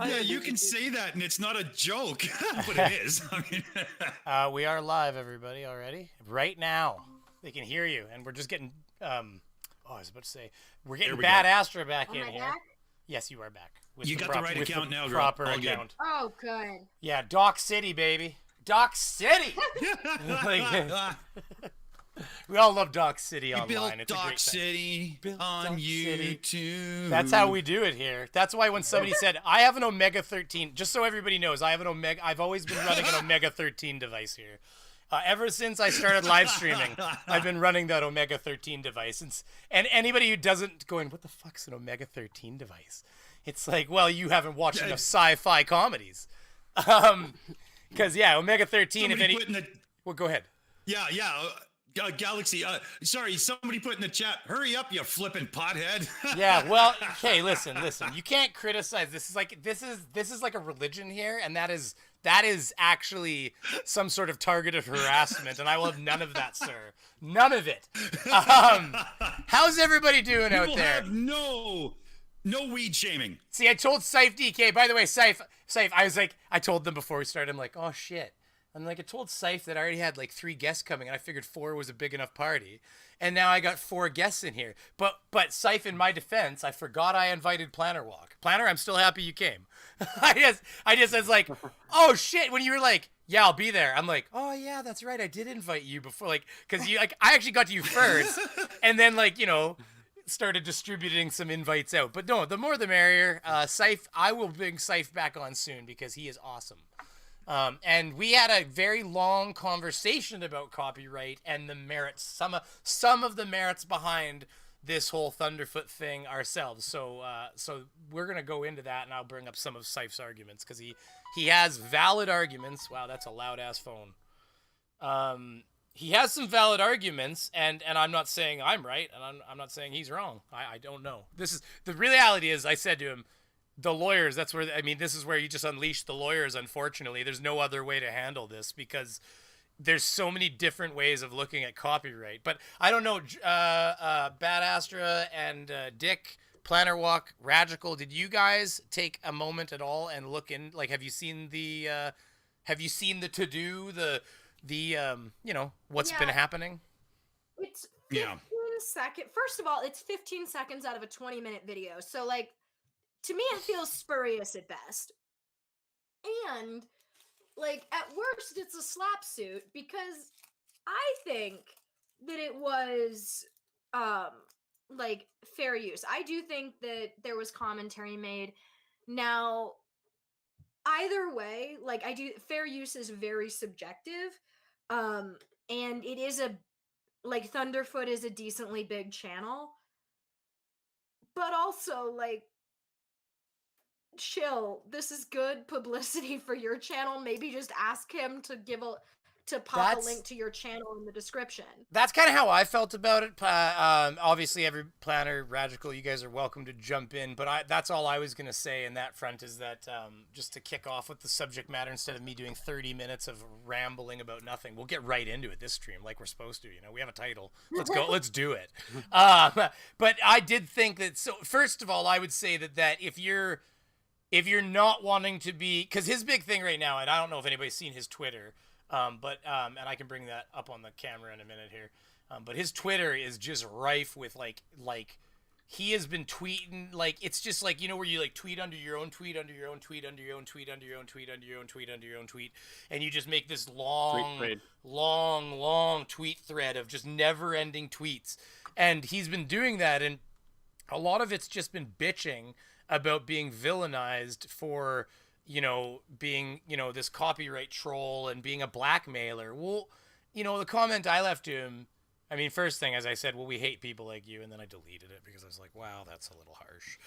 Yeah, you can say that and it's not a joke, but it is. I mean, We are live, everybody, already. Right now, they can hear you, and we're just getting. I was about to say we're getting Bad Astra back in here. Back? Yes, you are back. You got the right account now, girl. Proper All good. account. Oh, good. Yeah, Doc City, baby. Doc City. We all love Doc City online. Built It's a Doc great thing. City on Doc YouTube. City. That's how we do it here. That's why when somebody said, I have an Omega 13, just so everybody knows, I've always been running an Omega 13 device here. Ever since I started live streaming, I've been running that Omega 13 device. And anybody who doesn't going, what the fuck's an Omega 13 device? It's like, well, you haven't watched enough sci-fi comedies. Because, yeah, Omega 13, well, go ahead. Yeah. Galaxy, sorry, somebody put in the chat, hurry up, you flipping pothead. Yeah, well, okay, listen. You can't criticize. This is like a religion here, and that is actually some sort of targeted harassment, and I will have none of that, sir. None of it. How's everybody doing out there? Have no weed shaming. See, I told Saif DK, by the way, Saif, I told them before we started, I'm like, oh shit. I'm like, I told Saif that I already had like 3 guests coming, and I figured 4 was a big enough party. And now I got 4 guests in here. But Saif, in my defense, I forgot I invited Planner Walk. Planner, I'm still happy you came. I just was like, oh shit, when you were like, yeah, I'll be there. I'm like, oh yeah, that's right. I did invite you before, like, because I actually got to you first, and then started distributing some invites out. But no, the more the merrier. Saif, I will bring Saif back on soon because he is awesome. And we had a very long conversation about copyright and the merits, some of the merits behind this whole Thunderf00t thing ourselves. So we're gonna go into that, and I'll bring up some of Saif's arguments because he has valid arguments. Wow, that's a loud ass phone. He has some valid arguments, and I'm not saying I'm right, and I'm not saying he's wrong. I don't know. The reality is, I said to him, the lawyers, this is where you just unleash the lawyers, unfortunately. There's no other way to handle this because there's so many different ways of looking at copyright. But I don't know, Bad Astra and Dick, Planner Walk, Radical, did you guys take a moment at all and look in, like, have you seen the to-do, what's been happening? It's 15 seconds. First of all, it's 15 seconds out of a 20-minute video. So, like, to me, it feels spurious at best. And, like, at worst, it's a slap suit because I think that it was, fair use. I do think that there was commentary made. Now, either way, fair use is very subjective. And it is Thunderf00t is a decently big channel. But also, chill, this is good publicity for your channel. Maybe just ask him to pop a link to your channel in the description. That's kind of how I felt about it. Obviously, every planner, Radical, you guys are welcome to jump in, but that's all I was going to say in that front is that just to kick off with the subject matter, instead of me doing 30 minutes of rambling about nothing, we'll get right into it this stream like we're supposed to. We have a title. Let's go. Let's do it. But I did think that, so first of all, I would say that if you're not wanting to be, because his big thing right now, and I don't know if anybody's seen his Twitter, and I can bring that up on the camera in a minute here, but his Twitter is just rife with like he has been tweeting, like, it's just like, where you like tweet under your own tweet, under your own tweet, under your own tweet, under your own tweet, under your own tweet, under your own tweet, and you just make this long tweet thread of just never-ending tweets, and he's been doing that, and a lot of it's just been bitching about being villainized for, being, this copyright troll and being a blackmailer. Well, the comment I left to him, first thing, as I said, well, we hate people like you, and then I deleted it because I was like, wow, that's a little harsh.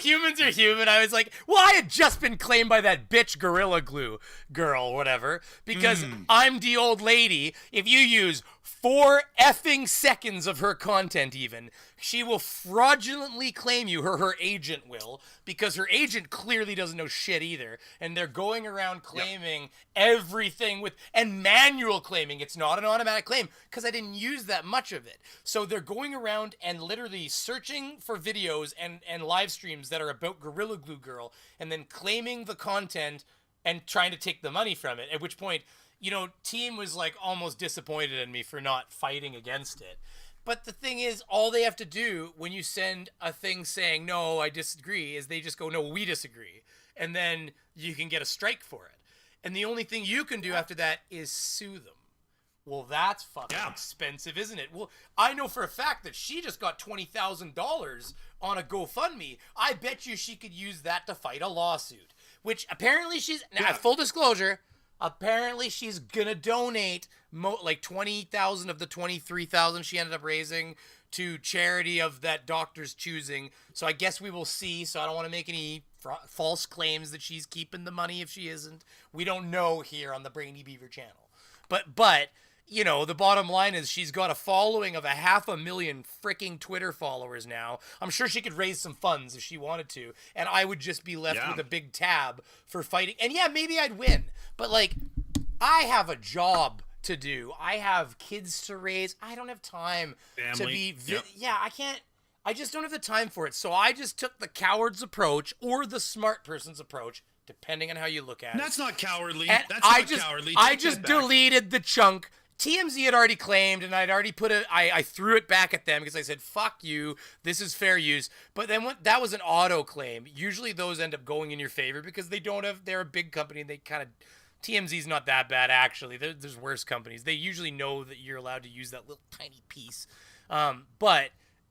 Humans are human. I was like, well, I had just been claimed by that bitch Gorilla Glue girl, whatever, because I'm the old lady. If you use 4 effing seconds of her content even, she will fraudulently claim you, her agent will, because her agent clearly doesn't know shit either, and they're going around claiming everything and manual claiming. It's not an automatic claim, because I didn't use that much of it. So they're going around and literally searching for videos and live streams that are about Gorilla Glue Girl, and then claiming the content and trying to take the money from it, at which point, you know, team was like almost disappointed in me for not fighting against it. But the thing is, all they have to do when you send a thing saying, no, I disagree, is they just go, no, we disagree. And then you can get a strike for it. And the only thing you can do after that is sue them. Well, that's fucking expensive, isn't it? Well, I know for a fact that she just got $20,000 on a GoFundMe. I bet you she could use that to fight a lawsuit. Which apparently she's... Now, full disclosure... Apparently, she's gonna donate like 20,000 of the 23,000 she ended up raising to charity of that doctor's choosing. So I guess we will see. So I don't want to make any false claims that she's keeping the money if she isn't. We don't know here on the Brainy Beaver channel. But you know, the bottom line is she's got a following of 500,000 freaking Twitter followers now. I'm sure she could raise some funds if she wanted to, and I would just be left with a big tab for fighting. And yeah, maybe I'd win, but like, I have a job to do. I have kids to raise. I don't have time to be. I can't. I just don't have the time for it. So I just took the coward's approach or the smart person's approach, depending on how you look at it. That's not cowardly. And That's not cowardly. I just deleted the chunk. TMZ had already claimed, and I'd already put it. I threw it back at them because I said, "Fuck you. This is fair use." But then that was an auto claim. Usually those end up going in your favor because they're a big company and they kind of. TMZ's not that bad actually. There's worse companies. They usually know that you're allowed to use that little tiny piece. But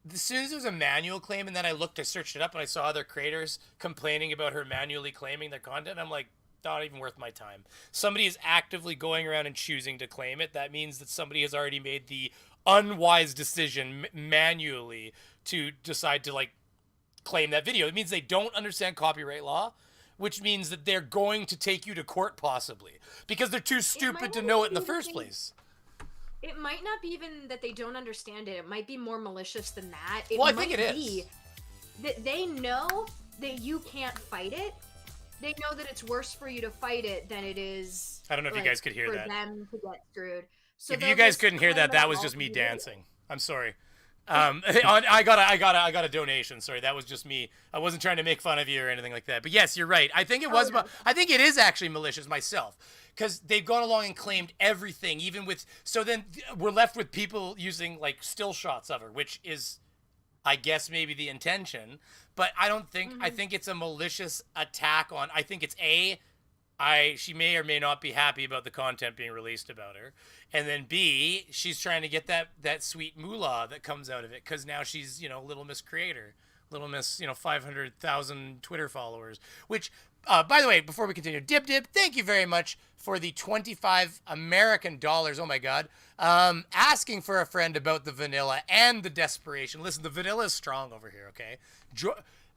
as soon as it was a manual claim, and then I searched it up, and I saw other creators complaining about her manually claiming their content. I'm like, not even worth my time. Somebody is actively going around and choosing to claim it. That means that somebody has already made the unwise decision manually to decide to like claim that video. It means they don't understand copyright law, which means that they're going to take you to court possibly because they're too stupid to know it in the first place. It might not be even that they don't understand it. It might be more malicious than that. I think it is. That they know that you can't fight it. They know that it's worse for you to fight it than it is. I don't know if you guys could hear that. For them to get screwed. So if you guys couldn't hear that, that was just me dancing. I'm sorry. I got a donation. Sorry, that was just me. I wasn't trying to make fun of you or anything like that. But yes, you're right. I think it was. I think it is actually malicious myself because they've gone along and claimed everything, even with. So then we're left with people using like still shots of her, which is, I guess, maybe the intention. But I don't think. I think it's a malicious attack on. I think it's she may or may not be happy about the content being released about her. And then B, she's trying to get that sweet moolah that comes out of it because now she's, Little Miss Creator. Little Miss, 500,000 Twitter followers. Which, by the way, before we continue, Dib, thank you very much for the 25 American dollars. Oh, my God. Asking for a friend about the vanilla and the desperation. Listen, the vanilla is strong over here, okay?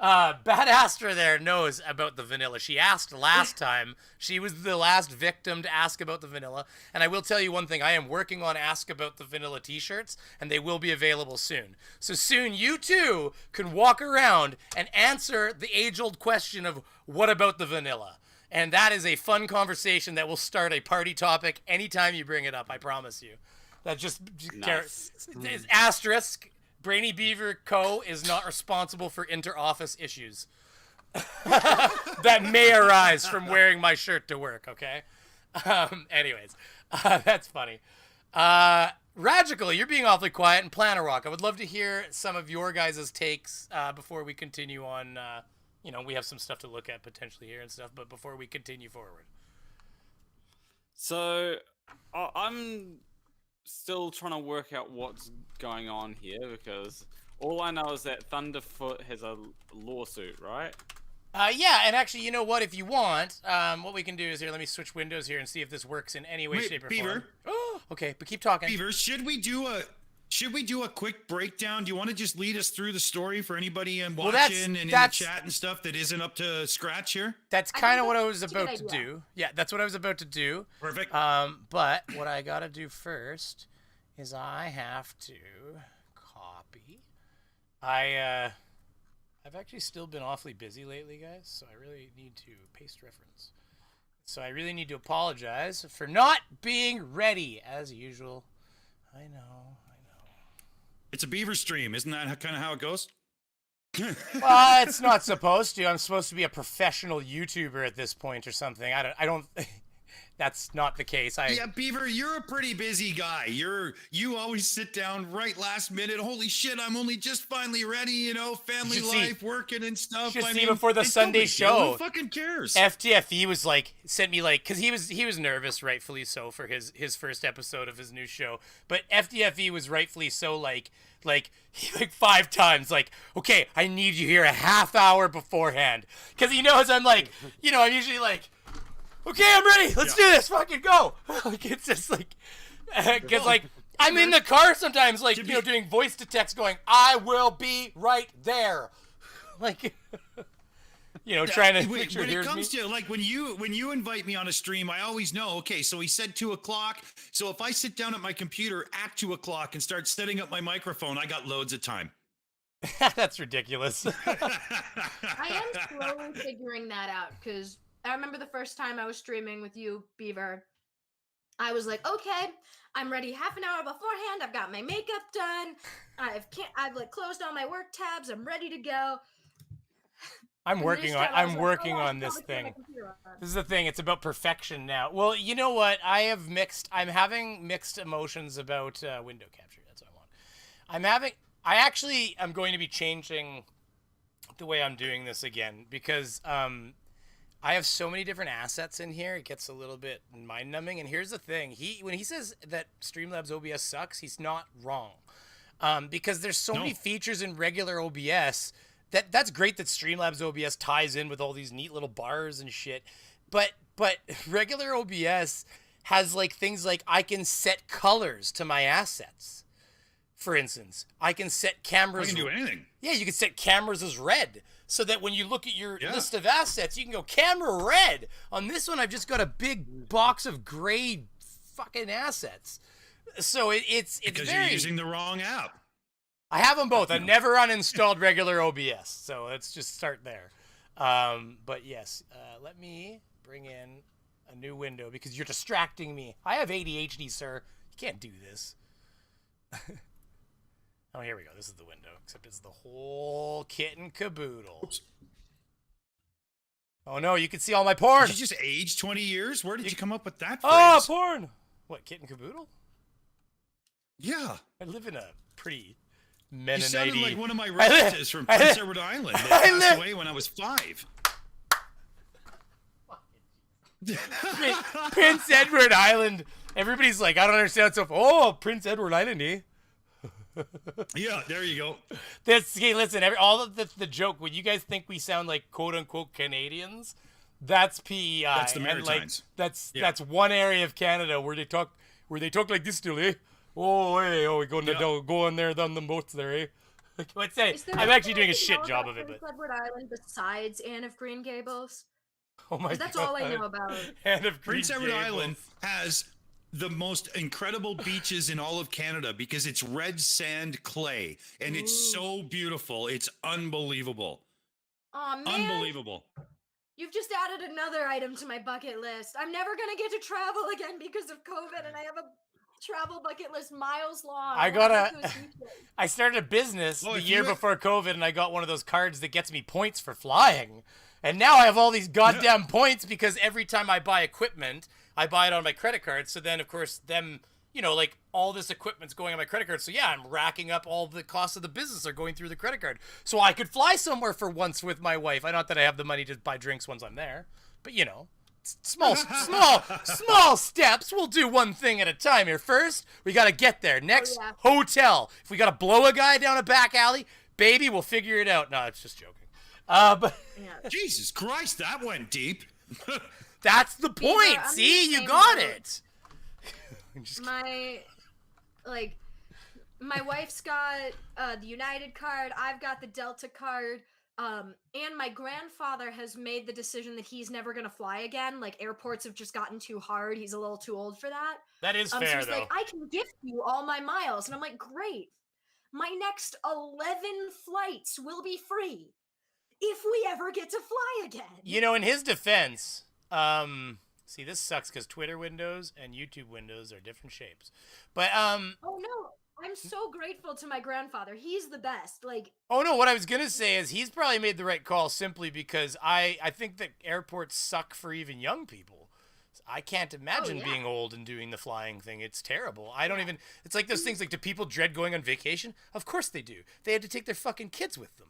Bad Astra there knows about the vanilla. She asked last time. She was the last victim to ask about the vanilla. And I will tell you one thing. I am working on Ask About the Vanilla t-shirts, and they will be available soon. So soon you too can walk around and answer the age-old question of what about the vanilla? And that is a fun conversation that will start a party topic anytime you bring it up. I promise you. That just nice. Asterisk. Brainy Beaver Co. is not responsible for inter-office issues that may arise from wearing my shirt to work, okay? Anyways, that's funny. Ragical, you're being awfully quiet, and Planet Rock, I would love to hear some of your guys' takes before we continue on. We have some stuff to look at potentially here and stuff, but before we continue forward. So, I'm still trying to work out what's going on here because all I know is that Thunderf00t has a lawsuit, right? Yeah, and actually, you know what? If you want, what we can do is here. Let me switch windows here and see if this works in any way, shape, or Beaver. form. Okay, but keep talking. Beaver, should we do a quick breakdown? Do you want to just lead us through the story for anybody watching and in the chat and stuff that isn't up to scratch here? That's kind of what I was about to do. Yeah, that's what I was about to do. Perfect. But what I gotta do first is I have to copy. I've actually still been awfully busy lately, guys, so I really need to paste reference. So I really need to apologize for not being ready as usual. I know. It's a Beaver stream. Isn't that kind of how it goes? Well, it's not supposed to. I'm supposed to be a professional YouTuber at this point or something. I don't that's not the case. Yeah, Beaver, you're a pretty busy guy. You always sit down right last minute. Holy shit, I'm only just finally ready, you know, family life, working and stuff. You should see before the Sunday show. Who fucking cares? FTFE was like, sent me like, cause he was nervous, rightfully so, for his first episode of his new show. But FTFE was rightfully so like 5 times like, okay, I need you here a half hour beforehand. Cause he knows I'm like, you know, I'm usually like, okay, I'm ready. Let's do this. Fucking go. Like, it's just like, cause like, I'm in the car sometimes, like, you know, doing voice to text going, I will be right there. Like, you know, trying to make sure when it comes me. to like when you invite me on a stream, I always know, okay, so he said 2 o'clock. So if I sit down at my computer at 2 o'clock and start setting up my microphone, I got loads of time. That's ridiculous. I am slowly figuring that out, because I remember the first time I was streaming with you, Beaver. I was like, okay, I'm ready half an hour beforehand. I've got my makeup done. I've like closed all my work tabs. I'm ready to go. I'm working on this thing. This is the thing. It's about perfection now. Well, you know what? I'm having mixed emotions about window capture. That's what I want. I'm going to be changing the way I'm doing this again, because I have so many different assets in here. It gets a little bit mind-numbing. And here's the thing. When he says that Streamlabs OBS sucks, he's not wrong. Because there's so many features in regular OBS that's great that Streamlabs OBS ties in with all these neat little bars and shit. But regular OBS has like things like I can set colors to my assets. For instance, I can set cameras. I can do anything. Yeah, you can set cameras as red, so that when you look at your list of assets, you can go camera red. On this one, I've just got a big box of gray fucking assets. So it's because very... you're using the wrong app. I have them both. I've never uninstalled regular OBS, so let's just start there. But yes, let me bring in a new window because you're distracting me. I have ADHD, sir. You can't do this. Oh, here we go. This is the window, except it's the whole kit and caboodle. Oops. Oh no, you can see all my porn. Did you just age 20 years? Where did you come up with that phrase? Oh, porn. What, kit and caboodle? Yeah. I live in a pretty Mennonite. You sounded like one of my relatives from Prince Edward Island. They passed away when I was 5. Prince Edward Island. Everybody's like, I don't understand stuff. Oh, Prince Edward Island, eh? Yeah, there you go. Okay, listen, all of the joke, when you guys think we sound like quote-unquote Canadians, that's PEI. That's the Maritimes. That's one area of Canada where they talk like this still, eh? Oh, hey, we go in there on the boats there, eh? Let's say I'm actually doing a shit job of it. Prince Edward Island besides Anne of Green Gables? Oh my god. That's all I know about Anne of Green Prince Edward Island has the most incredible beaches in all of Canada because it's red sand clay and it's so beautiful. It's unbelievable. Oh man. Unbelievable. You've just added another item to my bucket list. I'm never going to get to travel again because of COVID, and I have a travel bucket list miles long. I started a business the year before COVID, and I got one of those cards that gets me points for flying. And now I have all these goddamn points because every time I buy equipment, I buy it on my credit card. So then, of course, like all this equipment's going on my credit card. So yeah, I'm racking up all the costs of the business are going through the credit card. So I could fly somewhere for once with my wife. Not that I have the money to buy drinks once I'm there, but small steps. We'll do one thing at a time here. First, we got to get there. Next, hotel. If we got to blow a guy down a back alley, baby, we'll figure it out. No, it's just joking. But Jesus Christ, that went deep. That's the point. See, you got it. My wife's got the United card. I've got the Delta card. And my grandfather has made the decision that he's never gonna fly again. Like airports have just gotten too hard. He's a little too old for that. That is So fair, he's though. like, I can gift you all my miles, and I'm like, great. My next 11 flights will be free if we ever get to fly again. You know, in his defense, see, this sucks because Twitter windows and YouTube windows are different shapes. But Oh no, I'm so grateful to my grandfather. He's the best. Like, oh no, what I was gonna say is he's probably made the right call simply because I think that airports suck for even young people. I can't imagine yeah. being old and doing the flying thing. It's terrible. I don't even. It's like those things. Like, do people dread going on vacation? Of course they do. They had to take their fucking kids with them.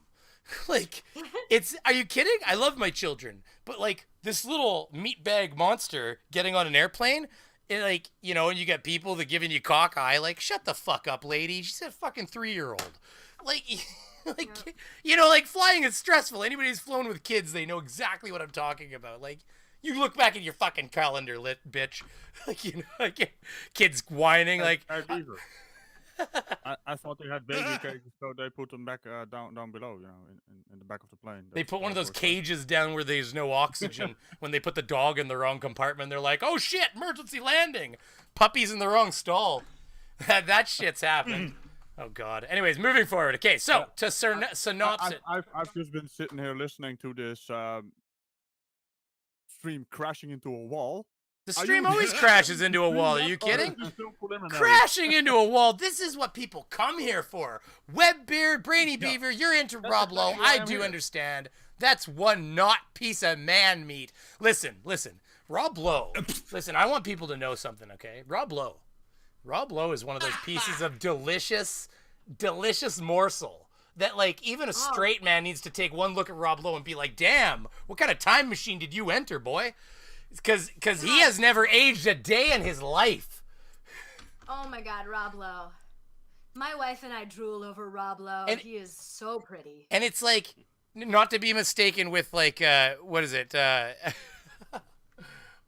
Like, it's. Are you kidding? I love my children, but like this little meatbag monster getting on an airplane. It, like, you know, and you got people that giving you cock eye. Like, shut the fuck up, lady. She's a fucking 3-year-old. Like. Like, yeah. You know, like, flying is stressful. Anybody who's flown with kids, they know exactly what I'm talking about. Like, you look back at your fucking calendar, bitch. Like, you know, like, kids whining, like. Beaver. I thought they had baby cages, so they put them back down below, you know, in the back of the plane. They put one of those cages down where there's no oxygen. When they put the dog in the wrong compartment, they're like, oh shit, emergency landing. Puppies in the wrong stall. That shit's happened. Oh, God. Anyways, moving forward. Okay, so to synopsis. I've just been sitting here listening to this stream crashing into a wall. The stream always crashes into a wall. Are you kidding? Crashing into a wall. This is what people come here for. Webbeard, Brainy Beaver, you're into Rob Lowe. I do understand. That's one not piece of man meat. Listen. Rob Lowe. Listen, I want people to know something, okay? Rob Lowe is one of those pieces of delicious morsel that, like, even a straight man needs to take one look at Rob Lowe and be like, damn, what kind of time machine did you enter, boy? Because he has never aged a day in his life. Oh my God, Rob Lowe. My wife and I drool over Rob Lowe. And he is so pretty. And it's like, not to be mistaken with, like, what is it?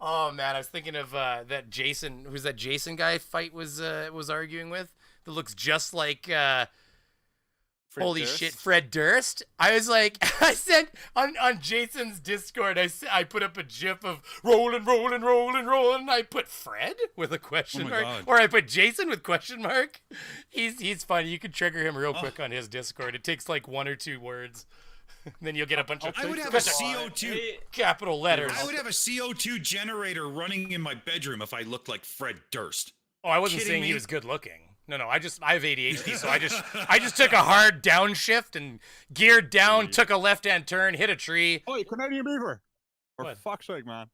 Oh man, I was thinking of that Jason. Who's that Jason guy? Fight was arguing with that looks just like holy shit, Fred Durst. I was like, I sent on Jason's Discord. I put up a GIF of rolling. I put Fred with a question mark, God. or I put Jason with question mark. He's funny. You can trigger him real quick on his Discord. It takes like 1 or 2 words. Then you'll get a bunch of I would have a CO2 capital letters. I would have a CO2 generator running in my bedroom if I looked like Fred Durst. Oh, I wasn't saying he was good looking. No, I have ADHD, so I just took a hard downshift and geared down, took a left-hand turn, hit a tree. Oh, Canadian Beaver! For What? fuck's sake, man.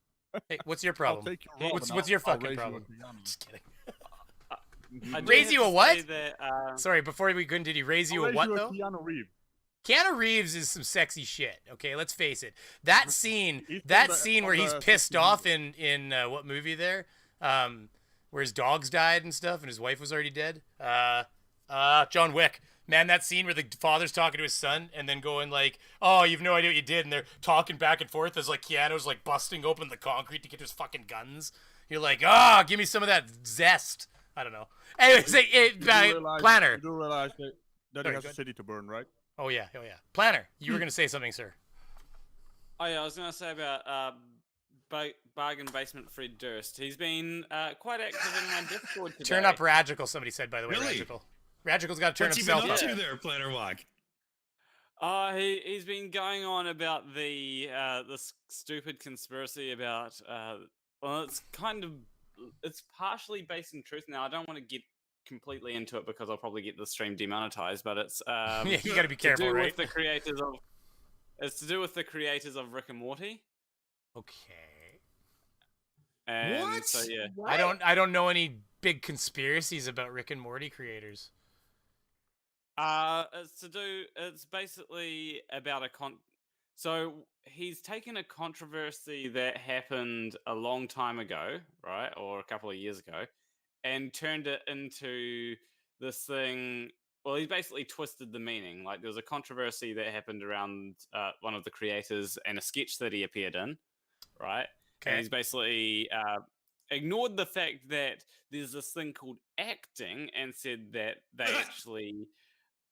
Hey, what's your problem? I'll take your What's your fucking problem? Just kidding. I do Raise have you to a what? say That, Sorry, before we continue, raise you a what though? Keanu Reeves. Keanu Reeves is some sexy shit. Okay, let's face it. That scene where he's pissed off in what movie there, where his dogs died and stuff, and his wife was already dead. John Wick. Man, that scene where the father's talking to his son and then going like, "Oh, you've no idea what you did," and they're talking back and forth as like Keanu's like busting open the concrete to get his fucking guns. You're like, give me some of that zest. I don't know. Anyways, Planner. You do realize that he has a city to burn, right? Oh yeah. Planner, you were gonna say something, sir. Oh yeah, I was gonna say about bargain basement Fred Durst. He's been quite active in my Discord today. Turn up Ragical, somebody said, by the way. Really? Ragical's got to turn What's himself he been up. up to there, Planner Walk? He's been going on about the stupid conspiracy about well, it's partially based in truth. Now I don't want to get completely into it because I'll probably get the stream demonetized, but it's Yeah, you got to be careful, to do right? with the creators of it's to do with the creators of Rick and Morty. Okay. And What? So yeah. What? I don't know any big conspiracies about Rick and Morty creators. It's basically about so he's taken a controversy that happened a long time ago, right, or a couple of years ago, and turned it into this thing. Well, he's basically twisted the meaning. Like there was a controversy that happened around one of the creators and a sketch that he appeared in, right? Okay. And he's basically ignored the fact that there's this thing called acting and said that they actually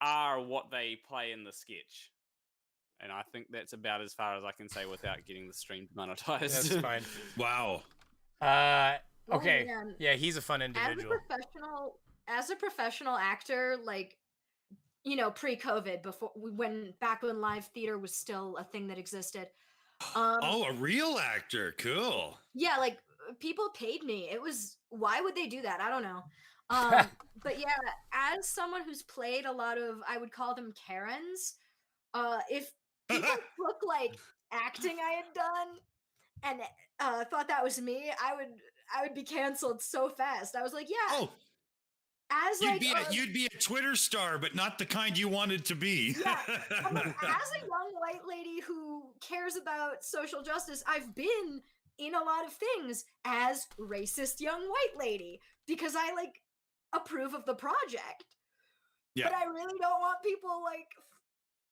are what they play in the sketch. And I think that's about as far as I can say without getting the stream demonetized. That's fine. Wow. Okay. man. Yeah, he's a fun individual. As a professional actor, like, you know, pre-COVID, back when live theater was still a thing that existed. Oh, a real actor. Cool. Yeah, like people paid me. Why would they do that? I don't know. But yeah, as someone who's played a lot of, I would call them Karens, if people look like acting I had done and thought that was me, I would be canceled so fast. I was like, yeah. Oh, As you'd be a Twitter star, but not the kind you wanted to be. Yeah, I'm like, as a young white lady who cares about social justice, I've been in a lot of things as racist young white lady because I like approve of the project. Yeah. But I really don't want people like.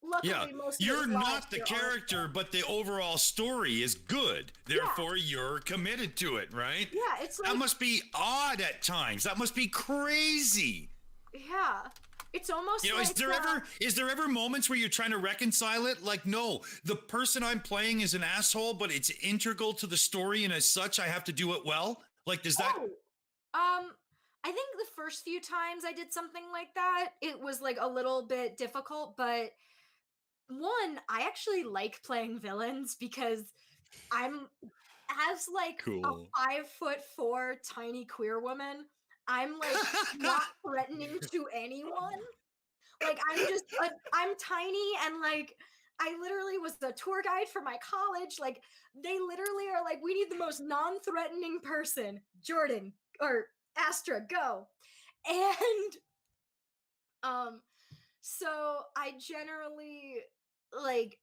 Luckily, most of you're those not lives the here character, aren't. but the overall story is good. Therefore, you're committed to it, right? Yeah, it's like That must be odd at times. That must be crazy. yeah. It's almost You know, like is there ever moments where you're trying to reconcile it? Like, no, the person I'm playing is an asshole, but it's integral to the story, and as such, I have to do it well. Like, does that? I think the first few times I did something like that, it was like a little bit difficult, but one, I actually like playing villains because I'm as like Cool. a 5'4" tiny queer woman. I'm like not threatening to anyone. Like I'm tiny and like I literally was the tour guide for my college. Like they literally are like, we need the most non-threatening person. Jordan or Astra, go. And so I generally like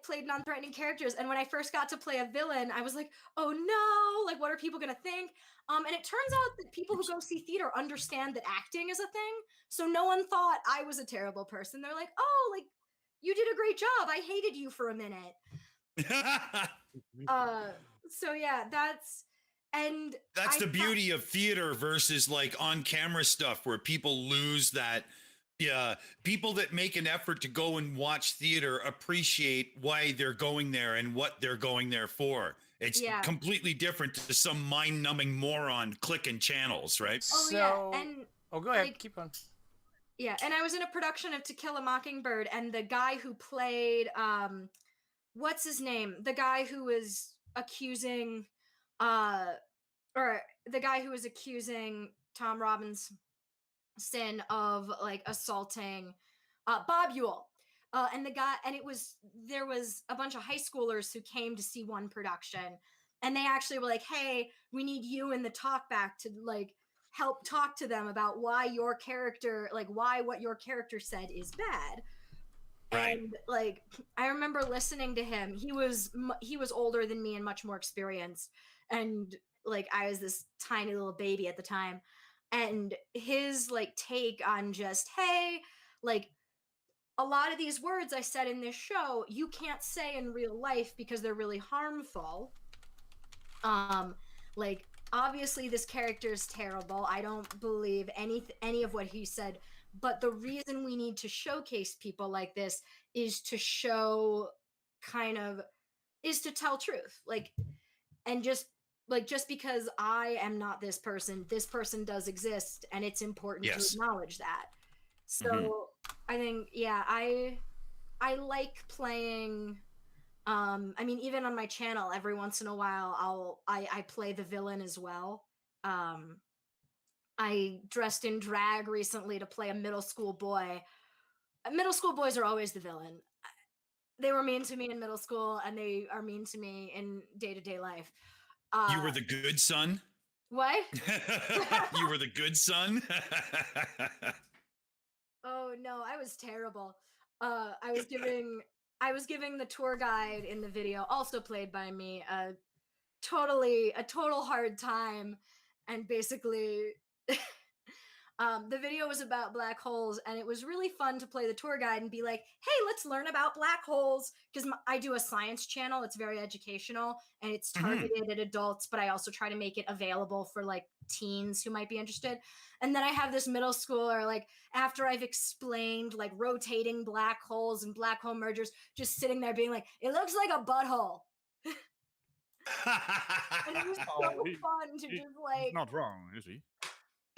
played non-threatening characters, and when I first got to play a villain, I was like, oh no, like what are people gonna think? And it turns out that people who go see theater understand that acting is a thing, so no one thought I was a terrible person. They're like, oh, like you did a great job. I hated you for a minute. So yeah, that's the beauty of theater versus like on camera stuff where people lose that. Yeah, people that make an effort to go and watch theater appreciate why they're going there and what they're going there for. It's completely different to some mind-numbing moron clicking channels, right? Oh yeah, and go ahead, like, keep on. Yeah, and I was in a production of To Kill a Mockingbird, and the guy who played what's his name? The guy who was accusing Tom Robinson of like assaulting Bob Ewell. And there was a bunch of high schoolers who came to see one production, and they actually were like, hey, we need you in the talk back to like help talk to them about why what your character said is bad. Right. And like I remember listening to him. He was older than me and much more experienced, and like I was this tiny little baby at the time. And his like take on just, hey, like a lot of these words I said in this show, you can't say in real life because they're really harmful. Like obviously this character is terrible. I don't believe any of what he said, but the reason we need to showcase people like this is to show is to tell truth. Like, and just because I am not this person does exist, and it's important to acknowledge that. So I think, yeah, I like playing. I mean, even on my channel, every once in a while, I play the villain as well. I dressed in drag recently to play a middle school boy. Middle school boys are always the villain. They were mean to me in middle school, and they are mean to me in day-to-day life. You were the good son? What? You were the good son? Oh no, I was terrible. I was giving the tour guide in the video, also played by me, a total hard time, and basically The video was about black holes, and it was really fun to play the tour guide and be like, hey, let's learn about black holes. Because I do a science channel. It's very educational, and it's targeted at adults, but I also try to make it available for like teens who might be interested. And then I have this middle schooler, like, after I've explained like rotating black holes and black hole mergers, just sitting there being like, it looks like a butthole. And it was so fun to just like He's not wrong, is he?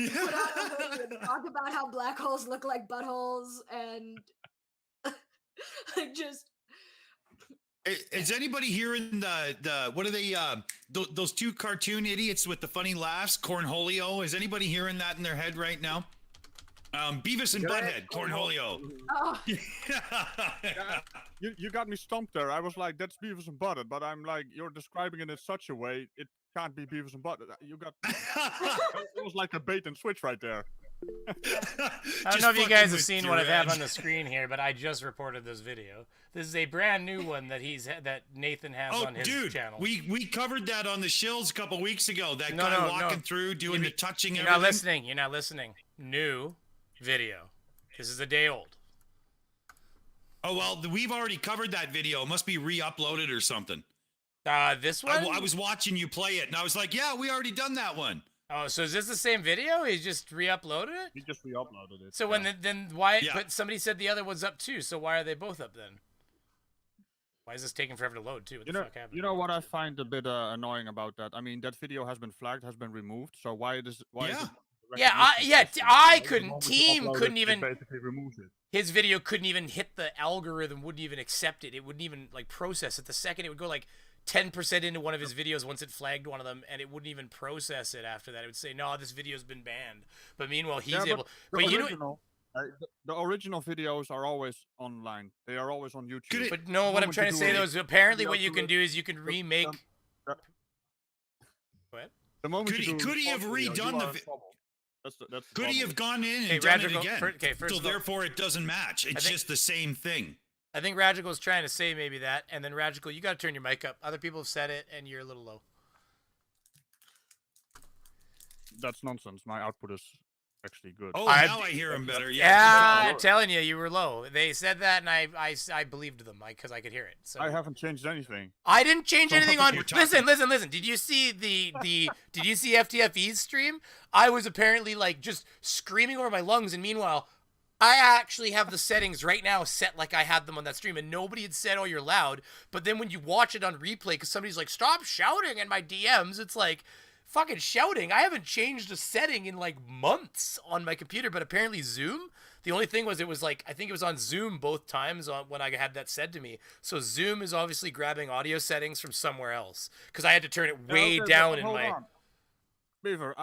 put on a hoodie and talk about how black holes look like buttholes and like just. Is anybody hearing the what are they those two cartoon idiots with the funny laughs, Cornholio? Is anybody hearing that in their head right now? Beavis and Butthead, Cornholio. Oh. You got me stumped there. I was like, that's Beavis and Butthead, but I'm like, you're describing it in such a way, it can't be Beavis and Butthead. You got it was like a bait and switch right there. I don't know if you guys have seen what I have on the screen here, but I just reported this video. This is a brand new one that that Nathan has on his channel. We covered that on the Shills a couple weeks ago. That guy walking through, doing the touching. You're not listening. You're not listening. New video. This is a day old. Oh well, we've already covered that video. It must be re-uploaded or something. This one? I was watching you play it, and I was like, yeah, we already done that one. Oh, so is this the same video? He just re-uploaded it? He just re-uploaded it. So when then why? Yeah. But somebody said the other one's up too. So why are they both up then? Why is this taking forever to load too? What the fuck happened? You know what I find a bit annoying about that? I mean, that video has been flagged, has been removed. So why is it? I couldn't. Team couldn't even. Basically removes it. His video couldn't even hit the algorithm. Wouldn't even accept it. It wouldn't even like process it. The second it would go like 10% into one of his videos once it flagged one of them, and it wouldn't even process it after that. It would say, "No, this video's been banned." But meanwhile, he's able. But you know. The original videos are always online. They are always on YouTube. But no, what I'm trying to say though is apparently what you can do is you can remake. What? The moment could he have redone the? That's could he have gone in and done it again? First so therefore, it doesn't match. It's just the same thing. I think Radical trying to say maybe that, and then Radical, you got to turn your mic up. Other people have said it, and you're a little low. That's nonsense. My output is actually good. Oh, now I hear him better. Yeah, I'm telling you, you were low. They said that, and I believed them because I could hear it. So I haven't changed anything. I didn't change anything on. Listen. Did you see Did you see FTFE's stream? I was apparently like just screaming over my lungs, and meanwhile, I actually have the settings right now set like I had them on that stream, and nobody had said, "Oh, you're loud." But then when you watch it on replay, because somebody's like, "Stop shouting!" in my DMs, it's like. Fucking shouting. I haven't changed a setting in like months on my computer, but apparently Zoom, the only thing was it was like, I think it was on Zoom both times when I had that said to me. So Zoom is obviously grabbing audio settings from somewhere else because I had to turn it way down in my... Beaver,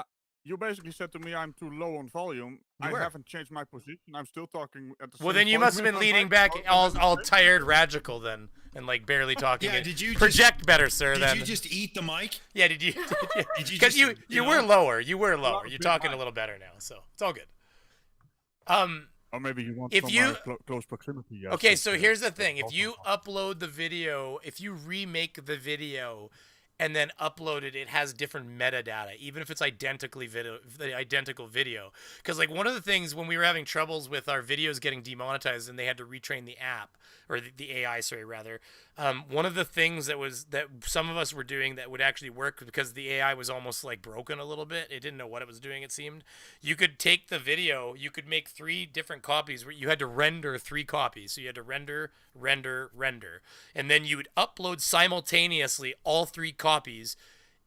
you basically said to me I'm too low on volume. I haven't changed my position. I'm still talking at the same Well, then you must have been leaning back all tired radical then and like barely talking. Yeah, did you project better, sir? Did you just eat the mic? Yeah, did you? Because you were lower. You were lower. You're talking a little better now, so it's all good. Or maybe you want close proximity. Yes. Okay, so here's the thing. If you upload the video, if you remake the video and then upload it, it has different metadata, even if it's identical video. Because like one of the things when we were having troubles with our videos getting demonetized and they had to retrain the app, or the AI, sorry, rather, one of the things that some of us were doing that would actually work because the AI was almost like broken a little bit. It didn't know what it was doing, it seemed. You could take the video, you could make 3 different copies where you had to render 3 copies. So you had to render, and then you would upload simultaneously all 3 copies,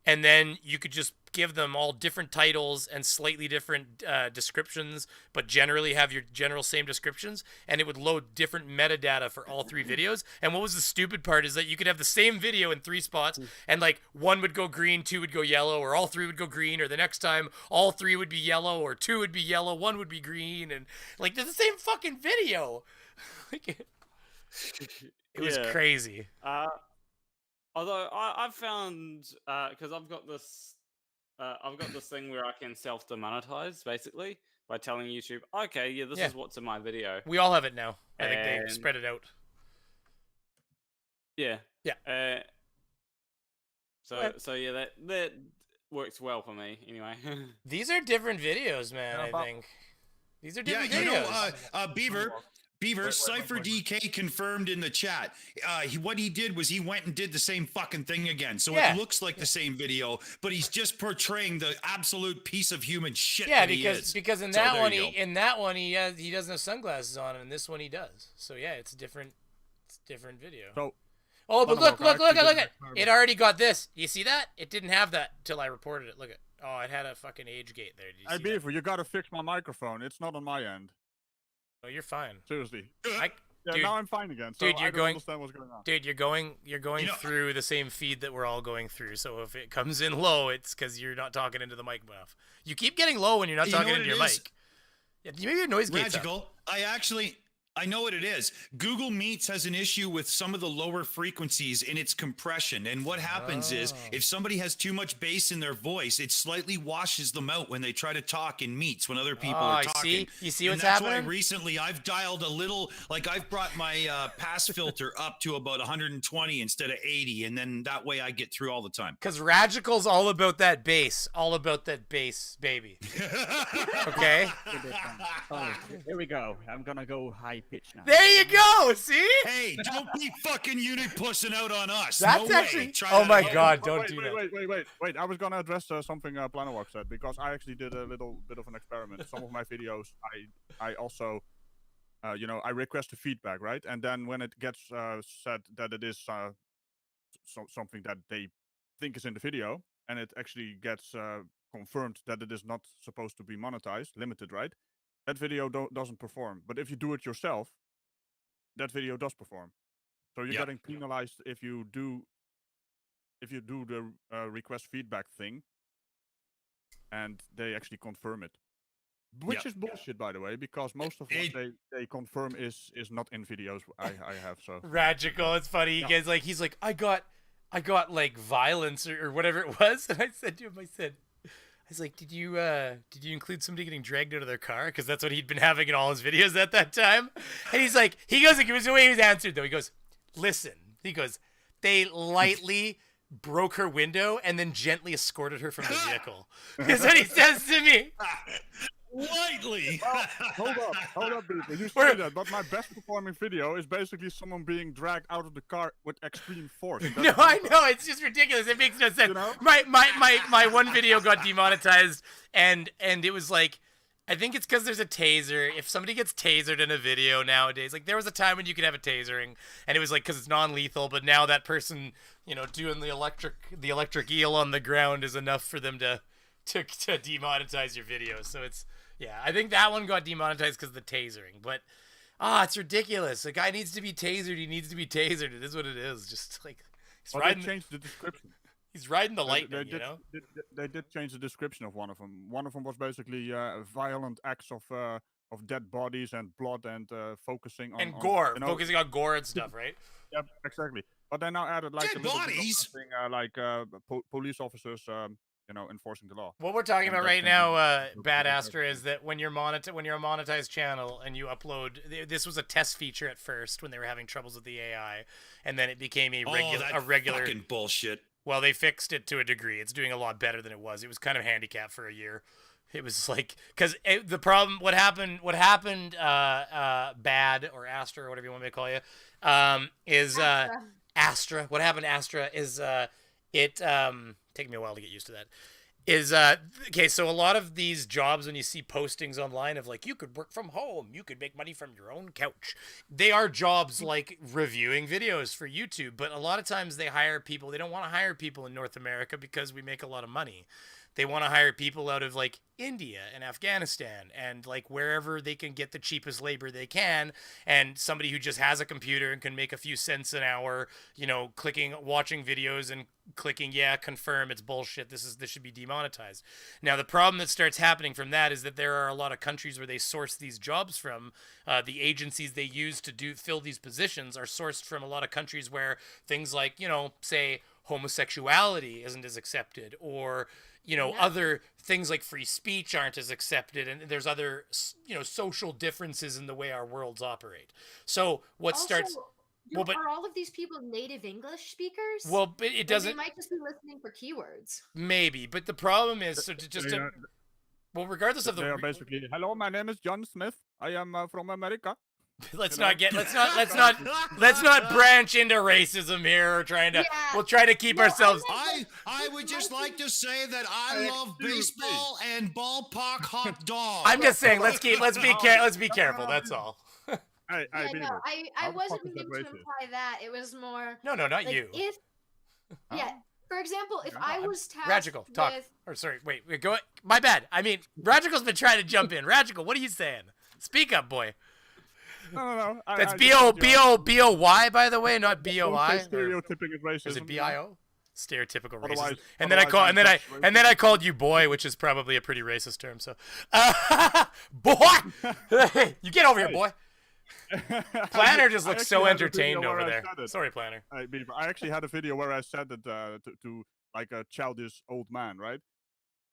and then you could just give them all different titles and slightly different descriptions, but generally have your general same descriptions, and it would load different metadata for all 3 videos. And what was the stupid part is that you could have the same video in 3 spots, and like 1 would go green, 2 would go yellow, or all 3 would go green, or the next time all 3 would be yellow, or 2 would be yellow, 1 would be green, and like they're the same fucking video. It was crazy. Although I've found because I've got this thing where I can self-demonetize basically by telling YouTube, okay, yeah, this is what's in my video. We all have it now. I think they spread it out. Yeah. Yeah. So yeah, that works well for me anyway. These are different videos, man. Yeah, I but- think these are Yeah, different you videos. know, Beaver. Beaver, Wait, Cypher wait. DK confirmed in the chat. What he did was he went and did the same fucking thing again. So Yeah. it looks like the same video, but he's just portraying the absolute piece of human shit Yeah, that he is. because in So that there one you he go. he doesn't have sunglasses on, and in this one he does. So yeah, it's a different video. So Oh, but Thunderf00t look actually at did an it! experiment. It already got this. You see that? It didn't have that till I reported it. Look at. Oh, it had a fucking age gate there. Did you Hey see that? Beaver, you gotta fix my microphone. It's not on my end. Oh, you're fine. Seriously. Dude, Now I'm fine again. So dude, I you're don't going- understand what's going on. Dude, you're going You know- through the same feed that we're all going through. So if it comes in low, it's because you're not talking into the mic enough. You keep getting low when you're not You know talking what into it your is? mic. Yeah, maybe your noise gate's up. Magical. I know what it is. Google Meets has an issue with some of the lower frequencies in its compression. And what happens is Oh. if somebody has too much bass in their voice, it slightly washes them out when they try to talk in Meets when other people are I talking. see. You see And what's that's happening? why recently I've dialed a little, like I've brought my pass filter up to about 120 instead of 80. And then that way I get through all the time. Because Radical's all about that bass. All about that bass, baby. Okay? Oh, here we go. I'm gonna go high pitch now. There you go. See? Hey, don't be fucking unit-pussing out on us. That's no way. actually. Try Oh that my again. God! Oh, Don't wait, do wait, that. wait. I was gonna address something Planowalk said because I actually did a little bit of an experiment. Some of my videos, I also, I request the feedback, right? And then when it gets said that it is something that they think is in the video, and it actually gets confirmed that it is not supposed to be monetized, limited, right? That video doesn't perform. But if you do it yourself, that video does perform. So you're Yeah. getting penalized if you do the request feedback thing, and they actually confirm it, which is bullshit, by the way, because most of what they confirm is not in videos I have. So Radical. It's funny. Yeah. He's like, I got like violence or whatever it was, and I said to him, I was like, did you include somebody getting dragged out of their car? Because that's what he'd been having in all his videos at that time. And he goes, it was the way he was answered though. He goes, listen. He goes, they lightly broke her window and then gently escorted her from the vehicle. That's what he says to me. Lightly. hold up, Beaver. You We're- say that, but my best performing video is basically someone being dragged out of the car with extreme force. No, That's I know, it's just ridiculous. It makes no sense. You know? My one video got demonetized, and it was like, I think it's because there's a taser. If somebody gets tasered in a video nowadays, like there was a time when you could have a tasering, and it was like because it's non-lethal, but now that person, doing the electric eel on the ground is enough for them to demonetize your video. So I think that one got demonetized because of the tasering. But it's ridiculous. The guy needs to be tasered. He needs to be tasered. It is what it is. Just like Well, they changed the description. he's riding the They- lightning. they did change the description of one of them. One of them was basically violent acts of dead bodies and blood and focusing on And gore, you know, focusing on gore and stuff, right? Yeah, exactly. But they now added like Dead a little bit of bodies? something, police officers, enforcing the law. What we're talking And about that's right gonna now, be- Bad Astra, is that when you're a monetized channel and you upload, this was a test feature at first when they were having troubles with the AI, and then it became a regular. Fucking bullshit. Well, they fixed it to a degree. It's doing a lot better than it was. It was kind of handicapped for a year. It was like because the problem, what happened, Bad or Astra or whatever you want me to call you, is Astra. What happened, Astra, is it taking me a while to get used to that. Is okay, so a lot of these jobs, when you see postings online of like you could work from home, you could make money from your own couch, they are jobs like reviewing videos for YouTube. But a lot of times they hire people, they don't want to hire people in North America because we make a lot of money. They want to hire people out of like India and Afghanistan and like wherever they can get the cheapest labor they can, and somebody who just has a computer and can make a few cents an hour, watching videos and clicking confirm, it's bullshit, this should be demonetized. Now the problem that starts happening from that is that there are a lot of countries where they source these jobs from. The agencies they use to fill these positions are sourced from a lot of countries where things like, say homosexuality isn't as accepted, or other things like free speech aren't as accepted, and there's other social differences in the way our worlds operate. So what Also, starts Well, but are all of these people native English speakers? well, but it Like, doesn't. They might just be listening for keywords. Maybe, but the problem is well, regardless of They are the basically, hello, my name is John Smith. I am from America. let's you know? let's not branch into racism here or trying to. Yeah. We'll try to keep No, I ourselves. I would just like to say that I love baseball and ballpark hot dogs. I'm just saying, let's be careful. That's all. Hey, Yeah, no, Beaver. I How the wasn't fuck is that meaning to racist? imply that. It was more No, not like you. if yeah. For example, if I was tasked Radical, talk. with Or sorry, wait, go. My bad. I mean, Radical's been trying to jump in. Radical, what are you saying? Speak up, boy. No. That's I B-O-Y, by the way, not B-O-I. Don't say stereotyping is racism. Is it B-I-O? Stereotypical Otherwise- racism. And then I called you boy, which is probably a pretty racist term. So, boy, hey, you get over here, boy. Planner just looks so entertained over there. Sorry, Planner. Hey, Beaver, I actually had a video where I said it to like a childish old man, right?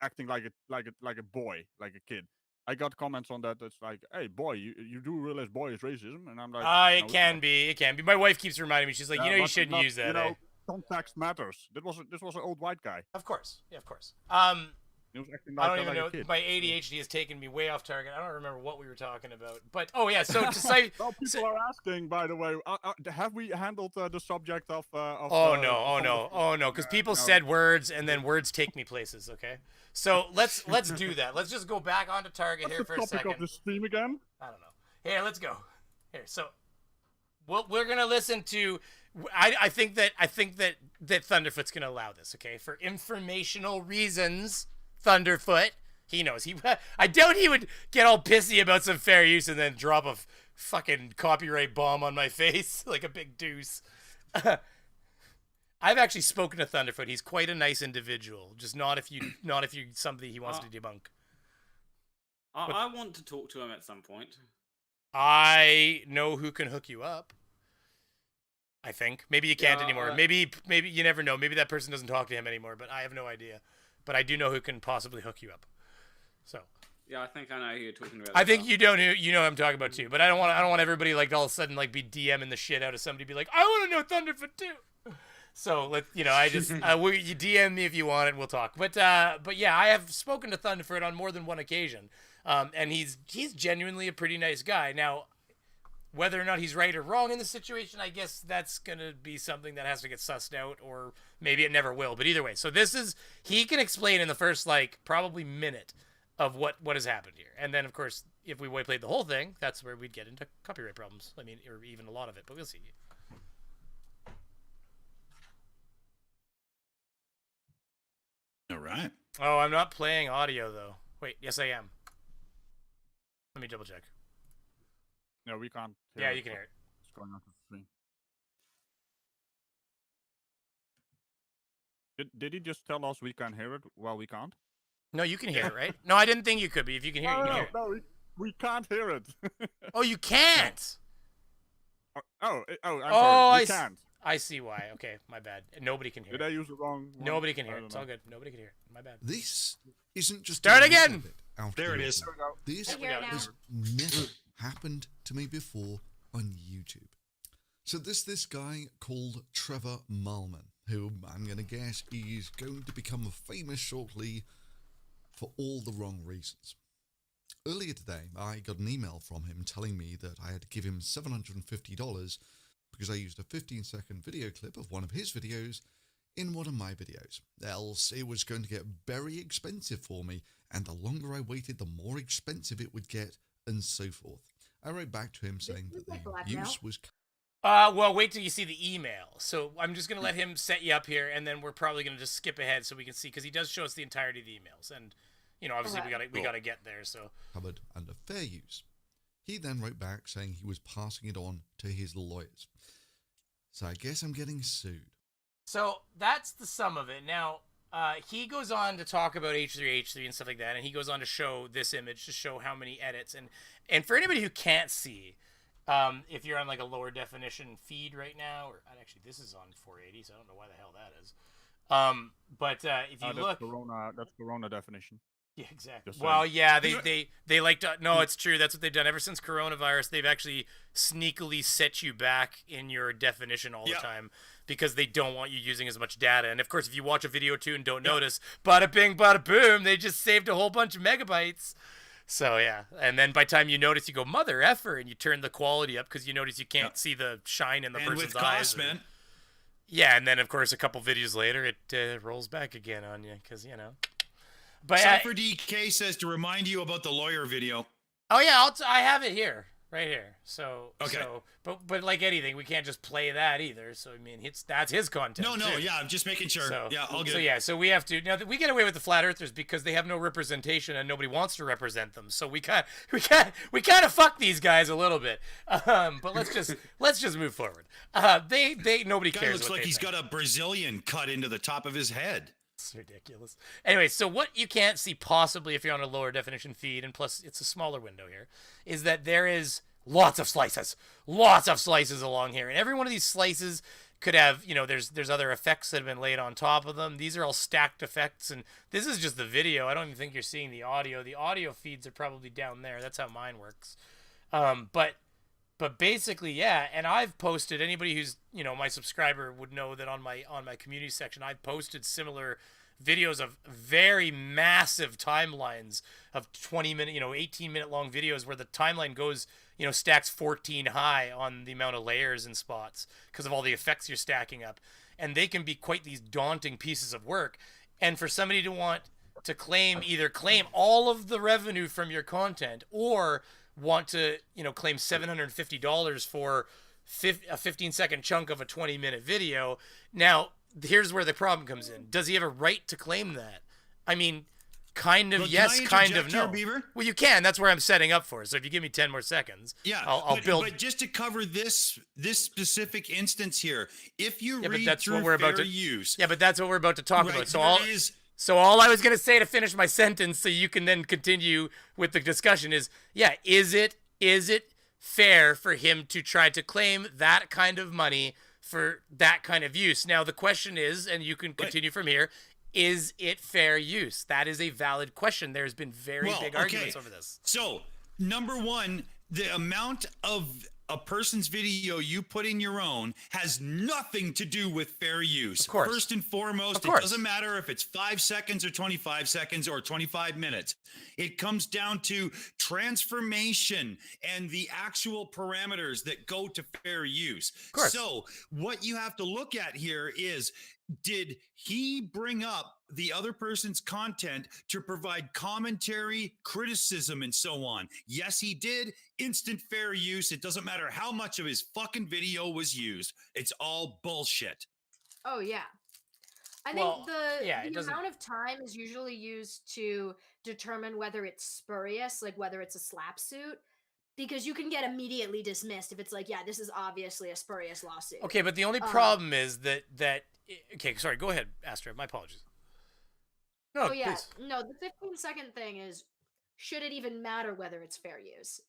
Acting like a boy, like a kid. I got comments on that that's like, hey, boy, you do realize boy is racism? And I'm like, no, It it's can not. be. It can be. My wife keeps reminding me. She's like, you But shouldn't not- use that. You know, eh? context matters. This was an old white guy. Of course. Yeah, of course. He was acting I like, don't even like know. a kid. My ADHD has taken me way off target. I don't remember what we were talking about. But oh yeah, so to say, Well, people are asking, by the way, have we handled the subject of? oh no, because people said words and then words take me places. Okay, so let's do that. Let's just go back onto target here What's for the a topic second. of the stream again? I don't know. Here, let's go. Here, so we're gonna listen to. I think that Thunderfoot's gonna allow this. Okay, for informational reasons. Thunderfoot. He knows. I doubt he would get all pissy about some fair use and then drop a fucking copyright bomb on my face like a big deuce. I've actually spoken to Thunderfoot. He's quite a nice individual. Just not if you somebody he wants to debunk. I want to talk to him at some point. I know who can hook you up. I think maybe you can't Yeah, anymore. Maybe you never know. Maybe that person doesn't talk to him anymore. But I have no idea. But I do know who can possibly hook you up. So. Yeah, I think I know who you're talking about. I think you don't. You know who I'm talking about too. But I don't want everybody like all of a sudden like be DMing the shit out of somebody. Be like, I want to know Thunderfoot too. So I just you DM me if you want it. We'll talk. But yeah, I have spoken to Thunderfoot on more than one occasion. And he's genuinely a pretty nice guy. Now, whether or not he's right or wrong in the situation, I guess that's going to be something that has to get sussed out, or maybe it never will. But either way, so he can explain in the first, probably minute of what has happened here. And then, of course, if we played the whole thing, that's where we'd get into copyright problems. I mean, or even a lot of it, but we'll see. All right. Oh, I'm not playing audio, though. Wait, yes, I am. Let me double check. No, we can't. Yeah, you can hear it. It's going on to the stream. Did he just tell us we can hear it while we can't? No, you can hear it, right? No, I didn't think you could be. If you can hear it, you can hear it. No, we can't hear it. Oh, you can't? I'm Oh, sorry. We can't. I see why. Okay, my bad. Nobody can hear Did I it. use the wrong one? Nobody can I hear it. don't It's know. all good. Nobody can hear it. My bad. This isn't just Start a little again! bit out of There it the is. ordinary. This I hear it now. has never happened to me before on YouTube. So there's this guy called Trevor Malman, who I'm going to guess is going to become famous shortly for all the wrong reasons. Earlier today, I got an email from him telling me that I had to give him $750 because I used a 15-second video clip of one of his videos in one of my videos. Else it was going to get very expensive for me, and the longer I waited, the more expensive it would get, and so forth. I wrote back to him saying that like the blackmail. use was... Well, wait till you see the email. So I'm just going to let him set you up here, and then we're probably going to just skip ahead so we can see, because he does show us the entirety of the emails. And, obviously we gotta get there, so. covered under fair use. He then wrote back saying he was passing it on to his lawyers. So I guess I'm getting sued. So that's the sum of it. Now, he goes on to talk about H3 and stuff like that, and he goes on to show this image to show how many edits. And for anybody who can't see, if you're on like a lower definition feed right now, or actually this is on 480, so I don't know why the hell that is. But if you That's look, Corona definition. Yeah, exactly. Just Well, saying. yeah, they like to. No, it's true. That's what they've done ever since coronavirus. They've actually sneakily set you back in your definition all the time because they don't want you using as much data. And of course, if you watch a video or two and don't notice, bada bing, bada boom, they just saved a whole bunch of megabytes. So yeah, and then by the time you notice, you go mother effer, and you turn the quality up because you notice you can't see the shine in the And person's with eyes. cost, man. Yeah, and then of course a couple videos later, it rolls back again on you because you know. But Cypher DK says to remind you about the lawyer video. oh yeah, I have it here, right here. So Okay. So, but like anything, we can't just play that either. So I mean, that's his content. No, too. yeah, I'm just making sure. So, Yeah, all good. So yeah, so we have to now. We get away with the flat earthers because they have no representation and nobody wants to represent them. So we kind of fuck these guys a little bit. But let's just move forward. Nobody Guy cares. looks what like they he's think. got a Brazilian cut into the top of his head. It's ridiculous. Anyway, so what you can't see possibly if you're on a lower definition feed, and plus it's a smaller window here, is that there is lots of slices along here, and every one of these slices could have, you know, there's other effects that have been laid on top of them. These are all stacked effects, and this is just the video. I don't even think you're seeing the audio. The audio feeds are probably down there. That's how mine works. But basically, yeah, and I've posted, anybody who's, you know, my subscriber would know that on my community section, I've posted similar videos of very massive timelines of 20-minute, you know, 18-minute long videos where the timeline goes, you know, stacks 14 high on the amount of layers and spots because of all the effects you're stacking up. And they can be quite these daunting pieces of work. And for somebody to want to claim all of the revenue from your content or want to, you know, claim $750 for a 15-second chunk of a 20-minute video. Now, here's where the problem comes in. Does he have a right to claim that? I mean, kind of Look, yes, can I kind of interject here, no. Beaver? Well, you can. That's where I'm setting up for. So if you give me 10 more seconds, Yeah, I'll build. But just to cover this specific instance here, if you Yeah, but read that's through what we're fair about to use, Yeah, but that's what we're about to talk right, about. there So all I was going to say to finish my sentence so you can then continue with the discussion is, yeah, is it fair for him to try to claim that kind of money for that kind of use? Now, the question is, and you can continue from here, is it fair use? That is a valid question. There's been very big arguments over this. So, number one, the amount of a person's video you put in your own has nothing to do with fair use. Of course. First and foremost, Of course. it doesn't matter if it's 5 seconds or 25 seconds or 25 minutes. It comes down to transformation and the actual parameters that go to fair use. Of course. So, what you have to look at here is, did he bring up the other person's content to provide commentary, criticism, and so on? Yes, he did. Instant fair use. It doesn't matter how much of his fucking video was used. It's all bullshit. Oh yeah. I Well, think yeah, it the doesn't- amount of time is usually used to determine whether it's spurious, like whether it's a slap suit, because you can get immediately dismissed if it's like, yeah, this is obviously a spurious lawsuit. Okay, but the only problem is that okay, sorry, go ahead, Astra. My apologies. No, Oh yeah, please. no, the 15-second thing is, should it even matter whether it's fair use?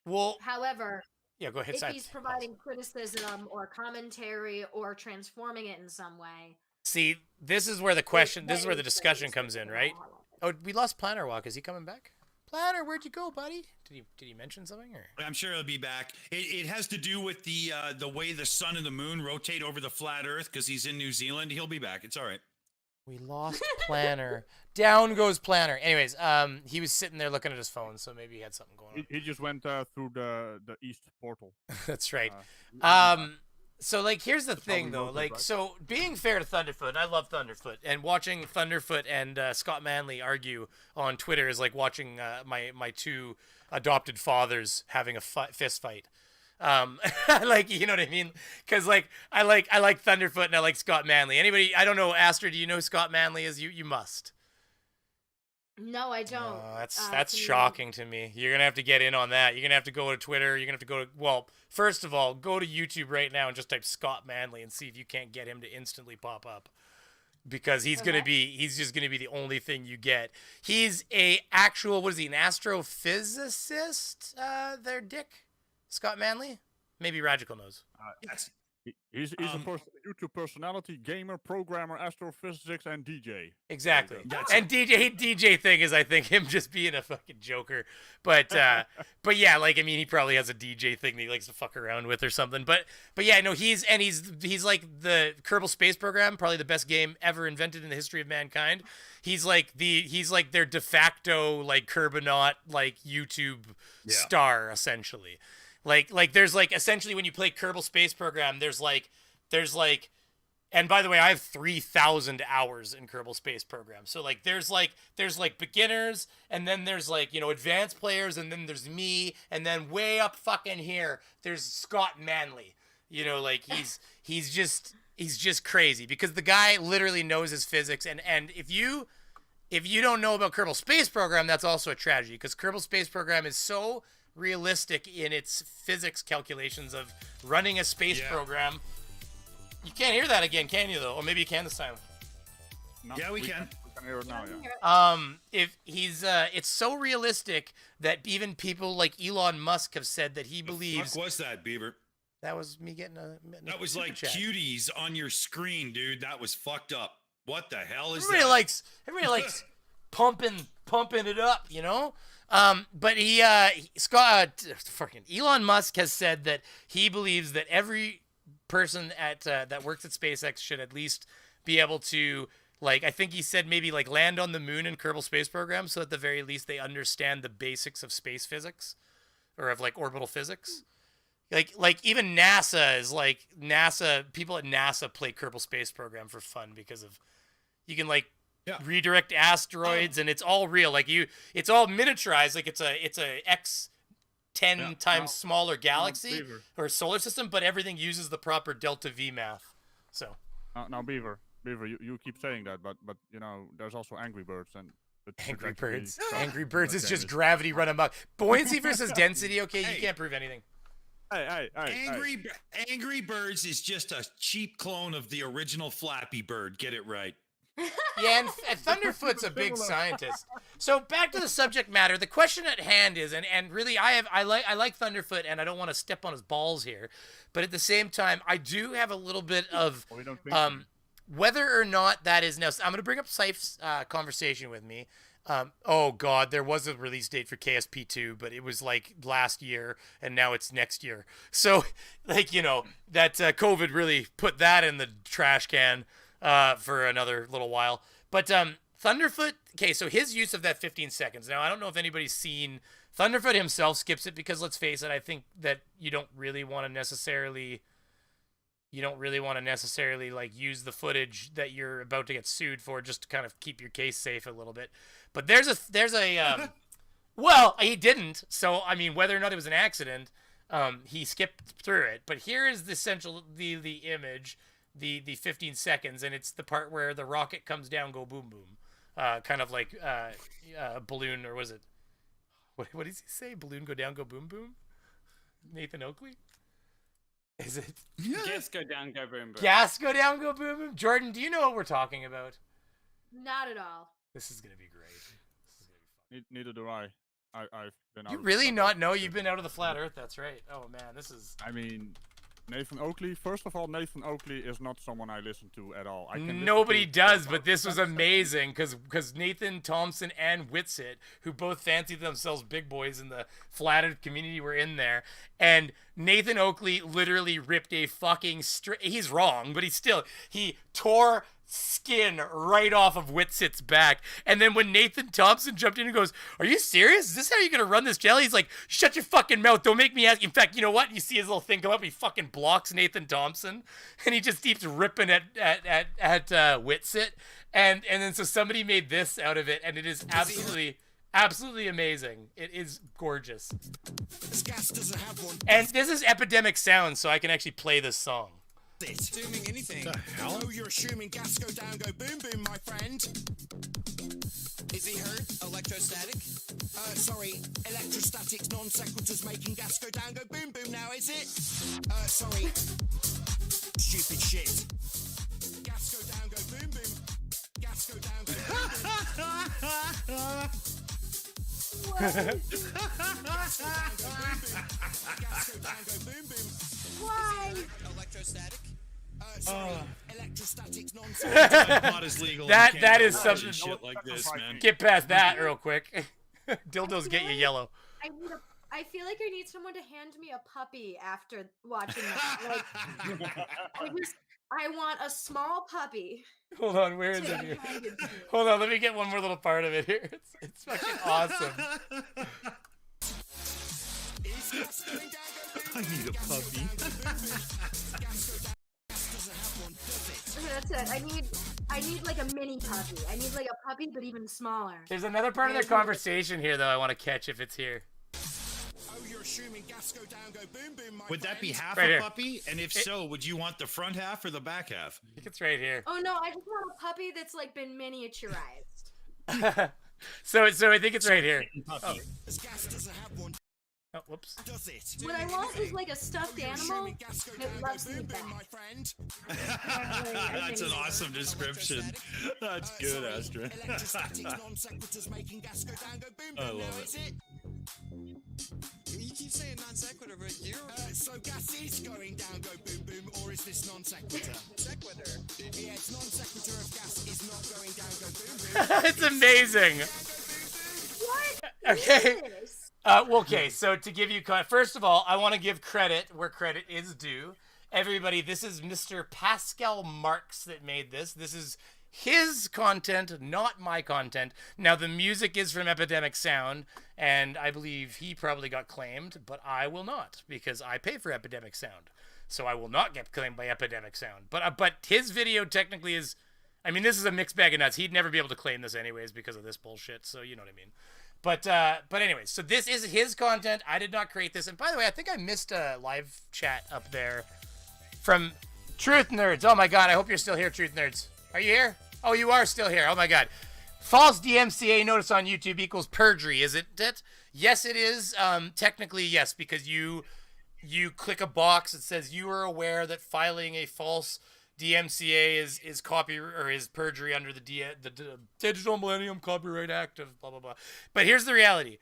Well, However, yeah, go ahead. if Side. he's providing criticism or commentary or transforming it in some way, See, this is where the question, this that is where the is fair discussion use comes in, within the right? law of it. Oh, we lost Planner Walk. Is he coming back? Planner, where'd you go, buddy? Did he mention something or? I'm sure he'll be back. It has to do with the way the sun and the moon rotate over the flat Earth because he's in New Zealand. He'll be back. It's all right. We lost Planner. Down goes Planner. Anyways, he was sitting there looking at his phone, so maybe he had something going on. He just went through the east portal. That's right. Uh, So like, here's the That's how thing we though. rotate, Like, right? so being fair to Thunderfoot, I love Thunderfoot, and watching Thunderfoot and Scott Manley argue on Twitter is like watching my two adopted fathers having a fist fight. Like, you know what I mean? Because like I like Thunderfoot and I like Scott Manley. Anybody? I don't know. Astra, do you know who Scott Manley is? You must. No, I don't. Oh, that's can you- shocking to me. You're gonna have to get in on that. You're gonna have to go to Twitter. You're gonna have to go to, well, first of all, go to YouTube right now and just type Scott Manley and see if you can't get him to instantly pop up. Because he's just gonna be the only thing you get. He's a actual, what is he, an astrophysicist? There, Dick? Scott Manley? Maybe Radical knows. Yes. He's a YouTube personality, gamer, programmer, astrophysics, and DJ. Exactly. That's And DJ thing is, I think, him just being a fucking joker. But but yeah, like, I mean, he probably has a DJ thing that he likes to fuck around with or something. But yeah, no, he's like the Kerbal Space Program, probably the best game ever invented in the history of mankind. He's like their de facto like Kerbanaut like YouTube star essentially. Like there's like essentially when you play Kerbal Space Program, there's like and by the way, I have 3,000 hours in Kerbal Space Program. So like there's like beginners, and then there's like, you know, advanced players, and then there's me, and then way up fucking here there's Scott Manley. You know, like he's just crazy because the guy literally knows his physics, and if you don't know about Kerbal Space Program, that's also a tragedy because Kerbal Space Program is so realistic in its physics calculations of running a space program. You can't hear that again, can you, though? Or maybe you can this time. No, Yeah, we can. We can hear it now, yeah. If he's it's so realistic that even people like Elon Musk have said that he believes. What was that, Beaver? That was me getting a That was like chat. cuties on your screen, dude. That was fucked up. What the hell is Everybody that? Everybody likes pumping it up, you know. But fucking Elon Musk has said that he believes that every person at that works at SpaceX should at least be able to, like, I think he said maybe like land on the moon in Kerbal Space Program, so at the very least they understand the basics of space physics or of like orbital physics. Like even NASA is like people at NASA play Kerbal Space Program for fun because of you can like redirect asteroids and it's all real. Like it's all miniaturized. Like it's a X10 times smaller galaxy or solar system, but everything uses the proper delta V math. So now Beaver, you keep saying that, but you know there's also Angry Birds and Angry Birds is just gravity run amok. Buoyancy versus density. Okay, you can't prove anything. Hey, Angry Birds is just a cheap clone of the original Flappy Bird. Get it right. Yeah, and Thunderfoot's a big scientist. So back to the subject matter. The question at hand is, and really, I like Thunderfoot, and I don't want to step on his balls here, but at the same time, I do have a little bit of whether or not that is now. I'm going to bring up Sife's conversation with me. Oh God, there was a release date for KSP2, but it was like last year, and now it's next year. So, like, you know, that COVID really put that in the trash can for another little while. But Thunderfoot, okay, so his use of that 15 seconds. Now, I don't know if anybody's seen Thunderfoot himself skips it because, let's face it, I think that you don't really want to necessarily like use the footage that you're about to get sued for just to kind of keep your case safe a little bit. But there's a well, he didn't. So I mean, whether or not it was an accident, he skipped through it. But here is the essential the image, the 15 seconds, and it's the part where the rocket comes down, go boom boom, kind of like balloon, or was it? What does he say? Balloon go down, go boom boom. Nathan Oakley. Is it? Gas go down, go boom boom. Gas go down, go boom boom. Jordan, do you know what we're talking about? Not at all. This is gonna be great. This is gonna be fun. Neither do I. I've been out. You of really the not know? You've been out of the flat Earth. That's right. Oh man, this is. I mean, Nathan Oakley. First of all, Nathan Oakley is not someone I listen to at all. Nobody does, but this was amazing because Nathan Thompson and Whitsitt, who both fancied themselves big boys in the flat Earth community, were in there, and Nathan Oakley literally ripped a fucking he's wrong, but he tore skin right off of Whitsitt's back. And then when Nathan Thompson jumped in and goes, "Are you serious? Is this how you're gonna run this jelly?" He's like, "Shut your fucking mouth. Don't make me ask." In fact, you know what? You see his little thing come up. He fucking blocks Nathan Thompson, and he just keeps ripping at Whitsitt. And then so somebody made this out of it, and it is absolutely amazing. It is gorgeous. This gas doesn't have one. And this is Epidemic Sound, so I can actually play this song. Assuming anything. The hell? No, you're assuming gas go down, go boom boom, my friend. Is he hurt? Electrostatic? Sorry, electrostatics, non sequiturs making gas go down, go boom boom now, is it? Sorry. Stupid shit. Gas go down, go boom boom. Gas go down, go boom boom. Gas go down, go boom boom. Why? electrostatic. Sorry, electrostatics nonsense. Pot is legal. in That Canada, is watching something- shit like this, man. Get past that real quick. Dildos get you like- yellow. I feel like I need someone to hand me a puppy after watching that. Like, I want a small puppy. Hold on, where is to it be here? handed to me. Hold on, let me get one more little part of it here. It's fucking awesome. I need a puppy. That's it. I need like a mini puppy. I need like a puppy, but even smaller. There's another part of the conversation here, though, I want to catch if it's here. Oh, you're assuming gas go down, go boom boom, my Would that be half Right a here. puppy? And if so, would you want the front half or the back half? I think it's right here. Oh no, I just want a puppy that's like been miniaturized. So I think it's right here. Puppy. As gas doesn't have one, Oh, whoops. does it? What I want is like a stuffed animal Assuming gas go down, that go loves me boom boom, my back. friend. That's an awesome description. That's good, Astra. Electrostatic non sequiturs making gas go down, go boom boom. I love now, it. is it? You keep saying non sequitur, but you're. So gas is going down, go boom boom, or is this non sequitur? Sequitur. Yeah, it's non sequitur if gas is not going down, go boom boom. It's amazing. What? Okay. Is this? Okay, so to give you first of all, I want to give credit where credit is due. Everybody, this is Mr. Pascal Marx that made this. This is his content, not my content. Now, the music is from Epidemic Sound, and I believe he probably got claimed, but I will not, because I pay for Epidemic Sound. So I will not get claimed by Epidemic Sound. But his video technically is... I mean, this is a mixed bag of nuts. He'd never be able to claim this anyways because of this bullshit, so you know what I mean. But anyways, so this is his content. I did not create this. And by the way, I think I missed a live chat up there from Truth Nerds. Oh my god, I hope you're still here, Truth Nerds. Are you here? Oh, you are still here. Oh my god. False DMCA notice on YouTube equals perjury, isn't it? Yes, it is. Technically, yes, because you click a box that says you are aware that filing a false DMCA is copy or is perjury under the Digital Millennium Copyright Act of blah blah blah. But here's the reality: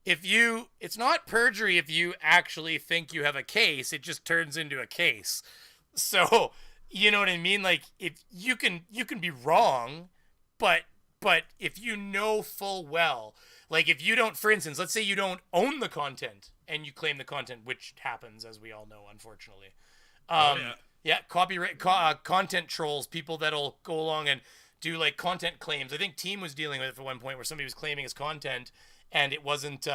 it's not perjury if you actually think you have a case. It just turns into a case. So you know what I mean? Like if you can be wrong, but if you know full well, like if you don't, for instance, let's say you don't own the content and you claim the content, which happens as we all know, unfortunately. Yeah, copyright content trolls, people that'll go along and do like content claims. I think Team was dealing with it at one point where somebody was claiming his content and it wasn't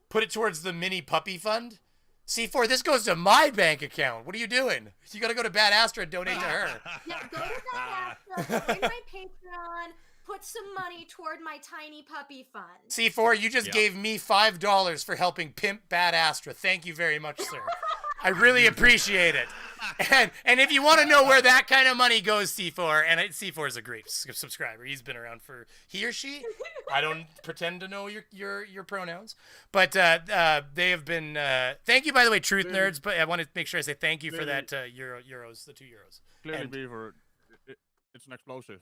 put it towards the mini puppy fund. C4, this goes to my bank account. What are you doing? You got to go to Bad Astra and donate to her. Yeah, go to that Astra, join my Patreon, put some money toward my tiny puppy fund. C4, you just gave me $5 for helping pimp Bad Astra. Thank you very much, sir. I really appreciate it. And if you want to know where that kind of money goes, C4, and C4 is a great subscriber. He's been around for he or she. I don't pretend to know your pronouns, but they have been. Thank you, by the way, Truth Nerds. But I want to make sure I say thank you for that euros, the €2. Clearly, And- Beaver, it's an explosive.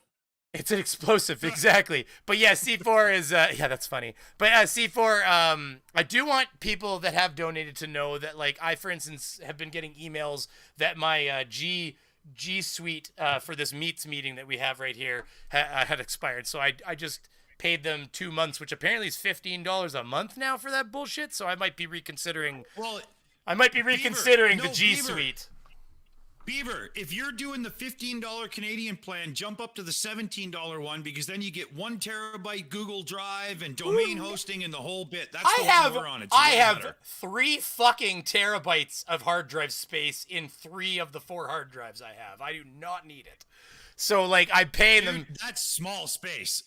It's an explosive, exactly. But yeah, C4 is, yeah, that's funny. But C4, I do want people that have donated to know that, like, I, for instance, have been getting emails that my G Suite for this meets meeting that we have right here had expired. So I just paid them 2 months, which apparently is $15 a month now for that bullshit. So I might be reconsidering. Well, I might be reconsidering Beaver, the G Beaver. Suite. Beaver, if you're doing the $15 Canadian plan, jump up to the $17 one because then you get 1 terabyte Google Drive and domain hosting and the whole bit. That's the one we're on. It's I way have better. 3 fucking terabytes of hard drive space in 3 of the 4 hard drives I have. I do not need it. So like I pay them. Dude, that's small space.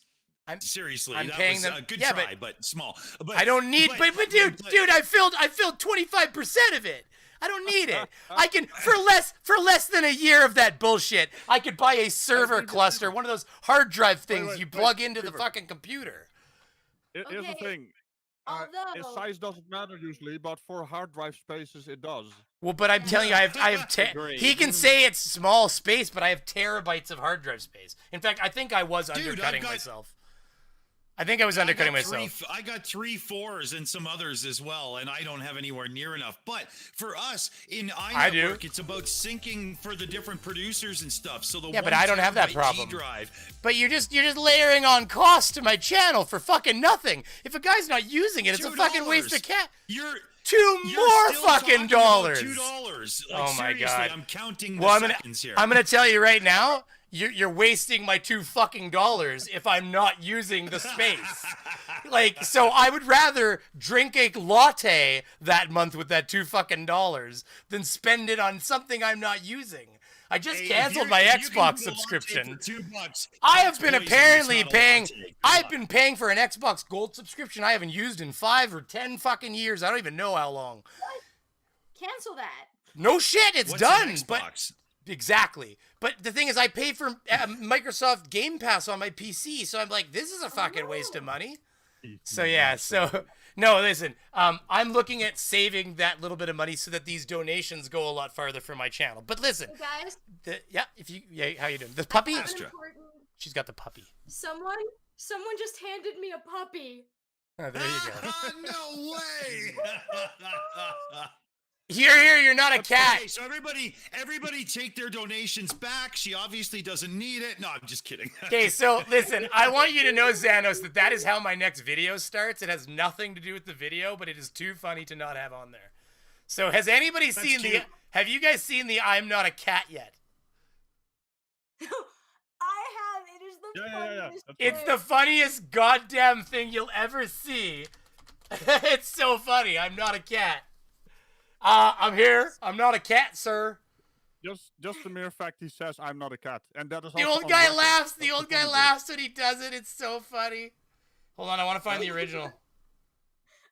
Seriously, I'm that paying was them. a good Yeah, try, but small. But, I don't need. But dude, I filled 25% of it. I don't need it. I can for less than a year of that bullshit. I could buy a server cluster, one of those hard drive things you plug into the fucking computer. Here's the Okay, thing. Its size doesn't matter usually, but for hard drive spaces, it does. Well, but I'm telling you, I have he can say it's small space, but I have terabytes of hard drive space. In fact, I think I was undercutting myself. I think I was undercutting I got myself. I got 3 4s and some others as well, and I don't have anywhere near enough. But for us in iNetwork, it's about syncing for the different producers and stuff. So the Yeah, but I don't have that 1 terabyte problem. G-drive. But you're just layering on cost to my channel for fucking nothing. If a guy's not using it, it's a fucking waste of cash. You're Two more still fucking talking about dollars. $2. Like, Oh my seriously, God. I'm counting Well, the seconds here. I'm gonna tell you right now, you're wasting my $2 fucking if I'm not using the space. Like, so I would rather drink a latte that month with that $2 fucking than spend it on something I'm not using. I just canceled my Xbox subscription. For $2, I have been poison. It's apparently not a paying. latte. I've been paying for an Xbox Gold subscription I haven't used in 5 or 10 fucking years. I don't even know how long. Cancel that. No shit, it's What's done. an But Xbox? exactly. But the thing is, I pay for Microsoft Game Pass on my PC, so I'm like, this is a fucking waste of money. So yeah, so no, listen, I'm looking at saving that little bit of money so that these donations go a lot farther for my channel. But listen, Hey guys, how you doing? The puppy? I have an important- She's got the puppy. Someone just handed me a puppy. Oh, there you go. No way! Here, you're not a cat. Okay, so everybody take their donations back. She obviously doesn't need it. No, I'm just kidding. Okay, so listen, I want you to know, Xanos, that is how my next video starts. It has nothing to do with the video, but it is too funny to not have on there. So has anybody seen cute. have you guys seen the I'm Not a Cat yet? I have. It is the funniest It's thing. the funniest goddamn thing you'll ever see. It's so funny. I'm not a cat. I'm here. I'm not a cat, sir. Just the mere fact he says I'm not a cat, and that is The also old on guy record. laughs. The That's old guy funny bit. laughs when he does it. It's so funny. Hold on, I want to find the original.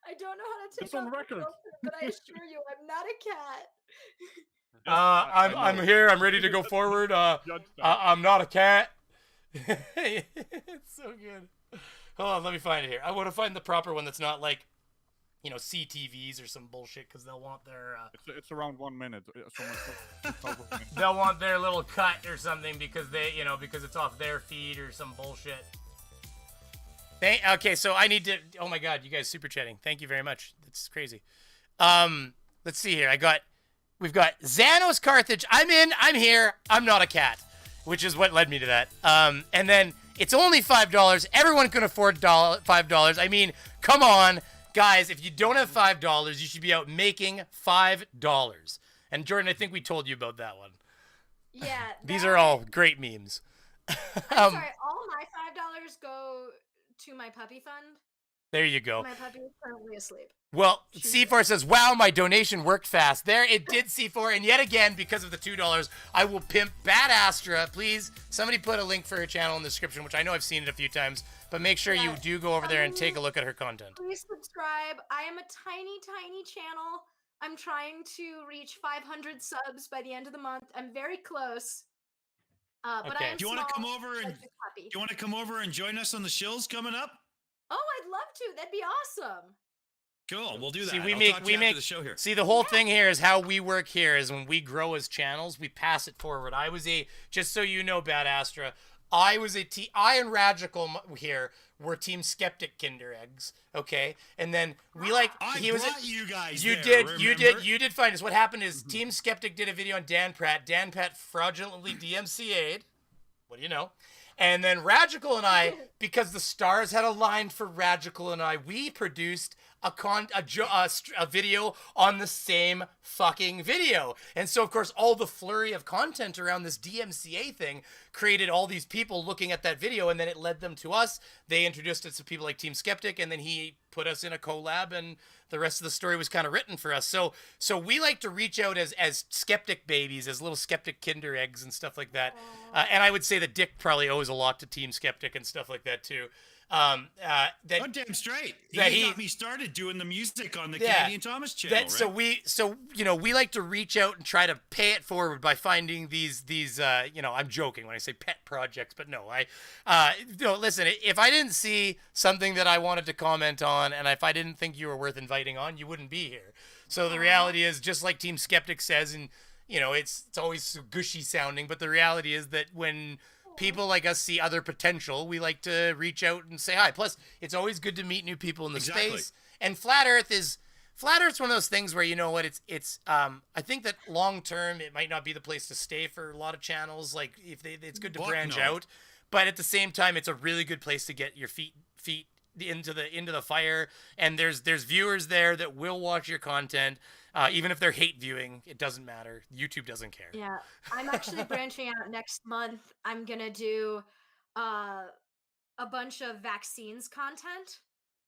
I don't know how to take It's on off the record. filter, but I assure you, I'm not a cat. I'm here. I'm ready to go forward. Judge that. I'm not a cat. It's so good. Hold on, let me find it here. I want to find the proper one that's not like, CTVs or some bullshit, because they'll want their It's around 1 minute. they'll want their little cut or something because because it's off their feed or some bullshit. Okay, so I need to. Oh my God, you guys super chatting. Thank you very much. That's crazy. Let's see here. We've got Xanos Carthage. I'm here. I'm not a cat, which is what led me to that. And then it's only $5. Everyone can afford $5. I mean, come on, guys. If you don't have $5, you should be out making $5. And Jordan, I think we told you about that one. Yeah. These are all great memes. I'm sorry. All my $5 go to my puppy fund. There you go. My puppy is currently asleep. Well, C4 says, wow, my donation worked fast. There, it did, C4. And yet again, because of the $2, I will pimp Bad Astra. Please, somebody put a link for her channel in the description, which I know I've seen it a few times. But make sure you do go over there and take a look at her content. Please subscribe. I am a tiny, tiny channel. I'm trying to reach 500 subs by the end of the month. I'm very close. But I am Do you want to come small, over and like a puppy. you want to come over and join us on the shills coming up? Oh, I'd love to. That'd be awesome. Cool, we'll do that. See, I'll talk to you after the show here. See, the whole thing here is how we work here is when we grow as channels, we pass it forward. Just so you know, Bad Astra, I and Radical here were Team Skeptic Kinder Eggs, okay? And then we you guys. You did find us. What happened is Team Skeptic did a video on Dan Pratt. Dan Pratt fraudulently DMCA'd. What do you know? And then Radical and I, because the stars had aligned for Radical and I, we produced a video on the same fucking video. And so, of course, all the flurry of content around this DMCA thing created all these people looking at that video, and then it led them to us. They introduced it to people like Team Skeptic, and then he put us in a collab, and the rest of the story was kind of written for us. So we like to reach out as skeptic babies, as little skeptic Kinder eggs and stuff like that. And I would say that Dick probably owes a lot to Team Skeptic and stuff like that too. Oh, damn straight. He got me started doing the music on the Candy and Thomas channel, right? So we like to reach out and try to pay it forward by finding these I'm joking when I say pet projects, but no, listen, if I didn't see something that I wanted to comment on, and if I didn't think you were worth inviting on, you wouldn't be here. So the reality is, just like Team Skeptic says, and it's always so gushy sounding, but the reality is that when people like us see other potential, we like to reach out and say hi. Plus, it's always good to meet new people in the space. And Flat Earth's one of those things where, you know what, it's I think that long term it might not be the place to stay for a lot of channels. Like it's good to branch out, but at the same time, it's a really good place to get your feet into the fire. And there's viewers there that will watch your content. Even if they're hate viewing, it doesn't matter. YouTube doesn't care. Yeah, I'm actually branching out next month. I'm gonna do a bunch of vaccines content.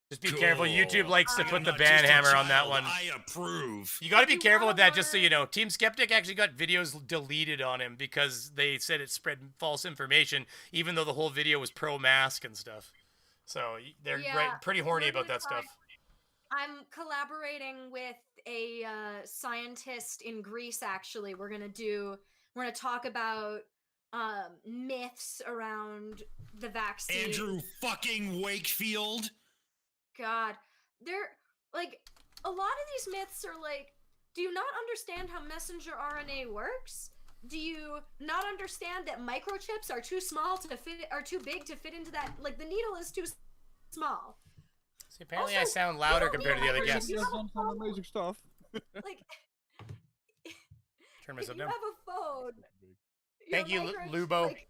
Just be careful. YouTube likes to I am put the not ban just a hammer on that child. one. I approve. You got to be You careful with wanna that, just so you know. Team Skeptic actually got videos deleted on him because they said it spread false information, even though the whole video was pro-mask and stuff. So they're pretty horny about that stuff. I'm collaborating with a scientist in Greece. Actually, we're gonna talk about myths around the vaccine. Andrew fucking Wakefield. God, they're like a lot of these myths are like, do you not understand how messenger RNA works? Do you not understand that microchips are too small to fit, are too big to fit into that? Like the needle is too small. See, apparently Also, I sound louder compared to the other guests. You have done some amazing stuff. Like, Turn if myself you down. have a phone. Thank you, microchip, Lubo. like,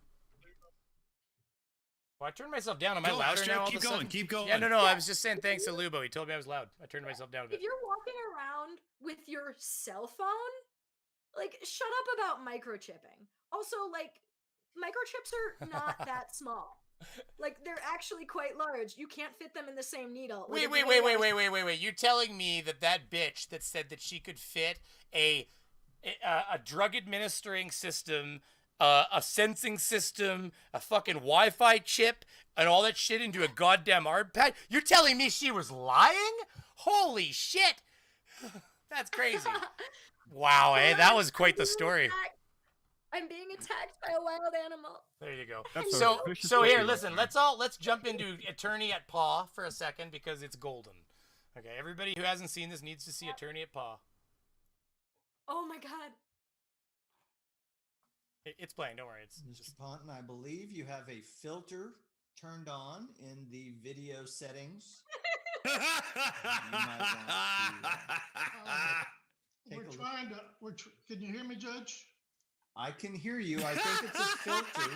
Well, I turned myself down. Am I Go, louder Astro, now? All keep of a going, sudden? keep going. Yeah, no. I was just saying thanks to Lubo. He told me I was loud. I turned myself down a bit. if you're walking around with your cell phone, like, shut up about microchipping. Also, like, microchips are not that small. Like, they're actually quite large. You can't fit them in the same needle. Like, Wait. You're telling me that bitch that said that she could fit a drug administering system, a sensing system, a fucking Wi-Fi chip, and all that shit into a goddamn hard pad? You're telling me she was lying? Holy shit! That's crazy. Wow, that was quite the story. I'm being attacked by a wild animal. There you go. That's So a vicious here, issue. listen. Let's jump into Attorney at Paw for a second because it's golden. Okay, everybody who hasn't seen this needs to see Attorney at Paw. Oh my god. It's playing. Don't worry. It's Mr. just Ponton, I believe you have a filter turned on in the video settings. Can you hear me, Judge? I can hear you. I think it's a filter.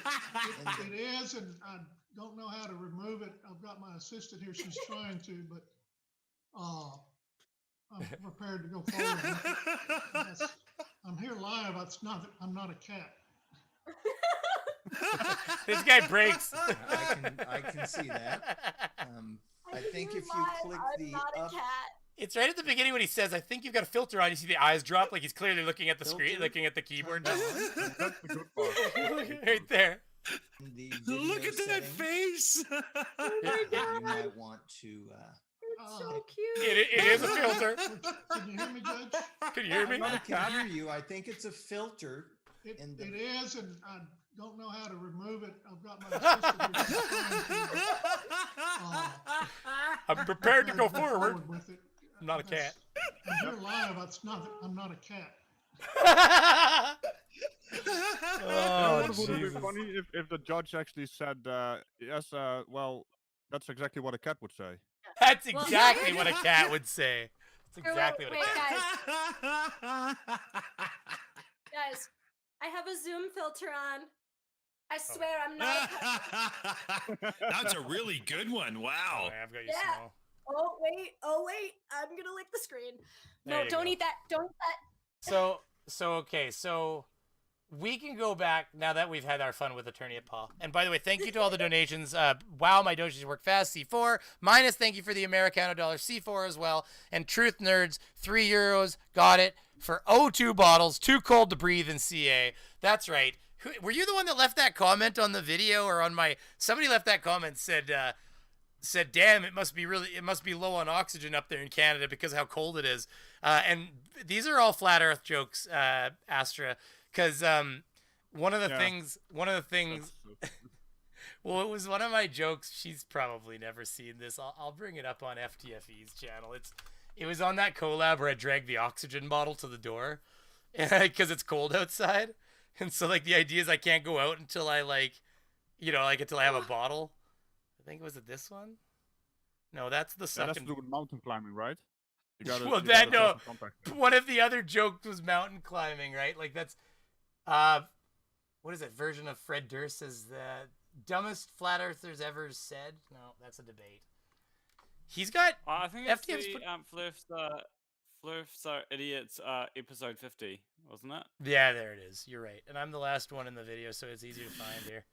It is, and I don't know how to remove it. I've got my assistant here. She's trying to, but I'm prepared to go forward. I'm here live. I'm not a cat. this guy breaks. I can see that. I think if you click I'm not a cat. It's right at the beginning when he says, "I think you've got a filter on." You see the eyes drop, like he's clearly looking at the screen, looking at the keyboard. That's the good part. right there. the Look at that settings, face. you might want to. It's so cute. It is a filter. Can you hear me, Judge? Can you hear me? I can hear you. I think it's a filter. It the- is, and I don't know how to remove it. I've got my assistant here. She's trying to, I'm prepared to go go forward. with it. I'm not a cat. I'm here live. I'm not a cat. Oh, It would have Jesus. been funny if the judge actually said, yes, well, that's exactly what a cat would say. That's Well, exactly what a cat would say. That's exactly what a Wait, cat. guys, I have a zoom filter on. I swear I'm not a cat. That's a really good one. Wow. I've got you Yeah. small. Oh wait, I'm gonna lick the screen. There No, you don't go. eat that. Don't eat that. So we can go back now that we've had our fun with Attorney at Paw. And by the way, thank you to all the donations. Wow, my donations work fast. C4 minus. Thank you for the Americano dollar. C4 as well. And Truth Nerds, €3. Got it for O2 bottles. Too cold to breathe in CA. That's right. Were you the one that left that comment on the video or on my? Somebody left that comment said, "Damn, it must be low on oxygen up there in Canada because of how cold it is." And these are all flat Earth jokes, Astra, because one of the things. Well, it was one of my jokes. She's probably never seen this. I'll bring it up on FTFE's channel. It was on that collab where I dragged the oxygen bottle to the door because it's cold outside, and so like the idea is I can't go out until I like You know, like until I have a bottle. I think was it this one? No, that's the Yeah, suck. that's to do with mountain climbing, right? You gotta, Well, you that gotta no. social contact. One of the other jokes was mountain climbing, right? Like that's, what is it? Version of Fred Durst is the dumbest flat earthers ever said. No, that's a debate. He's got. I think it's FTF's the Flurfs Are Idiots episode 50, wasn't it? Yeah, there it is. You're right, and I'm the last one in the video, so it's easy to find here.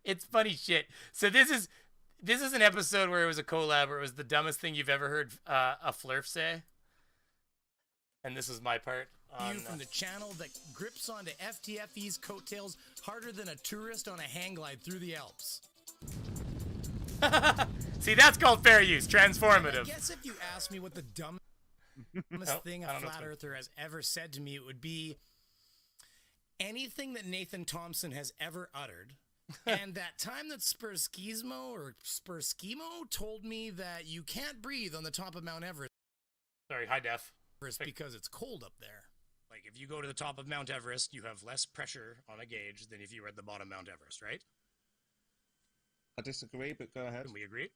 It's funny shit. So this is an episode where it was a collab where it was the dumbest thing you've ever heard a Flurf say. And this is my part. You from the channel that grips onto FTFE's coattails harder than a tourist on a hang glide through the Alps. See, that's called fair use, I transformative. guess if you ask me what the dumbest thing a flat earther has ever said to me, it would be anything that Nathan Thompson has ever uttered. And that time that Spurskimo told me that you can't breathe on the top of Mount Everest. Sorry, high def. Because it's cold up there. Like, if you go to the top of Mount Everest, you have less pressure on a gauge than if you were at the bottom of Mount Everest, right? I disagree, but go ahead. Can we agree?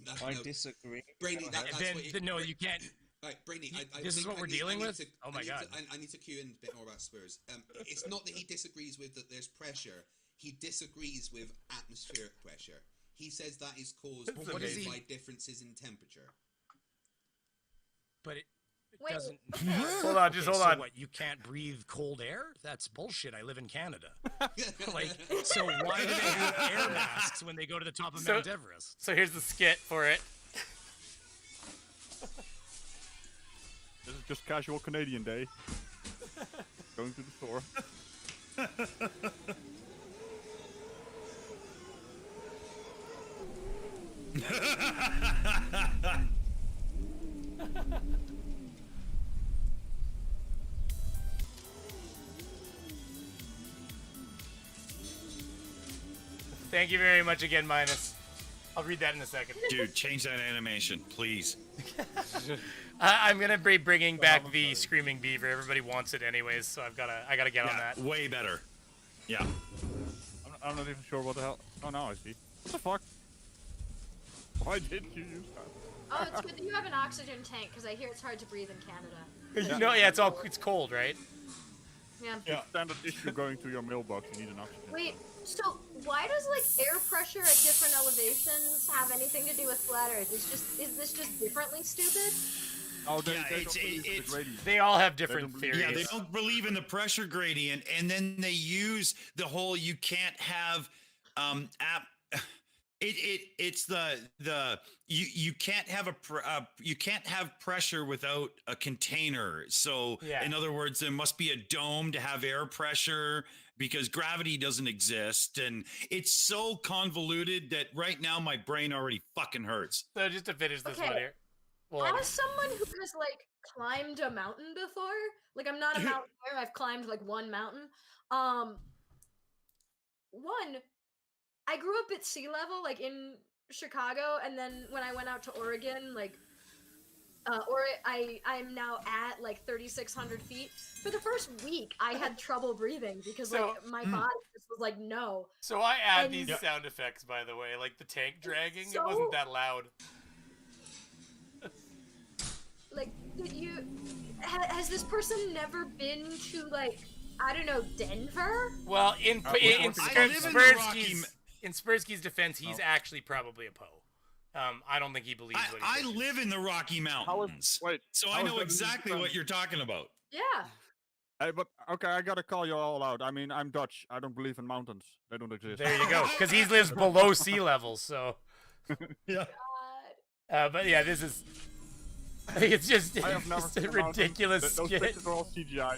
No, I disagree. Brainy, that's what you... No, you can't. Right, Brainy, This is what we're dealing with? Oh my God. I need to cue in a bit more about Spurs. It's not that he disagrees with that there's pressure. He disagrees with atmospheric pressure. He says that is caused by differences in temperature. But it Wait, doesn't. Hold on, just hold on. What, you can't breathe cold air? That's bullshit. I live in Canada. Like, so why do they have air masks when they go to the top of Mount Everest? So here's the skit for it. This is just casual Canadian day. Going to the store. Thank you very much again, Minus. I'll read that in a second. Dude, change that animation, please. I'm gonna be bringing back the Screaming Beaver. Everybody wants it anyways, so I gotta get on that. Way better. Yeah. I'm not even sure what the hell. Oh, now I see. What the fuck? Why didn't you use that? Oh, it's good that you have an oxygen tank because I hear it's hard to breathe in Canada. No, yeah, it's cold, right? Yeah. Standard issue going to your mailbox. You need an oxygen. Wait, so why does like air pressure at different elevations have anything to do with flat Earth? Is this just differently stupid? Oh, they all have different theories. Yeah, they don't believe in the pressure gradient, and then they use the whole you can't have it's the you can't have you can't have pressure without a container. So in other words, there must be a dome to have air pressure because gravity doesn't exist, and it's so convoluted that right now my brain already fucking hurts. So just to finish this one here. Well, as someone who has like climbed a mountain before, like I'm not a mountaineer, I've climbed like one mountain. One, I grew up at sea level, like in Chicago, and then when I went out to Oregon, like, I'm now at like 3,600 feet. For the first week, I had trouble breathing because like my body just was like, no. So I add these sound effects, by the way, like the tank dragging. It wasn't that loud. Like, has this person never been to like, I don't know, Denver? Well, in Spursky's defense, he's actually probably a Poe. I don't think he believes what he I live in the Rocky Mountains, so I know exactly what you're talking about. Yeah. Hey, but okay, I gotta call you all out. I mean, I'm Dutch. I don't believe in mountains. They don't exist. There you go. Because he lives below sea level, so. Yeah. But yeah, this is. It's just a ridiculous those skit. pictures are all CGI.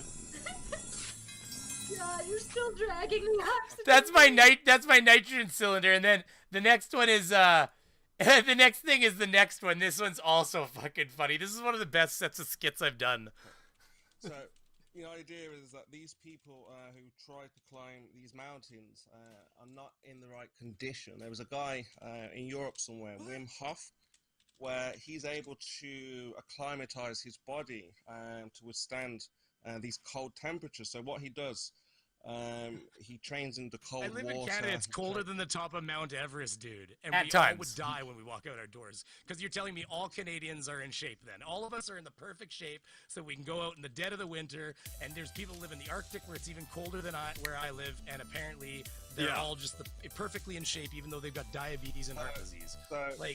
God, you're still dragging me up. That's my nitrogen cylinder, and then the next one is the next thing is the next one. This one's also fucking funny. This is one of the best sets of skits I've done. So the idea is that these people who try to climb these mountains are not in the right condition. There was a guy in Europe somewhere, Wim Hof, where he's able to acclimatize his body to withstand these cold temperatures. So what he does, He trains in the cold I live water. in Canada. It's colder than the top of Mount Everest, dude. And At we all times. would die when we walk out our doors. Because you're telling me all Canadians are in shape then. All of us are in the perfect shape so we can go out in the dead of the winter. And there's people live in the Arctic where it's even colder than where I live. And apparently they're all just perfectly in shape, even though they've got diabetes and heart disease.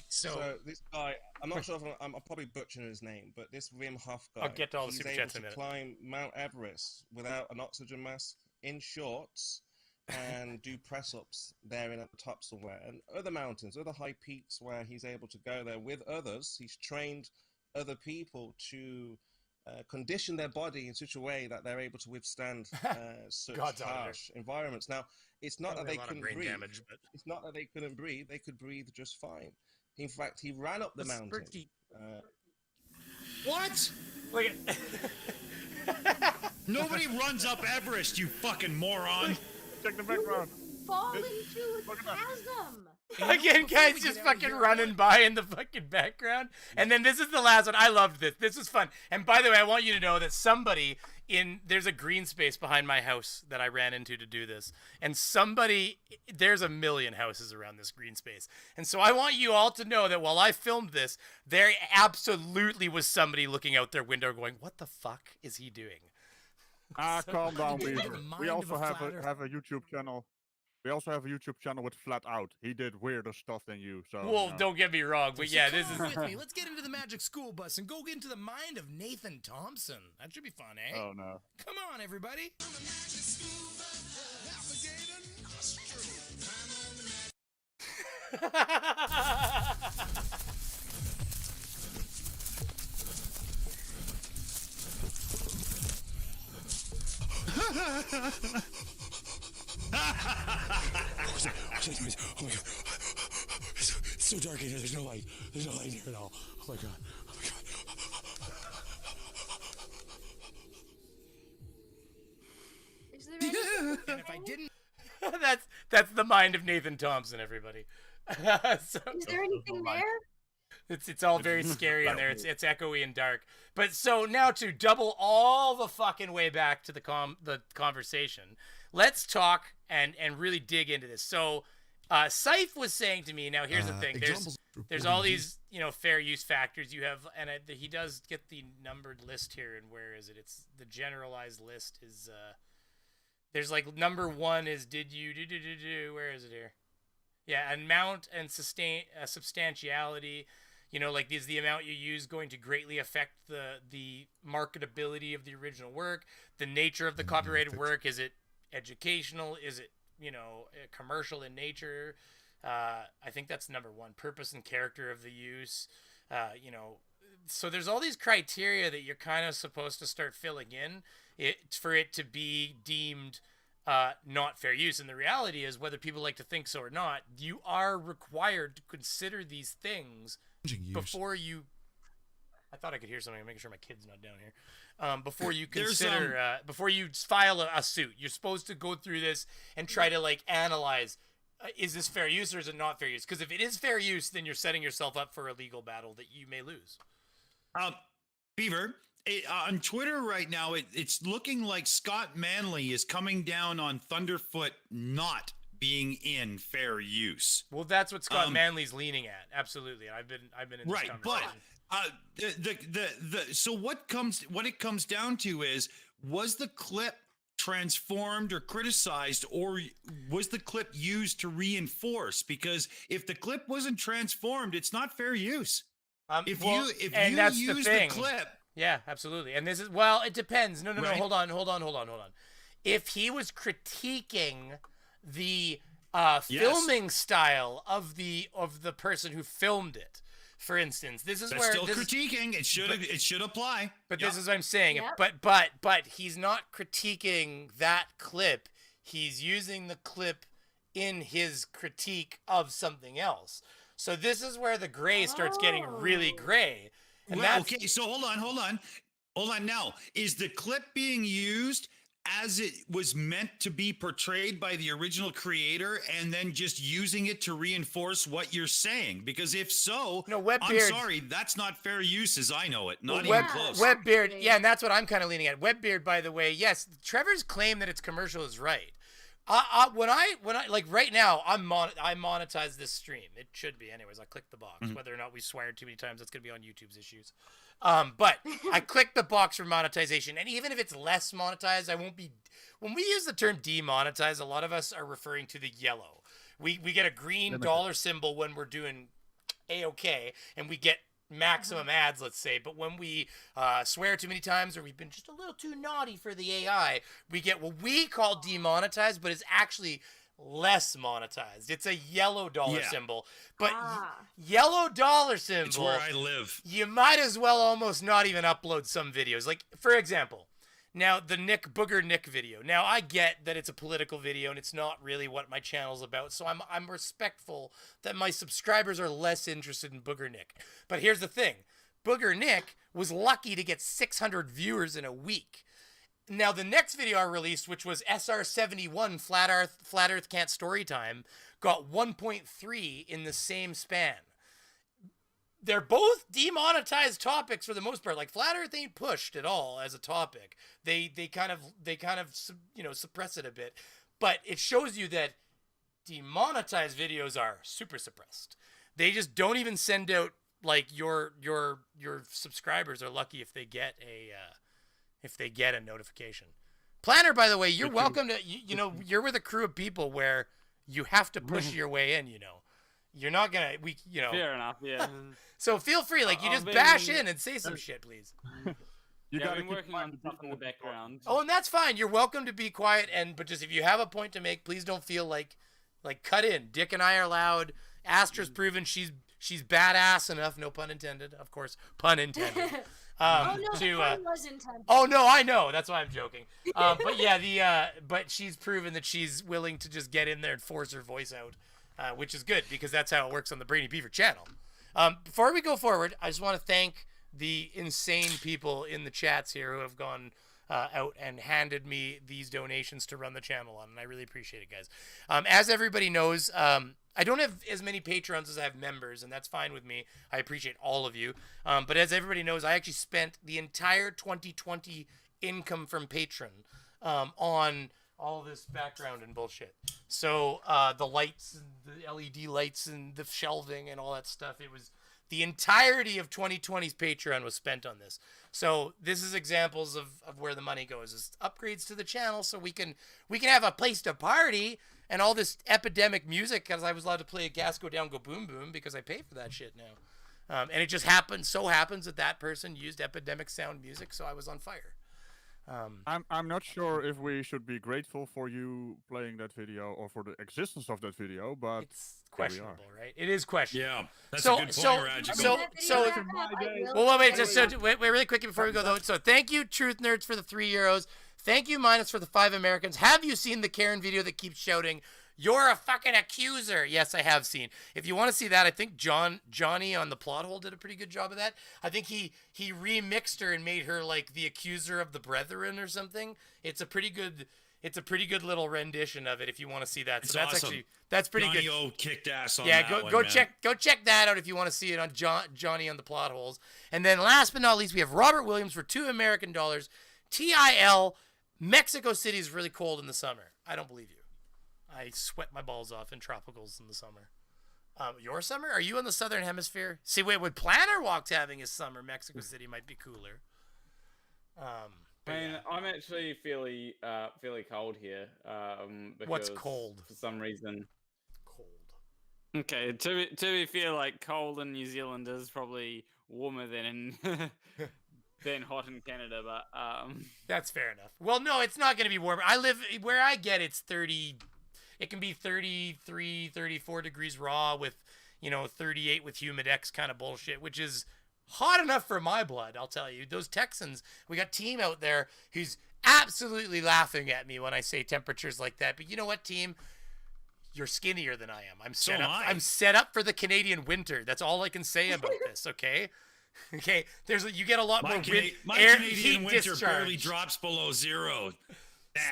So this guy, I'm not sure if I'm probably butchering his name, but this Wim Hof guy, I'll get to all the he's super able chats in a to minute. climb Mount Everest without an oxygen mask, in shorts, and do press-ups there in at the top somewhere. And other mountains, other high peaks where he's able to go there with others. He's trained other people to condition their body in such a way that they're able to withstand such harsh environments. Now, it's not that they couldn't breathe. Damage, but... It's not that they couldn't breathe. They could breathe just fine. In fact, he ran up the mountain. What? Look at... Nobody runs up Everest, you fucking moron. Check the background. Fall into a chasm. Again, guys just fucking running by in the fucking background. And then this is the last one. I loved this. This was fun. And by the way, I want you to know that there's a green space behind my house that I ran into to do this. And there's a million houses around this green space. And so I want you all to know that while I filmed this, there absolutely was somebody looking out their window going, what the fuck is he doing? Calm down, Beaver. We also have a YouTube channel. We also have a YouTube channel with Flat Out. He did weirder stuff than you. So. Well, don't get me wrong, but yeah, this is. With me. Let's get into the magic school bus and go into the mind of Nathan Thompson. That should be fun, eh? Oh no! Come on, everybody. Oh my god. It's so dark in here. There's no light. There's no light in here at all. Oh my god. Oh my god. Is there anything? And if I didn't... that's the mind of Nathan Thompson, everybody. Is there anything there? It's all very scary in there. It's echoey and dark. But so now to double all the fucking way back to the conversation, let's talk and really dig into this. So Saif was saying to me, now here's the thing. There's all these, fair use factors you have, and he does get the numbered list here. And where is it? It's the generalized list is there's like number 1 is did you do where is it here? Yeah, amount and substantiality. Like is the amount you use going to greatly affect the marketability of the original work? The nature of the copyrighted work, is it educational? Is it, commercial in nature? I think that's number 1. Purpose and character of the use. So there's all these criteria that you're kind of supposed to start filling in for it to be deemed not fair use. And the reality is, whether people like to think so or not, you are required to consider these things before you. I thought I could hear something. I'm making sure my kid's not down here. Before you consider, before you file a suit, you're supposed to go through this and try to analyze: is this fair use or is it not fair use? Because if it is fair use, then you're setting yourself up for a legal battle that you may lose. Beaver, on Twitter right now, it's looking like Scott Manley is coming down on Thunderfoot not being in fair use. Well, that's what Scott Manley's leaning at. Absolutely. I've been in this conversation. But so what it comes down to is, was the clip transformed or criticized, or was the clip used to reinforce? Because if the clip wasn't transformed, it's not fair use. If you use the clip. Yeah, absolutely. And this is, it depends. No, Right. hold on. If he was critiquing the filming style of the person who filmed it, for instance, this is where still critiquing. It should apply. But this is what I'm saying. Yep. But he's not critiquing that clip. He's using the clip in his critique of something else. So this is where the gray starts getting really gray. And okay, so hold on. Now, is the clip being used as it was meant to be portrayed by the original creator and then just using it to reinforce what you're saying? Because if so, No, I'm Webbeard. sorry, that's not fair use as I know it. Not Web, even close. Webbeard, yeah, and that's what I'm kind of leaning at. Webbeard, by the way, yes, Trevor's claim that it's commercial is right. When I like right now, I monetize this stream. It should be, anyways. I click the box. Whether or not we swear too many times, that's gonna be on YouTube's issues. But I click the box for monetization, and even if it's less monetized, I won't be. When we use the term demonetize, a lot of us are referring to the yellow. We get a green dollar symbol when we're doing A-OK, and we get maximum ads, let's say. But when we swear too many times, or we've been just a little too naughty for the AI, we get what we call demonetized, but it's actually less monetized. It's a yellow dollar symbol. But yellow dollar symbol, It's where I live. you might as well almost not even upload some videos. Like, for example, now the Booger Nick video. Now, I get that it's a political video and it's not really what my channel's about, so I'm respectful that my subscribers are less interested in Booger Nick. But here's the thing. Booger Nick was lucky to get 600 viewers in a week. Now, the next video I released, which was SR71, Flat Earth Can't Storytime, got 1.3 in the same span. They're both demonetized topics for the most part. Like, Flat Earth ain't pushed at all as a topic. They kind of suppress it a bit. But it shows you that demonetized videos are super suppressed. They just don't even send out, like, your subscribers are lucky if they get a notification. Planner, by the way, you're welcome to, you're with a crew of people where you have to push your way in, You're not gonna, Fair enough, yeah. So feel free, like, you just bash in and say some shit, please. I've been working on stuff in the background. Oh, and that's fine. You're welcome to be quiet, but just if you have a point to make, please don't feel like cut in. Dick and I are loud. Astra's proven she's badass enough, no pun intended, of course, pun intended. Oh no, the pun was intended. Oh no, I know. That's why I'm joking. But yeah, but she's proven that she's willing to just get in there and force her voice out, which is good because that's how it works on the Brainy Beaver channel. Before we go forward, I just want to thank the insane people in the chats here who have gone out and handed me these donations to run the channel on, and I really appreciate it, guys. As everybody knows, I don't have as many patrons as I have members, and that's fine with me. I appreciate all of you. But as everybody knows, I actually spent the entire 2020 income from Patreon on all this background and bullshit. So the lights, and the LED lights, and the shelving, and all that stuff. It was the entirety of 2020's Patreon was spent on this. So this is examples of where the money goes. Is upgrades to the channel so we can have a place to party and all this epidemic music, because I was allowed to play a Gas Go Down Go Boom Boom because I pay for that shit now. And it just happens that person used epidemic sound music, so I was on fire. I'm not sure if we should be grateful for you playing that video or for the existence of that video, but it's questionable, right? It is questionable. Yeah, that's a good point, Raj. Wait, really quickly before we go though. So thank you, Truth Nerds, for the €3. Thank you, Minus, for the 5 Americans. Have you seen the Karen video that keeps shouting, "You're a fucking accuser"? Yes, I have seen. If you want to see that, I think Johnny on the plot hole did a pretty good job of that. I think he remixed her and made her like the accuser of the brethren or something. It's a pretty good little rendition of it if you want to see that. So that's awesome. that's pretty Johnny good. O kicked ass on Yeah, that go man. check that out if you want to see it on Johnny on the plot holes. And then last but not least, we have Robert Williams for $2 American. TIL. Mexico City is really cold in the summer. I don't believe you. I sweat my balls off in tropicals in the summer. Your summer? Are you in the southern hemisphere? See, wait, with Planner Walk's having his summer, Mexico City might be cooler. I'm actually fairly cold here. Because what's cold? For some reason. Cold. Okay, to be fair, like cold in New Zealand is probably warmer than than hot in Canada, but that's fair enough. Well, no, it's not going to be warmer. I live where I get it's 30. It can be 33, 34 degrees raw with, 38 with Humidex kind of bullshit, which is hot enough for my blood, I'll tell you. Those Texans, we got Team out there who's absolutely laughing at me when I say temperatures like that. But you know what, Team? You're skinnier than I am. I'm set up for the Canadian winter. That's all I can say about this, okay? Okay, you get a lot more My air Canadian heat winter discharge. barely drops below 0.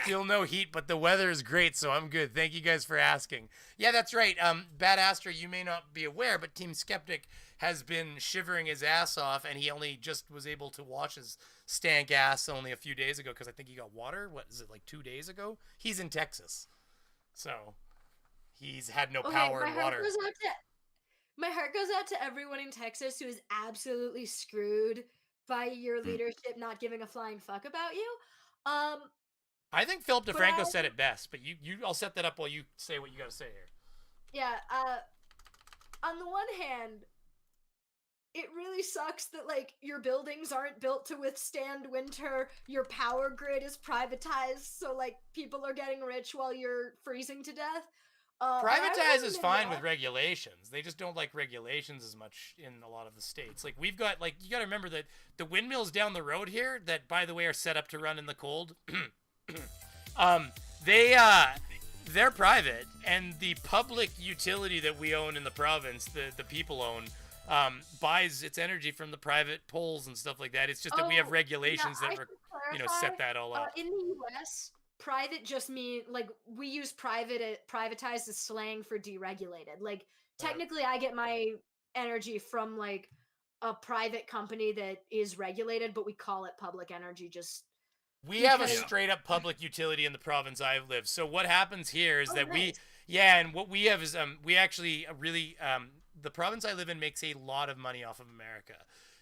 Still no heat, but the weather is great, so I'm good. Thank you guys for asking. Yeah, that's right. Bad Astra, you may not be aware, but Team Skeptic has been shivering his ass off, and he only just was able to wash his stank ass only a few days ago because I think he got water. What is it, like 2 days ago? He's in Texas, so he's had no power and water. My heart goes out to everyone in Texas who is absolutely screwed by your leadership not giving a flying fuck about you. I think Philip DeFranco said it best, but I'll set that up while you say what you got to say here. Yeah, on the one hand, it really sucks that, like, your buildings aren't built to withstand winter, your power grid is privatized, so, like, people are getting rich while you're freezing to death. Privatize is fine with regulations. They just don't like regulations as much in a lot of the states. Like, we've got, like, you got to remember that the windmills down the road here that, by the way, are set up to run in the cold, they're private, and the public utility that we own in the province, the people own, buys its energy from the private poles and stuff like that. It's just that we have regulations that set that all up. In the U.S., private just mean, like, we use privatized as slang for deregulated. Like, technically, I get my energy from, like, a private company that is regulated, but we call it public energy just. We have a straight up public utility in the province I live. So what happens here is that and what we have is we actually really the province I live in makes a lot of money off of America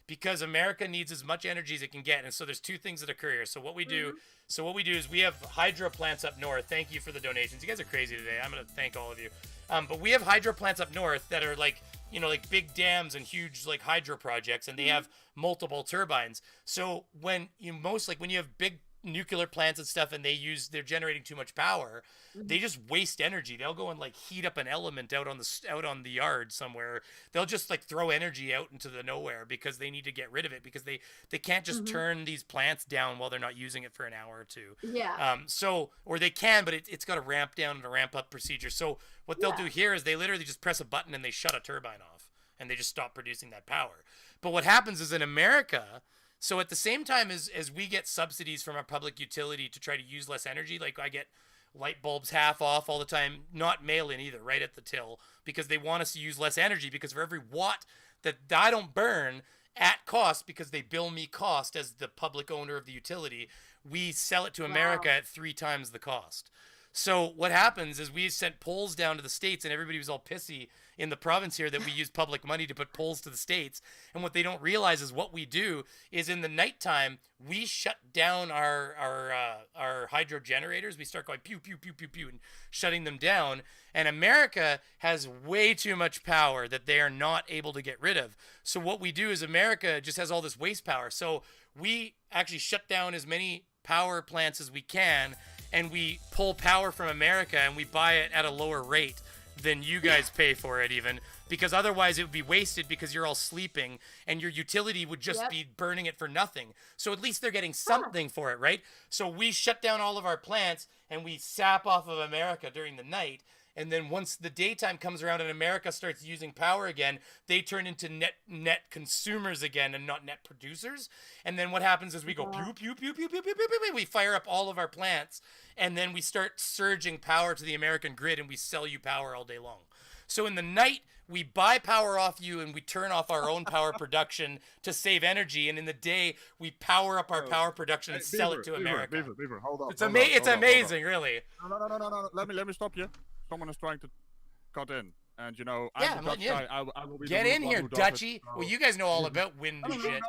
because America needs as much energy as it can get. And so there's two things that occur here. So what we do is we have hydro plants up north. Thank you for the donations. You guys are crazy today. I'm going to thank all of you. But we have hydro plants up north that are like, like big dams and huge like hydro projects, and they have multiple turbines. So when you have big nuclear plants and stuff and they're generating too much power, they just waste energy. They'll go and like heat up an element out on the yard somewhere. They'll just like throw energy out into the nowhere because they need to get rid of it because they can't just turn these plants down while they're not using it for an hour or two. Or they can, but it's got a ramp down and a ramp up procedure. So what they'll do here is they literally just press a button and they shut a turbine off and they just stop producing that power. But what happens is in America, so at the same time as we get subsidies from our public utility to try to use less energy, like I get light bulbs half off all the time, not mail-in either, right at the till, because they want us to use less energy because for every watt that I don't burn at cost, because they bill me cost as the public owner of the utility, we sell it to America at 3 times the cost. So what happens is we sent poles down to the States and everybody was all pissy in the province here that we use public money to put poles to the States. And what they don't realize is what we do is in the nighttime, we shut down our hydro generators. We start going pew, pew, pew, pew, pew, and shutting them down. And America has way too much power that they are not able to get rid of. So what we do is America just has all this waste power. So we actually shut down as many power plants as we can, and we pull power from America and we buy it at a lower rate than you guys pay for it even, because otherwise it would be wasted because you're all sleeping and your utility would just be burning it for nothing. So at least they're getting something for it, right? So we shut down all of our plants and we sap off of America during the night. And then once the daytime comes around and America starts using power again, they turn into net consumers again and not net producers. And then what happens is we go pew, pew, pew, pew, pew, pew, pew, pew. We fire up all of our plants and then we start surging power to the American grid and we sell you power all day long. So in the night, we buy power off you and we turn off our own power production to save energy. And in the day, we power up our power production and sell it to America. Beaver, hold on. It's amazing, really. No. Let me stop you. Someone is trying to cut in, and I'm the Dutch guy. I will be get in here, Dutchy. Well, you guys know all about wind and shit.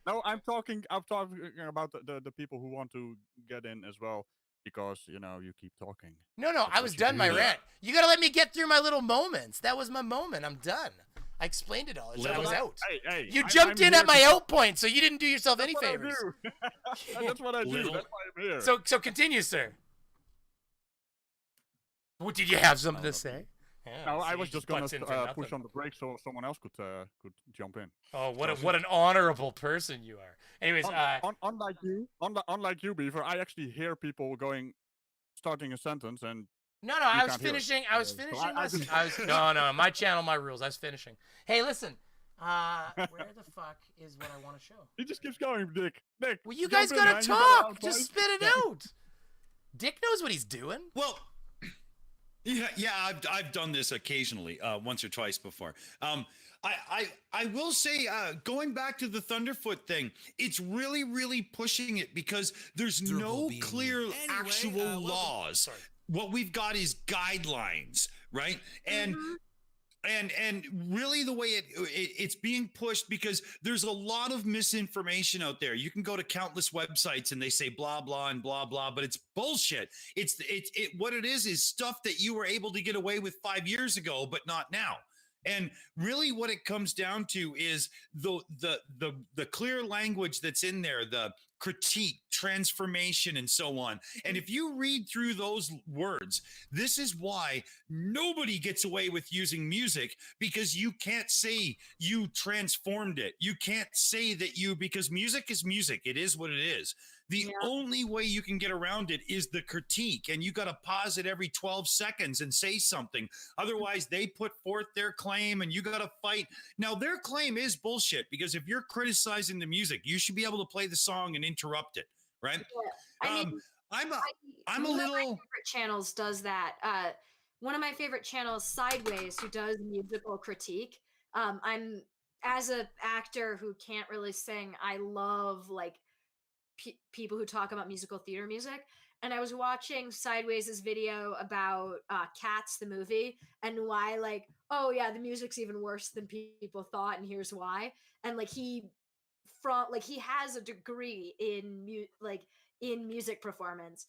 No, I'm talking about the people who want to get in as well, because you keep talking. No, I was done my rant. You gotta let me get through my little moments. That was my moment. I'm done. I explained it all. I was out. Hey, you jumped in at my out point, so you didn't do yourself any favors. That's what I do. That's why I'm here. So continue, sir. What, did you have something to say? Yeah, no, I was just going to push on the brakes so someone else could jump in. Oh, what an honorable person you are. Anyways, unlike you, Beaver, I actually hear people starting a sentence and. No, I was finishing. No, my channel, my rules. I was finishing. Hey, listen. Where the fuck is what I want to show? He just keeps going, Dick. Well, you guys gotta talk. Just spit it out. Dick knows what he's doing. Well, yeah, I've done this occasionally, once or twice before. I will say, going back to the Thunderfoot thing, it's really, really pushing it because there's no clear actual laws. Sorry. What we've got is guidelines, right? And really the way it's being pushed, because there's a lot of misinformation out there. You can go to countless websites and they say blah blah and blah blah, but it's bullshit. It's what it is stuff that you were able to get away with 5 years ago but not now. And really what it comes down to is the clear language that's in there, the critique, transformation, and so on. And if you read through those words, this is why nobody gets away with using music, because you can't say you transformed it. You can't say that because music is music. It is what it is. The only way you can get around it is the critique, and you got to pause it every 12 seconds and say something. Otherwise, they put forth their claim and you got to fight. Now, their claim is bullshit, because if you're criticizing the music, you should be able to play the song and interrupt it, right? Yeah. I mean, I'm a one of my little. favorite channels does that. One of my favorite channels, Sideways, who does musical critique. I'm as an actor who can't really sing, I love like people who talk about musical theater music. And I was watching Sideways' video about Cats the movie, and why, like, oh yeah, the music's even worse than people thought, and here's why. And like he has a degree in music performance,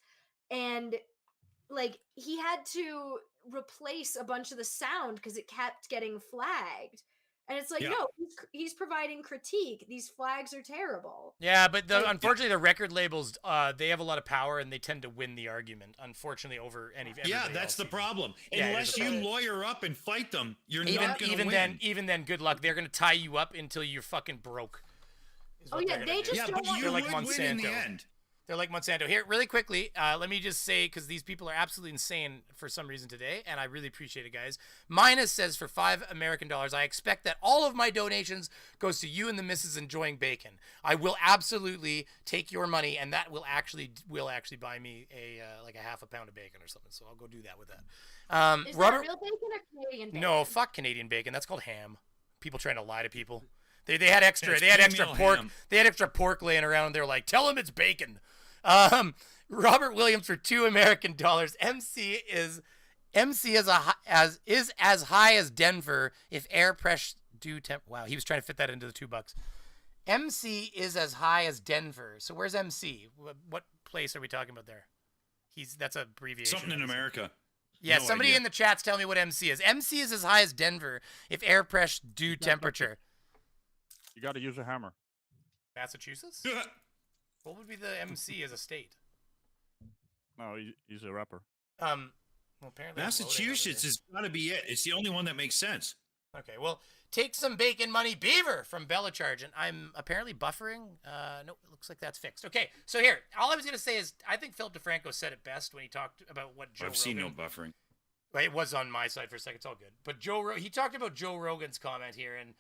and like he had to replace a bunch of the sound because it kept getting flagged. And it's like, no, he's providing critique. These flags are terrible. Yeah, but unfortunately, the record labels, they have a lot of power, and they tend to win the argument, unfortunately, over everybody That's else the even. problem. Yeah, Unless you lawyer up and fight them, you're not going to win. Even then, good luck. They're going to tie you up until you're fucking broke. Oh yeah, they just don't want They're like would win in the Monsanto. end. They're like Monsanto. Here, really quickly, let me just say, because these people are absolutely insane for some reason today, and I really appreciate it, guys. Minus says, for $5 American, I expect that all of my donations goes to you and the missus enjoying bacon. I will absolutely take your money, and that will actually buy me like a half a pound of bacon or something. So I'll go do that with that. Is Robert, that real bacon or Canadian bacon? no, fuck Canadian bacon. That's called ham. People trying to lie to people. They had extra. It's They had extra female pork. ham. They had extra pork laying around. They're like, tell them it's bacon. Robert Williams for $2 American. MC is as high as Denver if air pressure due temp. Wow, he was trying to fit that into the $2. MC is as high as Denver. So where's MC? What place are we talking about there? That's a abbreviation. Something in America. Yeah, No somebody idea. in the chat's tell me what MC is. MC is as high as Denver if air pressure due temperature. You got to use a hammer. Massachusetts? What would be the MC as a state? No, he's a rapper. Well, apparently Massachusetts has got to be it. It's the only one that makes sense. Okay, well, take some bacon money, Beaver, from Bella Charge, and I'm apparently buffering. No, it looks like that's fixed. Okay, so here, all I was going to say is I think Philip DeFranco said it best when he talked about what Joe Rogan... I've seen no buffering. Well, it was on my side for a second. It's all good. But he talked about Joe Rogan's comment here, and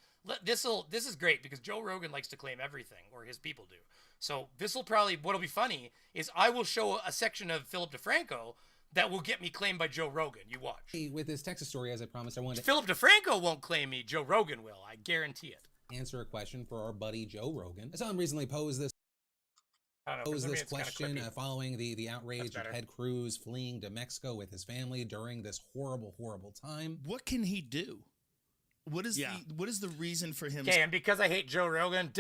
this is great because Joe Rogan likes to claim everything, or his people do. So what'll be funny is I will show a section of Philip DeFranco that will get me claimed by Joe Rogan. You watch. With this Texas story, as I promised, I wanted to Philip DeFranco won't claim me. Joe Rogan will. I guarantee it. answer a question for our buddy Joe Rogan. I saw him recently pose this question following the outrage of Ted Cruz fleeing to Mexico with his family during this horrible, horrible time. What can he do? What is the reason for him? Okay, and because I hate Joe Rogan,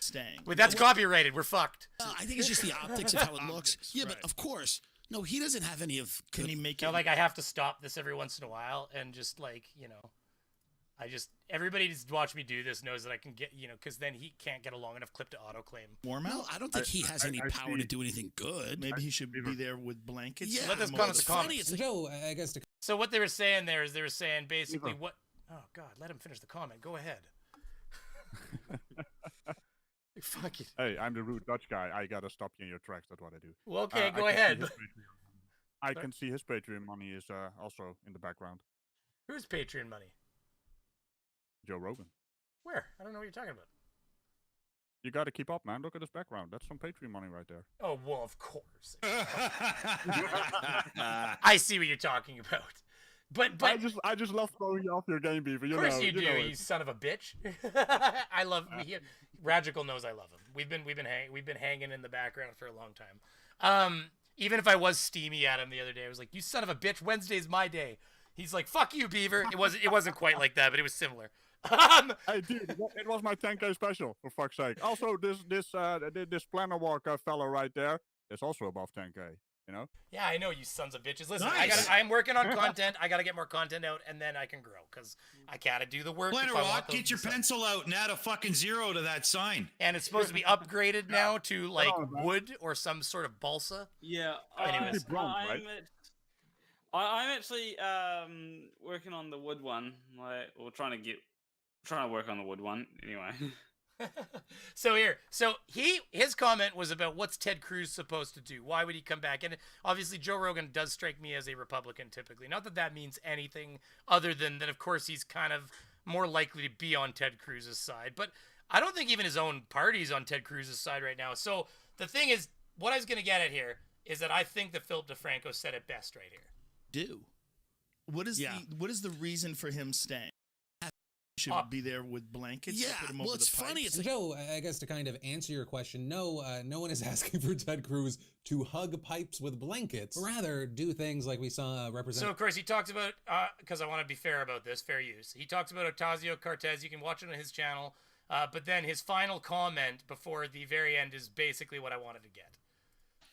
staying. Wait, that's copyrighted. We're fucked. I think it's just the optics of how it looks. Yeah, but of course, no, he doesn't have any of. Can he make it? Like I have to stop this every once in a while and just everybody just watch me do this knows that I can get, because then he can't get a long enough clip to auto-claim. Warm out? I don't think he has any power to do anything good. Maybe he should be there with blankets. Yeah, let us comment the comments. Joe, I guess So what they were saying there is they were saying basically what... Oh, God, let him finish the comment. Go ahead. Fuck it. Hey, I'm the rude Dutch guy. I gotta stop you in your tracks. That's what I do. Well, okay, go ahead. I can see his Patreon money is also in the background. Who's Patreon money? Joe Rogan. Where? I don't know what you're talking about. You got to keep up, man. Look at his background. That's some Patreon money right there. Oh, well, of course. I see what you're talking about. But I just love throwing you off your game, Beaver. Of course you do, you son of a bitch. I love Radical knows I love him. We've been hanging in the background for a long time. Even if I was steamy at him the other day, I was like, "You son of a bitch! Wednesday's my day." He's like, "Fuck you, Beaver." It wasn't quite like that, but it was similar. Hey, dude, it was my 10K special, for fuck's sake. Also, this planner walk fellow right there is also above 10K. You know? Yeah, I know, you sons of bitches. Listen, Nice. I'm working on content. I gotta get more content out, and then I can grow, because I gotta do the work. Planner if I want Rock, those get your results. pencil out and add a fucking 0 to that sign. And it's supposed to be upgraded now to like wood or some sort of balsa. Yeah. Anyways. I'm actually working on the wood one. Or trying to work on the wood one anyway. So his comment was about what's Ted Cruz supposed to do? Why would he come back? And obviously Joe Rogan does strike me as a Republican typically. Not that that means anything other than that, of course, he's kind of more likely to be on Ted Cruz's side. But I don't think even his own party's on Ted Cruz's side right now. So the thing is, what I was going to get at here is that I think that Philip DeFranco said it best right here. What is the reason for him staying? Should be there with blankets. Yeah, to put him well, over it's the funny. pipes? So, Joe, I guess to kind of answer your question, no one is asking for Ted Cruz to hug pipes with blankets. Rather, do things like we saw represent. So, of course, he talks about, because I want to be fair about this, fair use. He talks about Ocasio-Cortez. You can watch it on his channel. But then his final comment before the very end is basically what I wanted to get.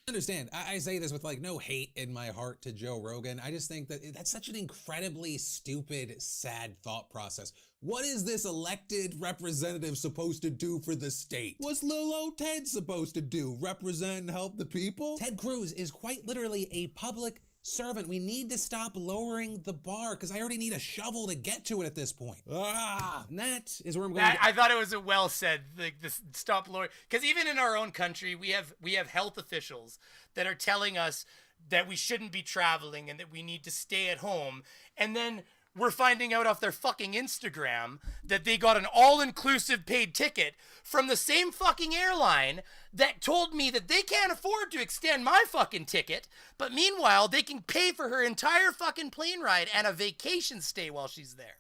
Understand, I say this with like no hate in my heart to Joe Rogan. I just think that that's such an incredibly stupid, sad thought process. What is this elected representative supposed to do for the state? What's Lil old Ted supposed to do? Represent and help the people? Ted Cruz is quite literally a public servant. We need to stop lowering the bar because I already need a shovel to get to it at this point. And that is where I'm going. I thought it was a well said. Like this, stop lowering, because even in our own country, we have health officials that are telling us that we shouldn't be traveling and that we need to stay at home, and then we're finding out off their fucking Instagram that they got an all-inclusive paid ticket from the same fucking airline that told me that they can't afford to extend my fucking ticket, but meanwhile, they can pay for her entire fucking plane ride and a vacation stay while she's there.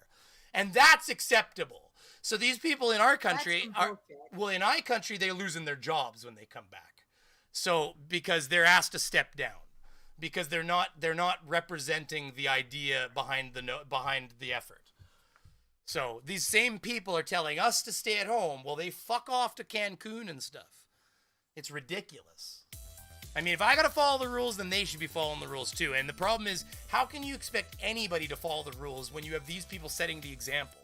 And that's acceptable. So these people in our country in our country, they're losing their jobs when they come back. So, because they're asked to step down. Because they're not representing the idea behind the effort. So these same people are telling us to stay at home while they fuck off to Cancun and stuff. It's ridiculous. I mean, if I gotta follow the rules, then they should be following the rules too. And the problem is, how can you expect anybody to follow the rules when you have these people setting the example?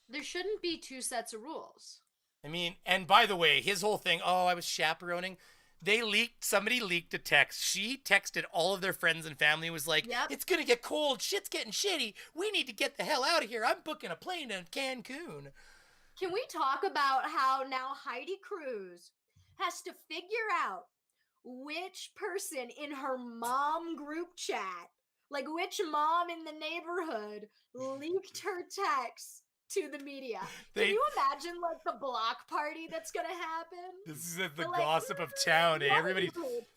There shouldn't be two sets of rules. I mean, and by the way, his whole thing, I was chaperoning. Somebody leaked a text. She texted all of their friends and family, was like, It's gonna get cold, shit's getting shitty, we need to get the hell out of here, I'm booking a plane to Cancun. Can we talk about how now Heidi Cruz has to figure out which person in her mom group chat, like which mom in the neighborhood leaked her text to the media? Can you imagine like the block party that's gonna happen? This is the gossip of town.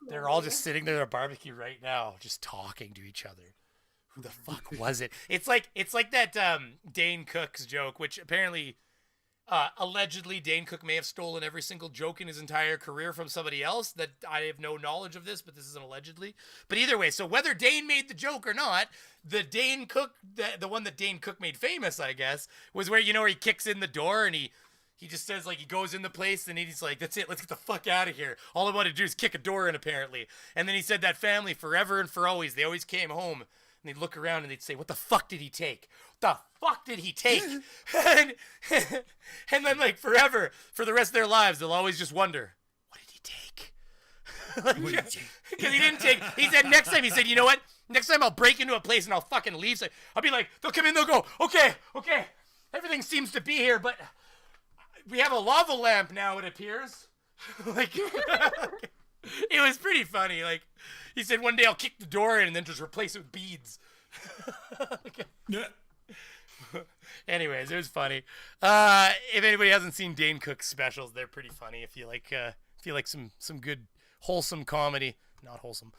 They're all just sitting there at a barbecue right now, just talking to each other. Who the fuck was it? It's like that Dane Cook's joke, which apparently, allegedly, Dane Cook may have stolen every single joke in his entire career from somebody else. That I have no knowledge of this, but this is an allegedly. But either way, so whether Dane made the joke or not, the Dane Cook, the one that Dane Cook made famous, I guess, was where, where he kicks in the door and he just says, like, he goes in the place and he's like, that's it, let's get the fuck out of here. All I want to do is kick a door in, apparently. And then he said that family, forever and for always, they always came home and they'd look around and they'd say, what the fuck did he take? What the fuck did he take? and then, like, forever, for the rest of their lives, they'll always just wonder, what did he take? Because he didn't take, he said next time, you know what? Next time I'll break into a place and I'll fucking leave. So I'll be like, they'll come in, they'll go, okay, everything seems to be here, but we have a lava lamp now, it appears. Like, it was pretty funny. Like, he said one day I'll kick the door in and then just replace it with beads. Anyways, it was funny. If anybody hasn't seen Dane Cook's specials, they're pretty funny. If you like some good wholesome comedy, not wholesome.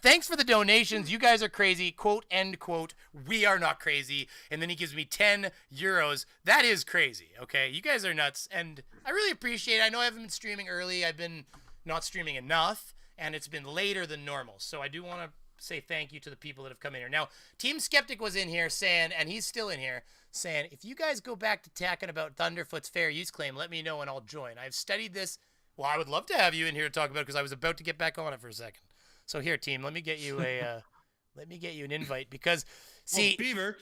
Thanks for the donations. You guys are crazy. Quote, end quote. We are not crazy. And then he gives me 10 euros. That is crazy. Okay. You guys are nuts. And I really appreciate it. I know I haven't been streaming early. I've been not streaming enough and it's been later than normal. So I do want to say thank you to the people that have come in here. Now, Team Skeptic was in here saying, and he's still in here, saying, if you guys go back to talking about Thunderfoot's fair use claim, let me know and I'll join. I've studied this. Well, I would love to have you in here to talk about it because I was about to get back on it for a second. So here, team, let me get you a, let me get you an invite because, see, Beaver,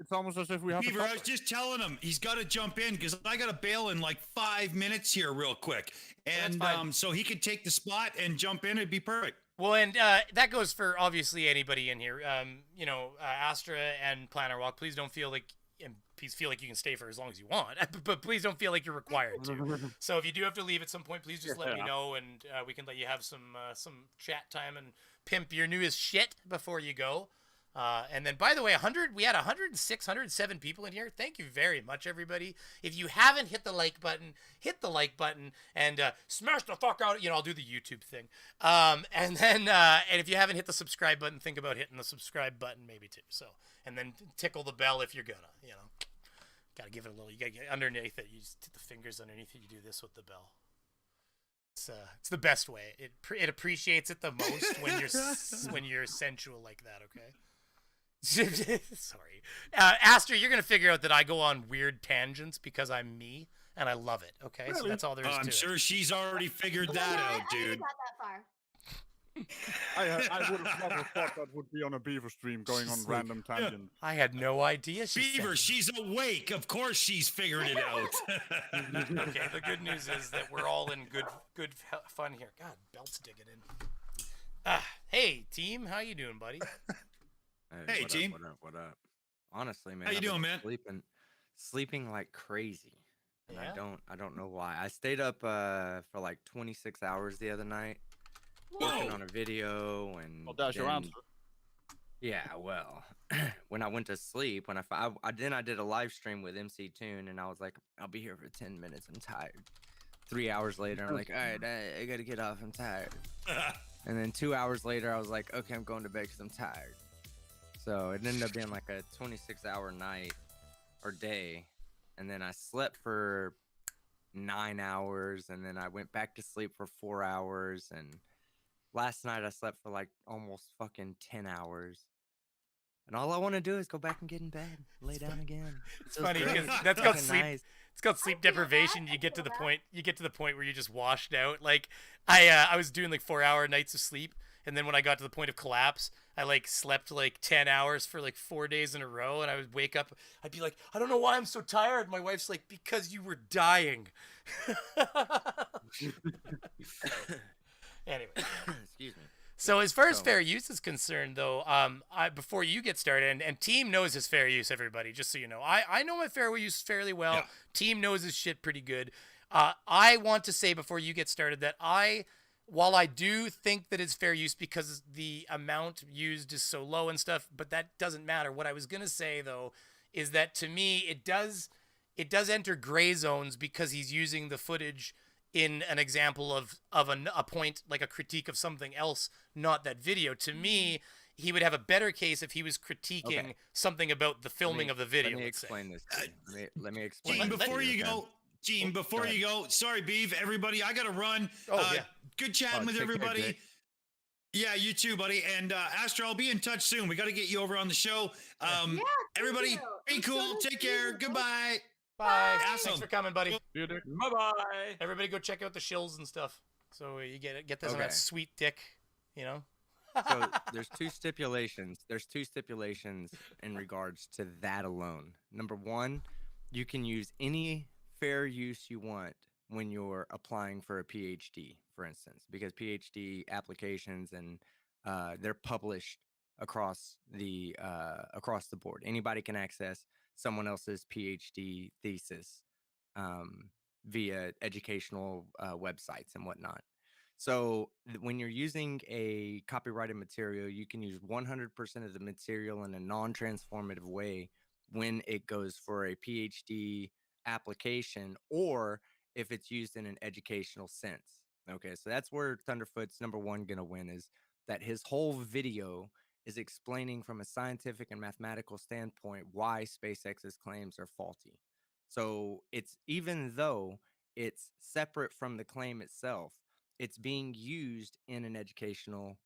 it's almost as if we have. Beaver, I was just telling him he's got to jump in because I got to bail in like 5 minutes here, real quick, and so he could take the spot and jump in. It'd be perfect. Well, and that goes for obviously anybody in here. You know, Astra and Planner Walk. Please don't feel like, and please feel like you can stay for as long as you want, but please don't feel like you're required to. So if you do have to leave at some point, please just let me know, and we can let you have some chat time and pimp your newest shit before you go. And then, by the way, we had 106, 107 people in here. Thank you very much, everybody. If you haven't hit the like button, hit the like button and smash the fuck out. You know, I'll do the YouTube thing. And then, and if you haven't hit the subscribe button, think about hitting the subscribe button maybe too. So, and then tickle the bell if you're gonna, you know, gotta give it a little. You gotta get underneath it. You just hit the fingers underneath it. You do this with the bell. It's the best way. It appreciates it the most when you're sensual like that. Okay. Sorry, Astor, you're gonna figure out that I go on weird tangents because I'm me and I love it. Okay, really? So that's all there is to it. I'm sure she's already figured that out, dude. I got that far. I would have never thought that would be on a Beaver stream going on random tangents. I had no idea. Beaver, she's awake. Of course, she's figured it out. Okay, the good news is that we're all in good fun here. God, belt's digging in. Hey, team, how you doing, buddy? Hey, team. What up? Honestly, man. How you doing, man? Sleeping like crazy. And Yeah? I don't know why. I stayed up for like 26 hours the other night working on a video and Well, that's your answer. Yeah, well, when I went to sleep, I did a live stream with MC Toon and I was like, I'll be here for 10 minutes. I'm tired. 3 hours later, I'm like, all right, I gotta get off. I'm tired. And then 2 hours later, I was like, okay, I'm going to bed because I'm tired. So it ended up being like a 26-hour night or day. And then I slept for 9 hours. And then I went back to sleep for 4 hours. And last night I slept for like almost fucking 10 hours. And all I want to do is go back and get in bed, lay down again. It's funny because that's called sleep. It's called sleep deprivation. You get to the point where you're just washed out. Like I was doing like 4-hour nights of sleep. And then when I got to the point of collapse, I like slept like 10 hours for like 4 days in a row. And I would wake up. I'd be like, I don't know why I'm so tired. My wife's like, because you were dying. Anyway. Excuse me. So as far as fair use is concerned, though, before you get started, and Team knows his fair use, everybody, just so you know. I know my fair use fairly well. Yeah. Team knows his shit pretty good. I want to say before you get started that while I do think that it's fair use because the amount used is so low and stuff, but that doesn't matter. What I was going to say, though, is that to me, it does enter gray zones because he's using the footage in an example of a point, like a critique of something else, not that video. To me, he would have a better case if he was critiquing something about the filming of the video. Let me explain this. Let me explain. Gene, before you go, sorry, Beav, everybody, I got to run. Yeah. Good chatting with everybody. Yeah, you too, buddy. And Astra, I'll be in touch soon. We got to get you over on the show. Everybody, be cool. Take care. Goodbye. Bye. Awesome. Thanks for coming, buddy. Bye-bye. Everybody go check out the shills and stuff. So you get this on that sweet dick, you know? So there's two stipulations. There's two stipulations in regards to that alone. Number one, you can use any fair use you want when you're applying for a PhD, for instance, because PhD applications and they're published across the board. Anybody can access someone else's PhD thesis via educational websites and whatnot. So when you're using a copyrighted material, you can use 100% of the material in a non-transformative way when it goes for a PhD application or if it's used in an educational sense. Okay, so that's where Thunderfoot's number one gonna win, is that his whole video is explaining from a scientific and mathematical standpoint why SpaceX's claims are faulty. So it's, even though it's separate from the claim itself, it's being used in an educational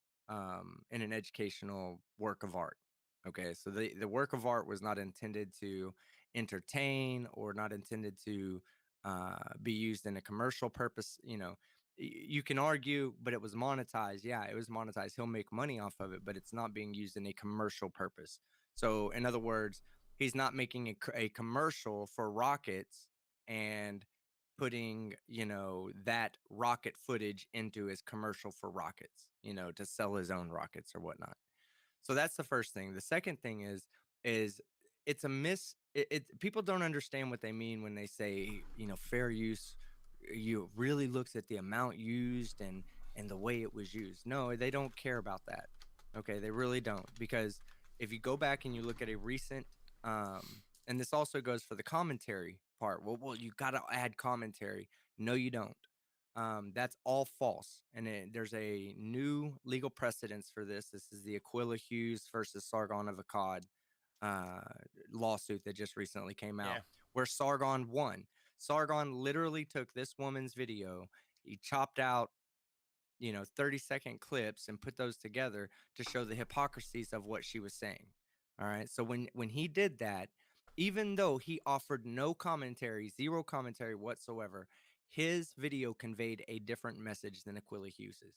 work of art. Okay, so the work of art was not intended to entertain or not intended to be used in a commercial purpose. You know, you can argue, but it was monetized. Yeah, it was monetized. He'll make money off of it, but it's not being used in a commercial purpose. So, in other words, he's not making a commercial for rockets and putting, you know, that rocket footage into his commercial for rockets, you know, to sell his own rockets or whatnot. So that's the first thing. The second thing is it's a people don't understand what they mean when they say, you know, fair use. You really looks at the amount used and the way it was used. No, they don't care about that. Okay, they really don't, because if you go back and you look at a recent and this also goes for the commentary part. Well, you got to add commentary. No, you don't. That's all false. And there's a new legal precedence for this. This is the Aquila Hughes versus Sargon of Akkad lawsuit that just recently came out, where Sargon won. Sargon literally took this woman's video. He chopped out, you know, 30-second clips and put those together to show the hypocrisies of what she was saying. All right. So when he did that, even though he offered no commentary, zero commentary whatsoever, his video conveyed a different message than Aquila Hughes's.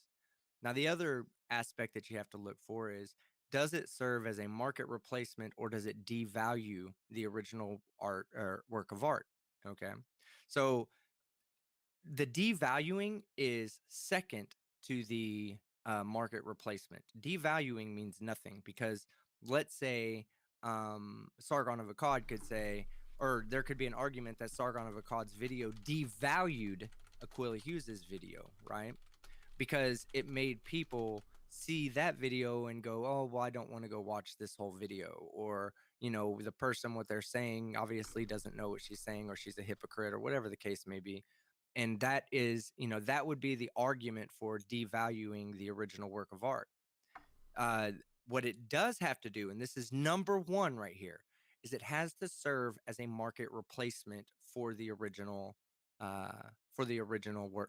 Now, the other aspect that you have to look for is, does it serve as a market replacement or does it devalue the original art or work of art? Okay. So the devaluing is second to the market replacement. Devaluing means nothing, because let's say Sargon of Akkad could say, or there could be an argument that Sargon of Akkad's video devalued Aquila Hughes's video, right? Because it made people see that video and go, oh, well, I don't want to go watch this whole video. Or, you know, the person, what they're saying obviously doesn't know what she's saying, or she's a hypocrite, or whatever the case may be. And that is, you know, that would be the argument for devaluing the original work of art. What it does have to do, and this is number one right here, is it has to serve as a market replacement for the original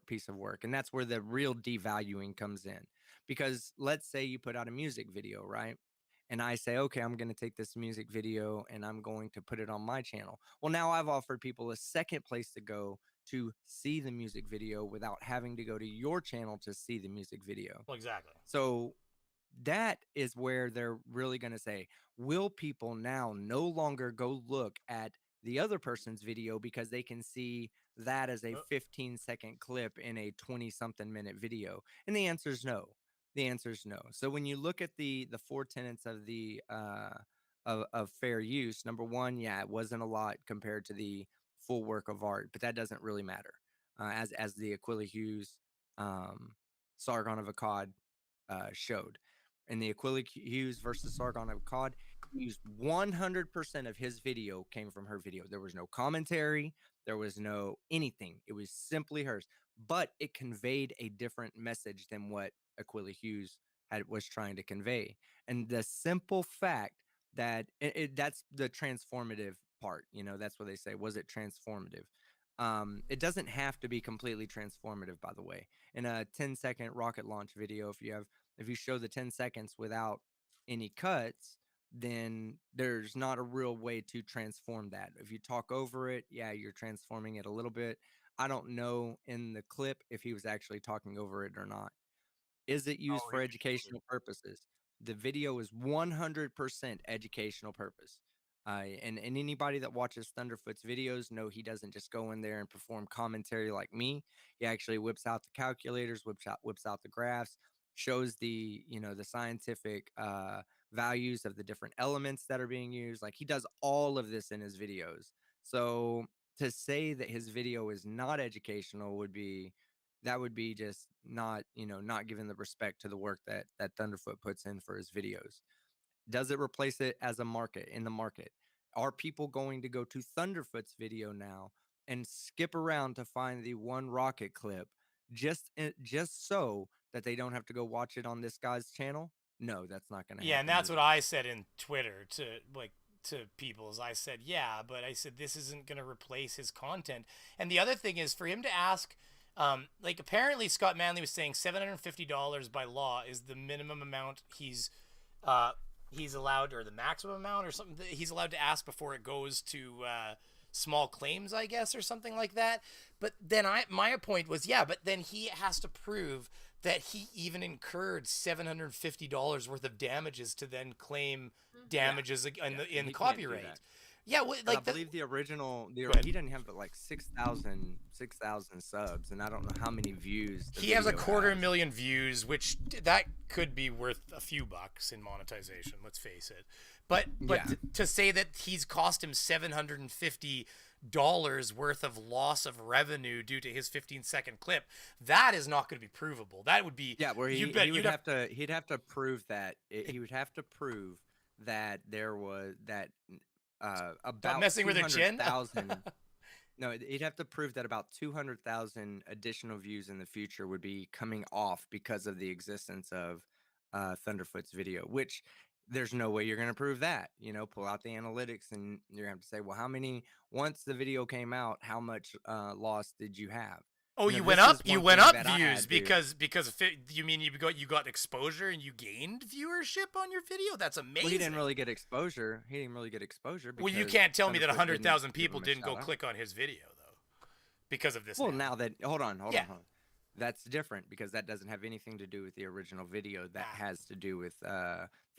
piece of work. And that's where the real devaluing comes in. Because let's say you put out a music video, right? And I say, okay, I'm going to take this music video and I'm going to put it on my channel. Well, now I've offered people a second place to go to see the music video without having to go to your channel to see the music video. Well, exactly. So that is where they're really going to say, will people now no longer go look at the other person's video because they can see that as a 15-second clip in a 20-something minute video? And the answer is no. The answer is no. So when you look at the four tenets of the of fair use, number one, yeah, it wasn't a lot compared to the full work of art, but that doesn't really matter. As the Aquila Hughes Sargon of Akkad showed. In the Aquila Hughes versus Sargon of Akkad, he used 100% of his video came from her video. There was no commentary. There was no anything. It was simply hers. But it conveyed a different message than what Aquila Hughes was trying to convey. And the simple fact that that's the transformative part. You know, that's what they say. Was it transformative? It doesn't have to be completely transformative, by the way. In a 10-second rocket launch video, if you show the 10 seconds without any cuts, then there's not a real way to transform that. If you talk over it, yeah, you're transforming it a little bit. I don't know in the clip if he was actually talking over it or not. Is it used for educational purposes? The video is 100% educational purpose. And anybody that watches Thunderfoot's videos know he doesn't just go in there and perform commentary like me. He actually whips out the calculators, whips out the graphs, shows the, you know, the scientific values of the different elements that are being used. Like, he does all of this in his videos. So to say that his video is not educational would be just not, you know, not giving the respect to the work that Thunderfoot puts in for his videos. Does it replace it as a market in the market? are people going to go to Thunderfoot's video now and skip around to find the one rocket clip just so that they don't have to go watch it on this guy's channel? No, that's not going to happen. Yeah, and that's either. what I said in Twitter to people. Is I said, yeah, but I said this isn't going to replace his content. And the other thing is for him to ask, like apparently Scott Manley was saying $750 by law is the minimum amount he's allowed, or the maximum amount or something that he's allowed to ask before it goes to small claims, I guess, or something like that. But then my point was, yeah, but then he has to prove that he even incurred $750 worth of damages to then claim damages in copyright. Yeah, like I believe the original, he didn't have but like 6,000 subs, and I don't know how many views. He has a $250,000 views, which that could be worth a few bucks in monetization. Let's face it. But to say that he's cost him $750 worth of loss of revenue due to his 15-second clip, that is not going to be provable. That would be where he'd have to prove that he would have to prove that there was that. About messing with her chin. No, he'd have to prove that about 200,000 additional views in the future would be coming off because of the existence of Thunderfoot's video, which there's no way you're going to prove that. Pull out the analytics and you're going to have to say, well, how many, once the video came out, how much loss did you have? Oh, you went up views because you mean you got exposure and you gained viewership on your video? That's amazing. Well, he didn't really get exposure. Well, you can't tell me that 100,000 people didn't go click on his video though, because of this. Well, now that hold on. That's different because that doesn't have anything to do with the original video. That has to do with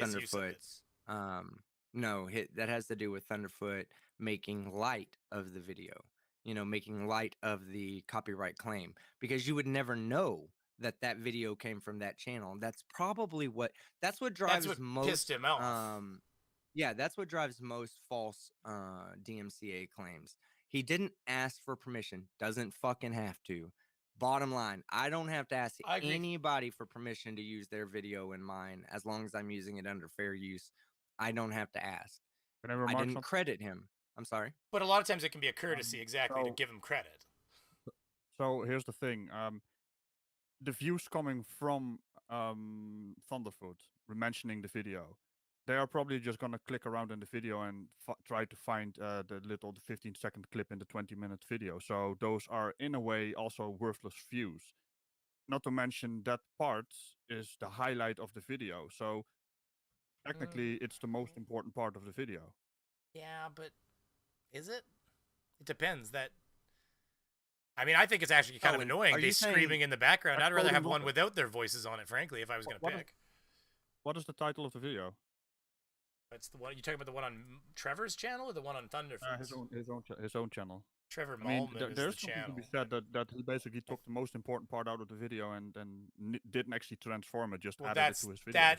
Thunderfoot's. That has to do with Thunderfoot making light of the video. Making light of the copyright claim, because you would never know that video came from that channel. That's probably that's what most pissed him off. That's what drives most false DMCA claims. He didn't ask for permission, doesn't fucking have to. Bottom line, I don't have to ask anybody for permission to use their video in mine as long as I'm using it under fair use. I don't have to ask. I didn't credit him. I'm sorry. But a lot of times it can be a courtesy, to give him credit. So here's the thing. The views coming from Thunderfoot mentioning the video, they are probably just going to click around in the video and try to find the 15-second clip in the 20-minute video. So those are, in a way, also worthless views. Not to mention that part is the highlight of the video. So technically, it's the most important part of the video. Yeah, but... is it? It depends. I think it's actually kind of annoying. They screaming in the background. I'd rather have one without their voices on it, frankly, if I was going to pick. What is the title of the video? It's the one you talking about, the one on Trevor's channel or the one on Thunderfoot? His own channel. Trevor Malman there's is the channel. Something to be said that he basically took the most important part out of the video and didn't actually transform it, just added it to his video.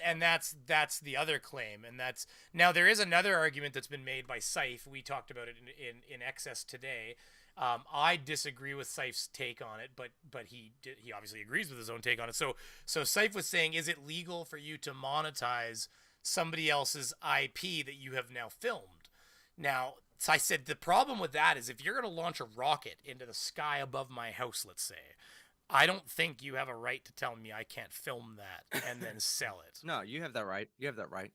That's the other claim, and that's now there is another argument that's been made by Saif. We talked about it in excess today. I disagree with Saif's take on it, but he obviously agrees with his own take on it. So Saif was saying, is it legal for you to monetize somebody else's IP that you have now filmed? Now, so I said the problem with that is if you're going to launch a rocket into the sky above my house, let's say, I don't think you have a right to tell me I can't film that and then sell it. No, you have that right. You have that right.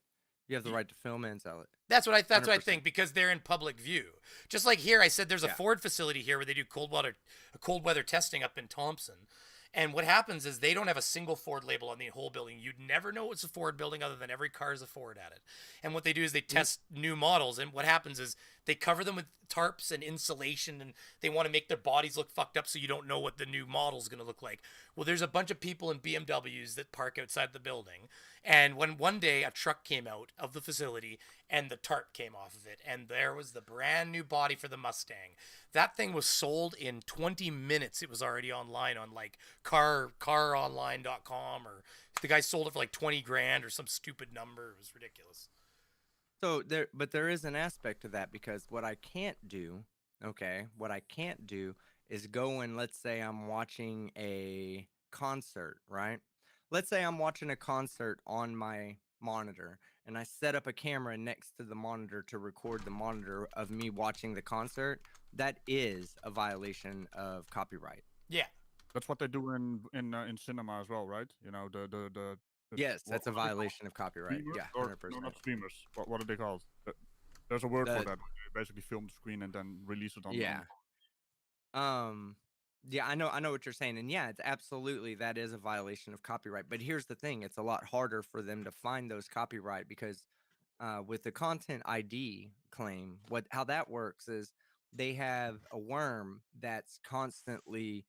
You have the right to film and sell it. That's what I think, because they're in public view. Just like here, I said there's a Ford facility here where they do cold weather testing up in Thompson. And what happens is they don't have a single Ford label on the whole building. You'd never know it's a Ford building other than every car is a Ford at it. And what they do is they test new models. And what happens is they cover them with tarps and insulation, and they want to make their bodies look fucked up so you don't know what the new model is going to look like. Well, there's a bunch of people in BMWs that park outside the building. And when one day a truck came out of the facility and the tarp came off of it, and there was the brand new body for the Mustang. That thing was sold in 20 minutes. It was already online on like caronline.com, or the guy sold it for like 20 grand or some stupid number. It was ridiculous. So there is an aspect to that, because what I can't do is go and, let's say I'm watching a concert, right? Let's say I'm watching a concert on my monitor and I set up a camera next to the monitor to record the monitor of me watching the concert, that is a violation of copyright. Yeah. That's what they do in cinema as well, right? You know, the Yes, that's a what are they called? violation of copyright. Streamers? Yeah, Or, 100%. no, not streamers. What are they called? There's a word for The- that. They basically film the screen and then release it on. Yeah. Yeah, I know what you're saying, and yeah, it's absolutely, that is a violation of copyright. But here's the thing: it's a lot harder for them to find those copyright because with the content ID claim, how that works is they have a worm that's constantly,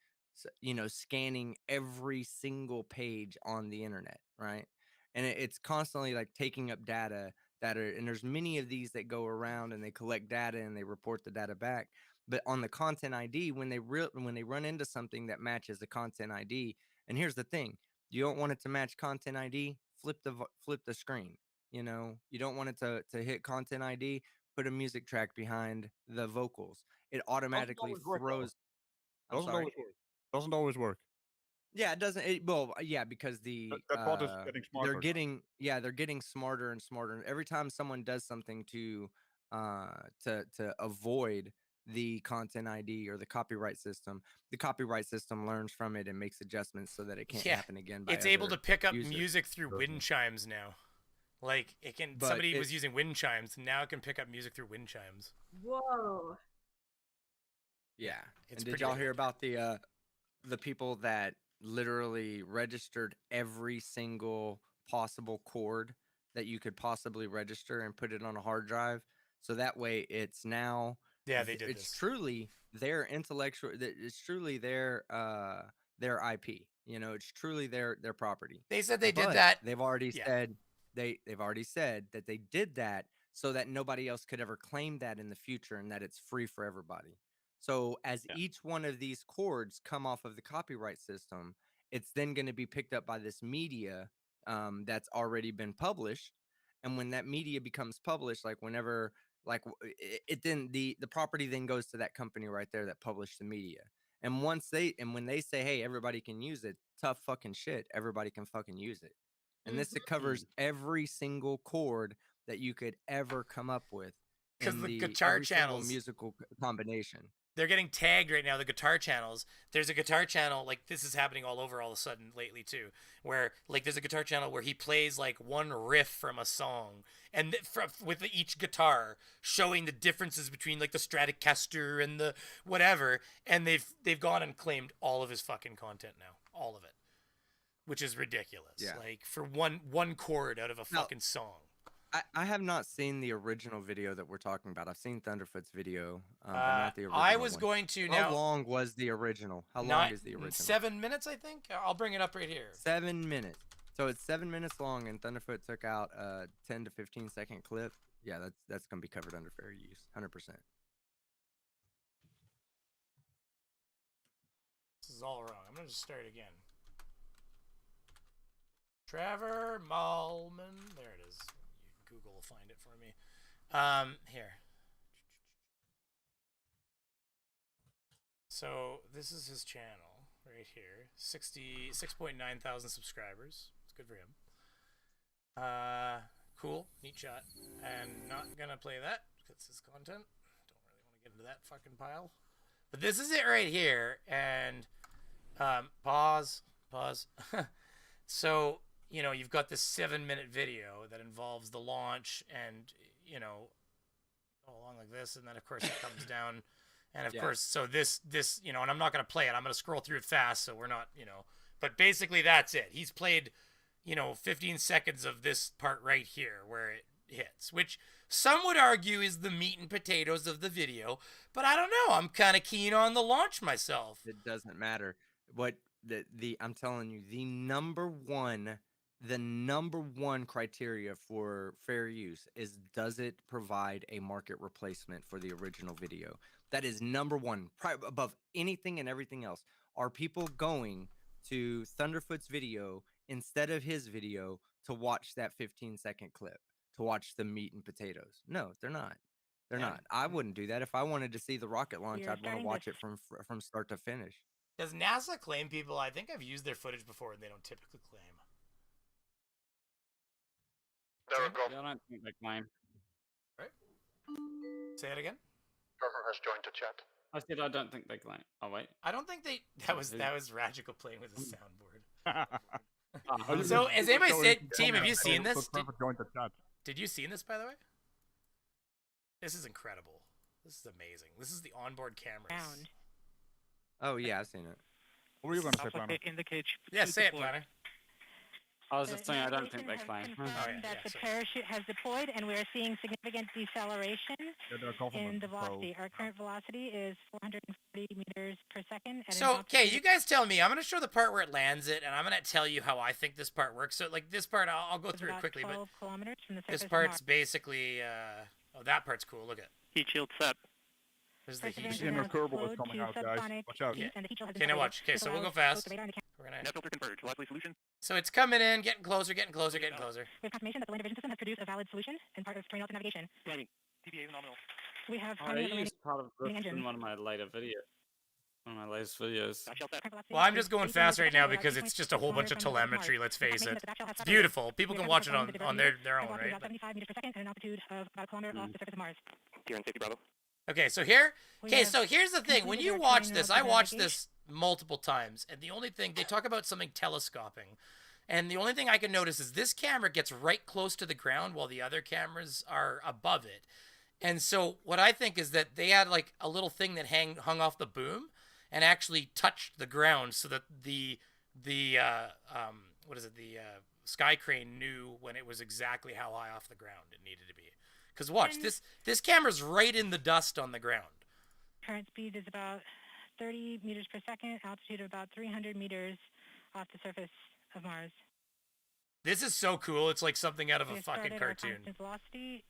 scanning every single page on the internet, right? And it's constantly like taking up data and there's many of these that go around and they collect data and they report the data back. But on the content ID, when they run into something that matches the content ID, and here's the thing: you don't want it to match content ID, flip the screen. You don't want it to hit content ID, put a music track behind the vocals. It automatically throws. I'm sorry. Doesn't always work. Yeah, it doesn't. Yeah, because that bot is getting smarter. They're getting smarter and smarter. Every time someone does something to avoid the content ID or the copyright system learns from it and makes adjustments so that it can't happen again. It's able to pick up music through wind chimes now. Like it can. Somebody was using wind chimes, and now it can pick up music through wind chimes. Whoa. Yeah. And did y'all hear about the people that literally registered every single possible chord that you could possibly register and put it on a hard drive? So that way it's now. Yeah, they did. It's truly their intellectual. It's truly their IP. It's truly their property. They said they did that. They've already said they've already said that they did that so that nobody else could ever claim that in the future and that it's free for everybody. So as each one of these chords come off of the copyright system, it's then going to be picked up by this media that's already been published. And when that media becomes published, like whenever. It then the property then goes to that company right there that published the media. And when they say, hey, everybody can use it, tough fucking shit, everybody can fucking use it. And this covers every single chord that you could ever come up with. Because the guitar channels, musical combination. They're getting tagged right now, the guitar channels. There's a guitar channel, like this is happening all over all of a sudden lately too, where like there's a guitar channel where he plays like one riff from a song and with each guitar showing the differences between like the Stratocaster and the whatever, and they've gone and claimed all of his fucking content now, all of it, which is ridiculous. Yeah. Like for one chord out of a fucking song. I have not seen the original video that we're talking about. I've seen Thunderf00t's video, but not the original. I was one. going to How long was the original? How long is the original? 7 minutes, I think. I'll bring it up right here. 7 minutes. So it's 7 minutes long, and Thunderf00t took out a 10 to 15 second clip. Yeah, that's gonna be covered under fair use, 100%. This is all wrong. I'm gonna just start again. Trevor Malman. There it is. Google will find it for me. Here. So this is his channel right here. 66.9 thousand subscribers. It's good for him. Cool. Neat shot. And not gonna play that because it's his content. Don't really want to get into that fucking pile. But this is it right here. And pause. So you've got this 7-minute video that involves the launch and, go along like this. And then, of course, it comes down. And, of course, so this, and I'm not going to play it. I'm going to scroll through it fast so we're not, But basically, that's it. He's played, 15 seconds of this part right here where it hits, which some would argue is the meat and potatoes of the video. But I don't know. I'm kind of keen on the launch myself. It doesn't matter. I'm telling you, the number one criteria for fair use is, does it provide a market replacement for the original video? That is number one, above anything and everything else. Are people going to Thunderf00t's video instead of his video to watch that 15-second clip, to watch the meat and potatoes? No, they're not. They're not. I wouldn't do that. If I wanted to see the rocket launch, I'd want to watch it from start to finish. Does NASA claim people? I think I've used their footage before and they don't typically claim. Yeah, I don't think they claim. Right? Say it again. Has joined the chat. I said I don't think they claim. Oh wait. I don't think they. That was Radical playing with a soundboard. Oh, So, has anybody said, team? Have you seen So this? Trevor joined the chat. Did you see this, by the way? This is incredible. This is amazing. This is the onboard cameras. Oh yeah, I've seen it. What were you going to say, Planner? Yeah, say it, Planner. I was just saying I don't think they claim. That the parachute has deployed, and we are seeing significant deceleration in the velocity. Our current velocity is 440 meters per second. So, okay, you guys tell me. I'm going to show the part where it lands it, and I'm going to tell you how I think this part works. So, like, this part, I'll go through it quickly, but kilometers from the this surface part's basically, oh, that part's cool. Look at heat shield set. This is the heat Inner shield. Kerbal is coming out, guys. Watch out. Yeah. Okay, now watch. Okay, so we'll go fast. We're gonna... Net filter converge. Lively solution. So it's coming in, getting closer, getting closer, getting closer. We have confirmation that the land division system has produced a valid solution and part of terrain alpha navigation. Timing. TBA is nominal. We have I used part of this in one of my later videos. One of my latest videos. Well, I'm just going fast right now because it's just a whole bunch of telemetry, let's face it. It's beautiful. People can watch it on their own, right? About 75 meters per second and an altitude of about a kilometer off the surface of Mars. Here in safety Bravo. Okay, so so here's the thing. When you watch this, I watched this multiple times, and the only thing, they talk about something telescoping, and the only thing I can notice is this camera gets right close to the ground while the other cameras are above it. And so what I think is that they had like a little thing that hung off the boom and actually touched the ground so that the sky crane knew when it was exactly how high off the ground it needed to be. Because watch, this camera's right in the dust on the ground. Current speed is about 30 meters per second, altitude of about 300 meters off the surface of Mars. This is so cool. It's like something out of a fucking cartoon. Velocity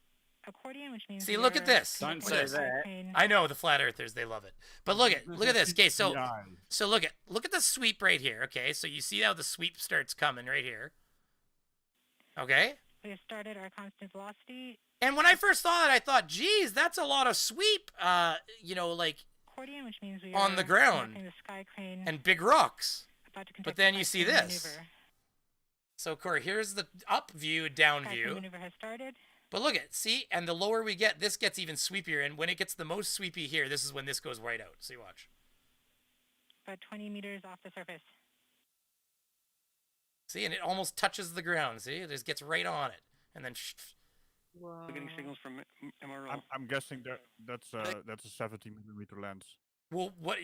accordion, which means see, look at this. Don't say that. I know the flat earthers, they love it. But look at this. Okay, so look at the sweep right here. Okay, so you see how the sweep starts coming right here. Okay. We have started our constant velocity. And when I first saw it, I thought, geez, that's a lot of sweep, like accordion, which means we on the ground the sky crane and big rocks. But then you see this. Maneuver. So, Corey, here's the up view, down Sky view. crane maneuver has started. But look at, see, and the lower we get, this gets even sweepier. And when it gets the most sweepy here, this is when this goes right out. See, watch. About 20 meters off the surface. See, and it almost touches the ground. See, it just gets right on it, and then. We're getting signals from MRO. I'm guessing that's a 70 millimeter lens. Well, what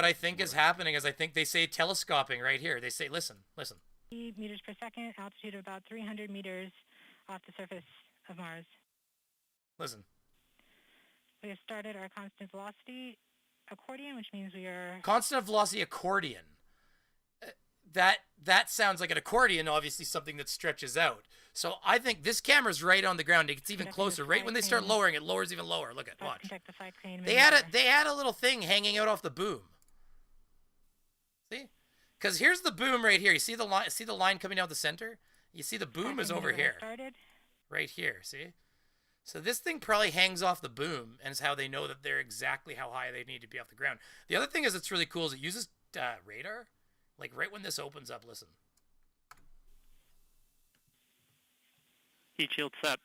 I think is happening is I think they say telescoping right here. They say, listen. 80 meters per second, altitude of about 300 meters off the surface of Mars. Listen. We have started our constant velocity accordion, which means we are constant velocity accordion. That sounds like an accordion, obviously something that stretches out. So I think this camera's right on the ground. It gets even closer. Right when they start lowering, it lowers even lower. Look at, watch. They had a little thing hanging out off the boom. See? Because here's the boom right here. You see the line? See the line coming out the center? You see the boom is over here. Right here. See? So this thing probably hangs off the boom, and is how they know that they're exactly how high they need to be off the ground. The other thing is it's really cool is it uses radar. Like right when this opens up, listen. Heat shield set.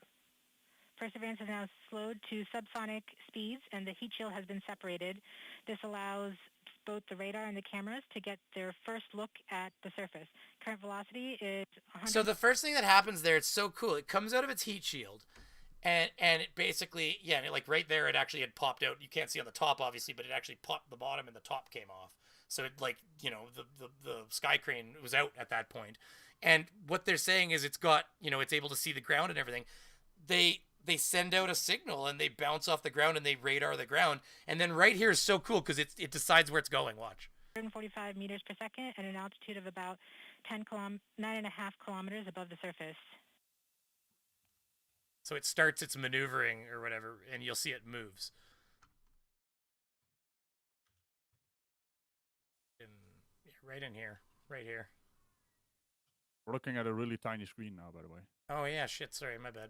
Perseverance is now slowed to subsonic speeds, and the heat shield has been separated. This allows both the radar and the cameras to get their first look at the surface. Current velocity is 100. So the first thing that happens there, it's so cool. It comes out of its heat shield, and it basically, like right there, it actually had popped out. You can't see on the top, obviously, but it actually popped the bottom, and the top came off. So it, the sky crane was out at that point. And what they're saying is it's got, it's able to see the ground and everything. They send out a signal and they bounce off the ground and they radar the ground. And then right here is so cool because it decides where it's going. Watch. 145 meters per second at an altitude of about 9.5 kilometers above the surface. So it starts its maneuvering or whatever, and you'll see it moves. Right in here. Right here. We're looking at a really tiny screen now, by the way. Oh, yeah. Shit. Sorry. My bad.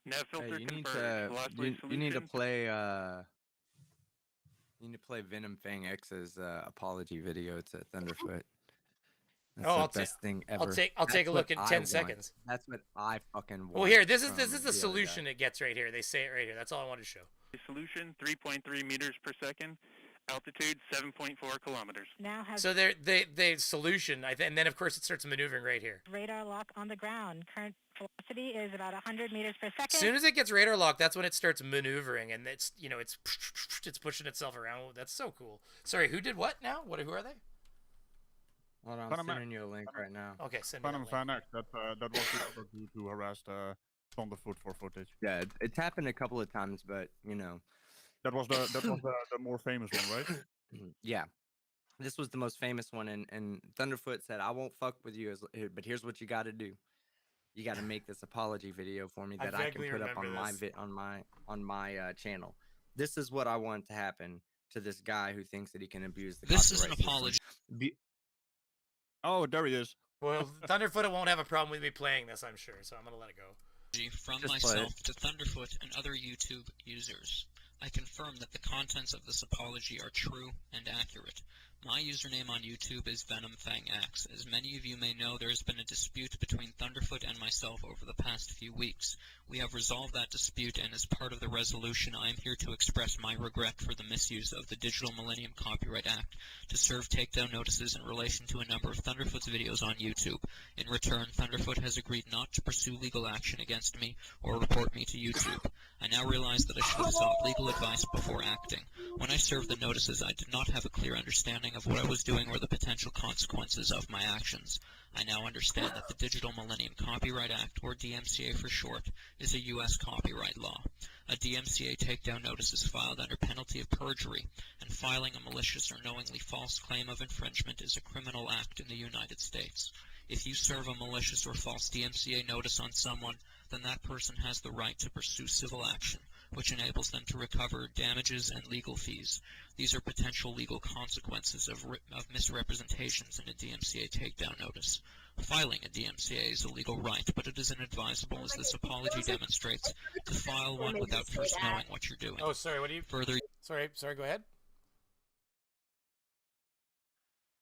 Nav filter you confirmed. need to play Venom Fang X's apology video to Thunderfoot. That's Oh, the best thing ever. I'll take a look in That's 10 what I seconds. want. That's what I fucking want. Well, here, this is from the other solution guy. it gets right here. They say it right here. That's all I wanted to show. The solution, 3.3 meters per second. Altitude, 7.4 kilometers. Now has So the solution, and then of course it starts maneuvering right here. radar lock on the ground. Current velocity is about 100 meters per second. As soon as it gets radar locked, that's when it starts maneuvering, and it's it's pushing itself around. That's so cool. Sorry, who did what now? Who are they? Hold on, I'm sending you a link right now. Okay, send me Phantom that link. Fan X, that was the other dude who harassed Thunderf00t for footage. Yeah, it's happened a couple of times, but you know. That was the more famous one, right? Yeah, this was the most famous one, and Thunderf00t said, "I won't fuck with you, but here's what you got to do. You got to make this apology video for me that I can put up on my channel. This is what I want to happen to this guy who thinks that he can abuse the This is copyright an apology. Oh, there he is. Well, Thunderf00t won't have a problem with me playing this, I'm sure, so I'm gonna let it go. From Just play myself to Thunderf00t and other YouTube users. I confirm that the contents of this apology are true and accurate. My username on YouTube is VenomFangAxe. As many of you may know, there has been a dispute between Thunderf00t and myself over the past few weeks. We have resolved that dispute, and as part of the resolution, I am here to express my regret for the misuse of the Digital Millennium Copyright Act to serve takedown notices in relation to a number of Thunderf00t's videos on YouTube. In return, Thunderf00t has agreed not to pursue legal action against me or report me to YouTube. I now realize that I should have sought legal advice before acting. When I served the notices, I did not have a clear understanding of what I was doing or the potential consequences of my actions. I now understand that the Digital Millennium Copyright Act, or DMCA for short, is a U.S. copyright law. A DMCA takedown notice is filed under penalty of perjury, and filing a malicious or knowingly false claim of infringement is a criminal act in the United States. If you serve a malicious or false DMCA notice on someone, then that person has the right to pursue civil action, which enables them to recover damages and legal fees. These are potential legal consequences of misrepresentations in a DMCA takedown notice. Filing a DMCA is a legal right, but it is inadvisable, as this apology demonstrates, to file one without first knowing what you're doing. Oh, sorry, what do you... Further... Sorry, go ahead.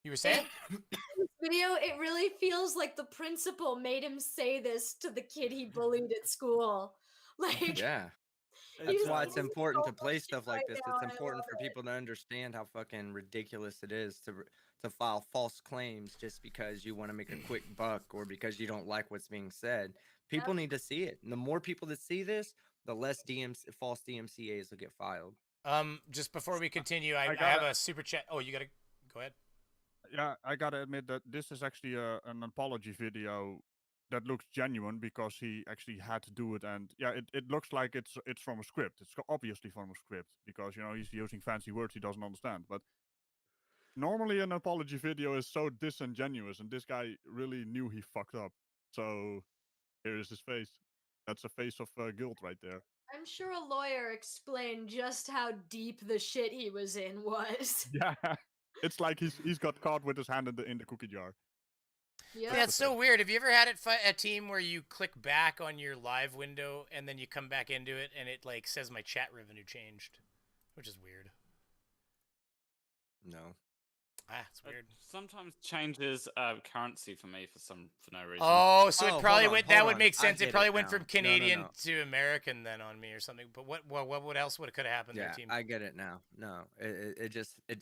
You were saying? This video, it really feels like the principal made him say this to the kid he bullied at school. Like, Yeah. That's why it's important to play stuff like this. It's important for people to understand how fucking ridiculous it is to file false claims just because you want to make a quick buck or because you don't like what's being said. People need to see it. And the more people that see this, the less false DMCAs will get filed. Just before we continue, I have a super chat. Oh, you gotta go ahead. Yeah, I gotta admit that this is actually an apology video that looks genuine because he actually had to do it, and yeah, it looks like it's from a script. It's obviously from a script because, you know, he's using fancy words he doesn't understand. But normally an apology video is so disingenuous, and this guy really knew he fucked up. So here is his face. That's a face of guilt right there. I'm sure a lawyer explained just how deep the shit he was in was. Yeah, it's like he's got caught with his hand in the cookie jar. Yeah, it's so weird. Have you ever had a team where you click back on your live window and then you come back into it and it like says my chat revenue changed, which is weird. No. It's weird. It sometimes changes currency for me for no reason. Oh, so it probably went. That would make sense. It probably went now. from Canadian to American then on me or something. But what else could have happened Yeah, there, team? I get it now. No, it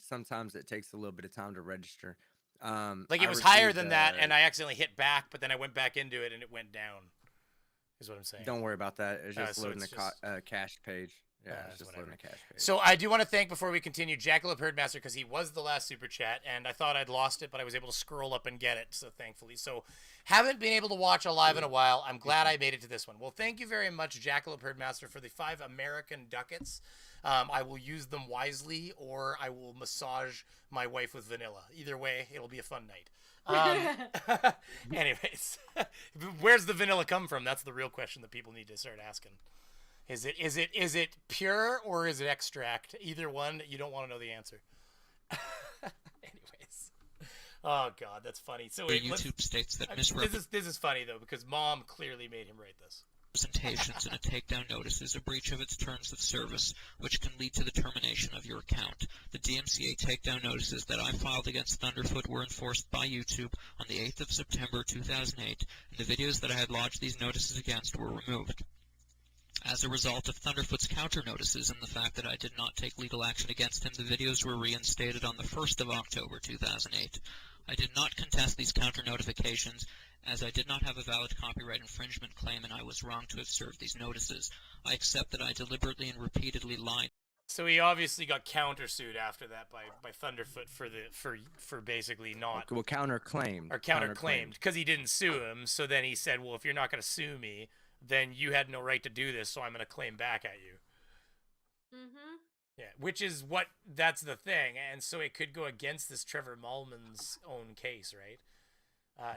sometimes it takes a little bit of time to register. Like it was higher than that, and I accidentally hit back, but then I went back into it and it went down. Is what I'm saying. Don't worry about that. It's just so loading it's a cache page. Yeah, it's just loading a cache page. So I do want to thank, before we continue, Jackalope Herdmaster, because he was the last super chat, and I thought I'd lost it, but I was able to scroll up and get it, so thankfully. So haven't been able to watch a live in a while. I'm glad I made it to this one. Well, thank you very much, Jackalope Herdmaster, for the 5 American ducats. I will use them wisely, or I will massage my wife with vanilla. Either way, it'll be a fun night. Anyways, where's the vanilla come from? That's the real question that people need to start asking. Is it pure or is it extract? Either one, you don't want to know the answer. Anyways, oh god, that's funny. So wait, YouTube states that this is funny though, because Mom clearly made him write this. Presentations in a takedown notice is a breach of its terms of service, which can lead to the termination of your account. The DMCA takedown notices that I filed against Thunderfoot were enforced by YouTube on the 8th of September 2008, and the videos that I had lodged these notices against were removed. As a result of Thunderfoot's counter notices and the fact that I did not take legal action against him, the videos were reinstated on the 1st of October 2008. I did not contest these counter notifications, as I did not have a valid copyright infringement claim and I was wrong to have served these notices. I accept that I deliberately and repeatedly lied. So he obviously got countersued after that by Thunderfoot for basically not counterclaimed because he didn't sue him. So then he said, well, if you're not going to sue me, then you had no right to do this, so I'm going to claim back at you. Mm-hmm. Yeah, that's the thing, and so it could go against this Trevor Mullman's own case, right?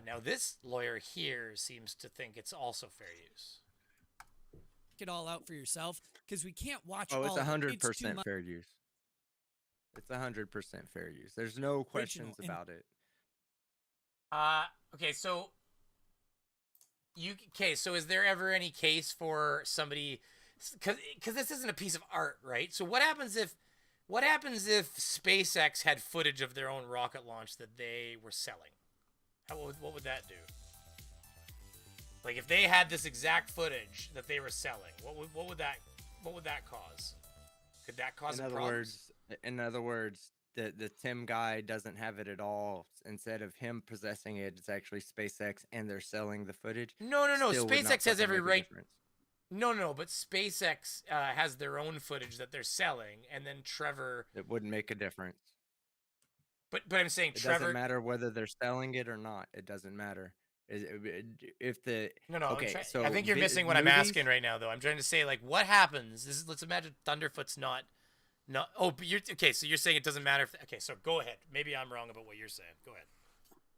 Now this lawyer here seems to think it's also fair use. It all out for yourself, because we can't watch. Oh, it's all 100% fair use. It's 100% fair use. There's no questions about it. Okay, so so is there ever any case for somebody? Because this isn't a piece of art, right? So what happens if SpaceX had footage of their own rocket launch that they were selling? What would that do? Like if they had this exact footage that they were selling, what would that cause? Could that cause problems? In other words, the Tim guy doesn't have it at all. Instead of him possessing it, it's actually SpaceX, and they're selling the footage. No. SpaceX has every right. No, but SpaceX has their own footage that they're selling, and then Trevor. It wouldn't make a difference. But I'm saying it Trevor. Doesn't matter whether they're selling it or not. It doesn't matter. If the no. Okay, so I think you're missing what I'm asking right now, though. I'm trying to say, like, what happens? Let's imagine Thunderfoot's not. Oh, but you're okay. So you're saying it doesn't matter. Okay, so go ahead. Maybe I'm wrong about what you're saying. Go ahead.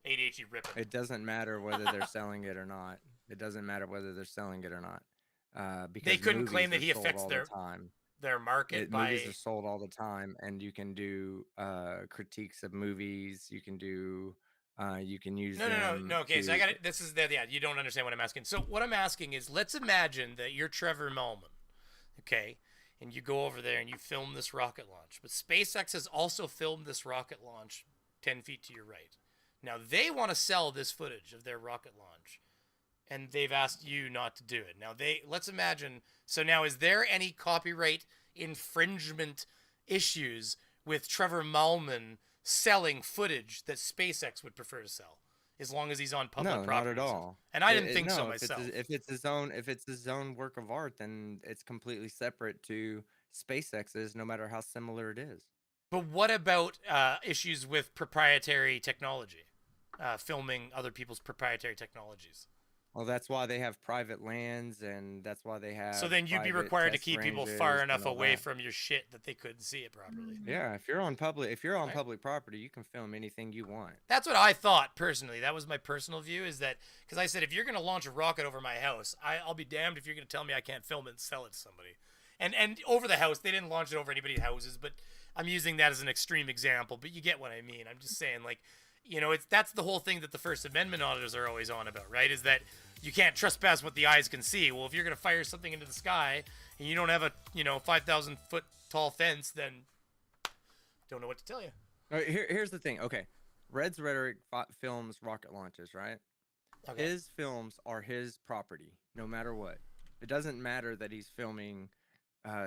ADHD ripping. It doesn't matter whether they're selling it or not. It doesn't matter whether they're selling it or not. Because they couldn't claim that he affects their market by movies are sold all the time, and you can do critiques of movies. You can do you can use no. Okay, so I got it. This is that. Yeah, you don't understand what I'm asking. So what I'm asking is, let's imagine that you're Trevor Mullman, okay, and you go over there and you film this rocket launch. But SpaceX has also filmed this rocket launch 10 feet to your right. Now they want to sell this footage of their rocket launch, and they've asked you not to do it. Now let's imagine. So now, is there any copyright infringement issues with Trevor Mullman selling footage that SpaceX would prefer to sell, as long as he's on public property? No, not at all. And I didn't think so myself. If it's his own work of art, then it's completely separate to SpaceX's, no matter how similar it is. But what about issues with proprietary technology, filming other people's proprietary technologies? Well, that's why they have private lands, and that's why they have. So then you'd be required to keep people far enough away from your shit that they couldn't see it properly. Yeah, if you're on public property, you can film anything you want. That's what I thought personally. That was my personal view. Is that because I said, if you're going to launch a rocket over my house, I'll be damned if you're going to tell me I can't film it and sell it to somebody. And over the house, they didn't launch it over anybody's houses, but I'm using that as an extreme example. But you get what I mean. I'm just saying, like, you know, that's the whole thing that the First Amendment auditors are always on about, right? Is that you can't trespass what the eyes can see. Well, if you're going to fire something into the sky and you don't have a, 5,000 foot tall fence, then don't know what to tell you. All right, here's the thing. Okay. Red's Rhetoric films rocket launches, right? Okay. His films are his property, no matter what. It doesn't matter that he's filming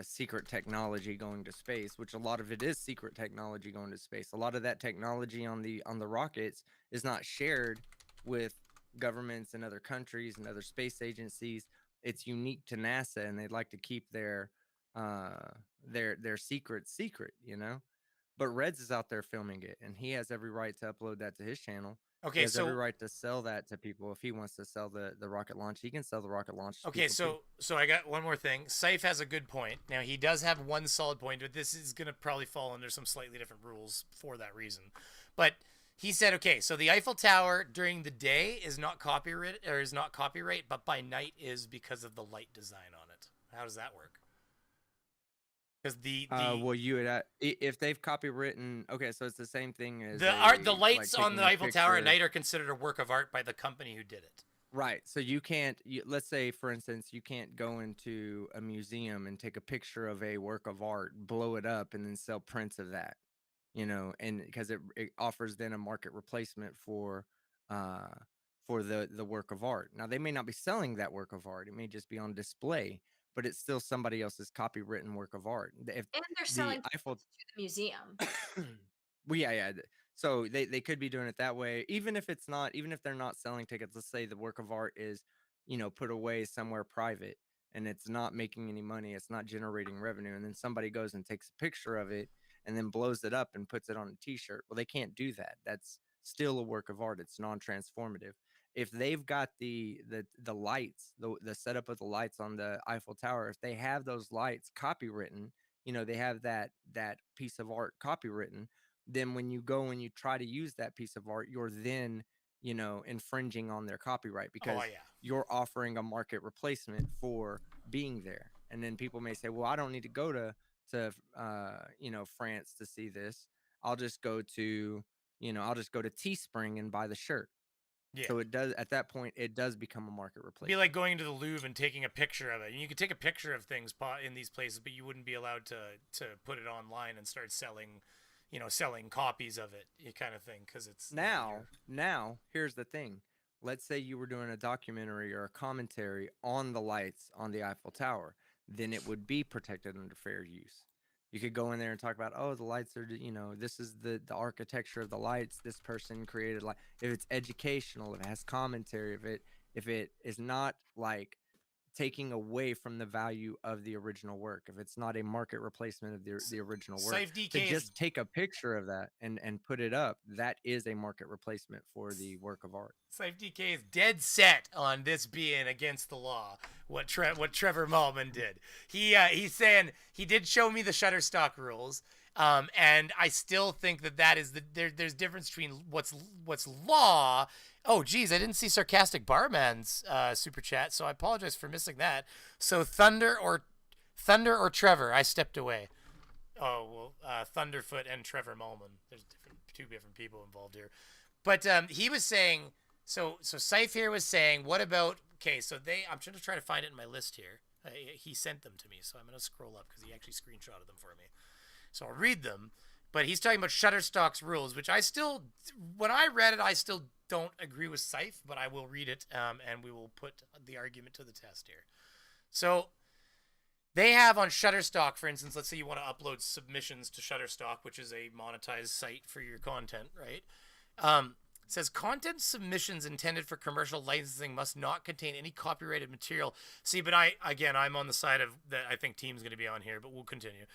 secret technology going to space, which a lot of it is secret technology going to space. A lot of that technology on the rockets is not shared with governments in other countries and other space agencies. It's unique to NASA, and they'd like to keep their secret, But Reds is out there filming it, and he has every right to upload that to his channel. Okay, he has every right to sell that to people. If he wants to sell the rocket launch, he can sell the rocket launch to okay, people so I got one more thing. Saif has a good point. Now, he does have one solid point, but this is going to probably fall under some slightly different rules for that reason. But he said, okay, so the Eiffel Tower during the day is not copyright, but by night is because of the light design on it. How does that work? Because well, you would if they've copywritten. Okay, so it's the same thing as the lights on the Eiffel Tower at night are considered a work of art by the company who did it. Right. So you can't, let's say, for instance, you can't go into a museum and take a picture of a work of art, blow it up, and then sell prints of that, and because it offers then a market replacement uh, for the work of art. Now, they may not be selling that work of art. It may just be on display, but it's still somebody else's copywritten work of art. If And they're the selling Eiffel to the museum. Well, yeah. So they could be doing it that way, even if it's not, even if they're not selling tickets. Let's say the work of art is, put away somewhere private and it's not making any money, it's not generating revenue, and then somebody goes and takes a picture of it and then blows it up and puts it on a T-shirt. Well, they can't do that. That's still a work of art. It's non-transformative. If they've got the lights, the setup of the lights on the Eiffel Tower, if they have those lights copywritten, they have that piece of art copywritten, then when you go and you try to use that piece of art, you're then, infringing on their copyright because you're offering a market replacement for being there. And then people may say, well, I don't need to go to France to see this. I'll just go to, Teespring and buy the shirt. Yeah. So it does, at that point, it does become a market replacement. It'd be like going to the Louvre and taking a picture of it. And you could take a picture of things in these places, but you wouldn't be allowed to put it online and start selling copies of it, kind of thing, because it's now here's the thing. Let's say you were doing a documentary or a commentary on the lights on the Eiffel Tower, then it would be protected under fair use. You could go in there and talk about, oh, the lights are, this is the architecture of the lights. This person created light. If it's educational, if it has commentary, if it is not like taking away from the value of the original work, if it's not a market replacement of the original work, Safe DK to just take a picture of that and put it up, that is a market replacement for the work of art. Safe DK is dead set on this being against the law. What Trevor Malman did. He's saying he did show me the Shutterstock rules, and I still think that is there's difference between what's law. Oh, geez, I didn't see Sarcastic Barman's super chat, so I apologize for missing that. So Thunder or Trevor, I stepped away. Oh, well, Thunderfoot and Trevor Malman. There's two different people involved here. But he was saying, so Syph here was saying, what about, okay, so I'm trying to find it in my list here. He sent them to me, so I'm going to scroll up because he actually screenshotted them for me. So I'll read them. But he's talking about Shutterstock's rules, which when I read it, I still don't agree with Syph, but I will read it, and we will put the argument to the test here. So they have on Shutterstock, for instance, let's say you want to upload submissions to Shutterstock, which is a monetized site for your content, right? It says content submissions intended for commercial licensing must not contain any copyrighted material. See, but I'm on the side of that. I think Team's going to be on here, but we'll continue.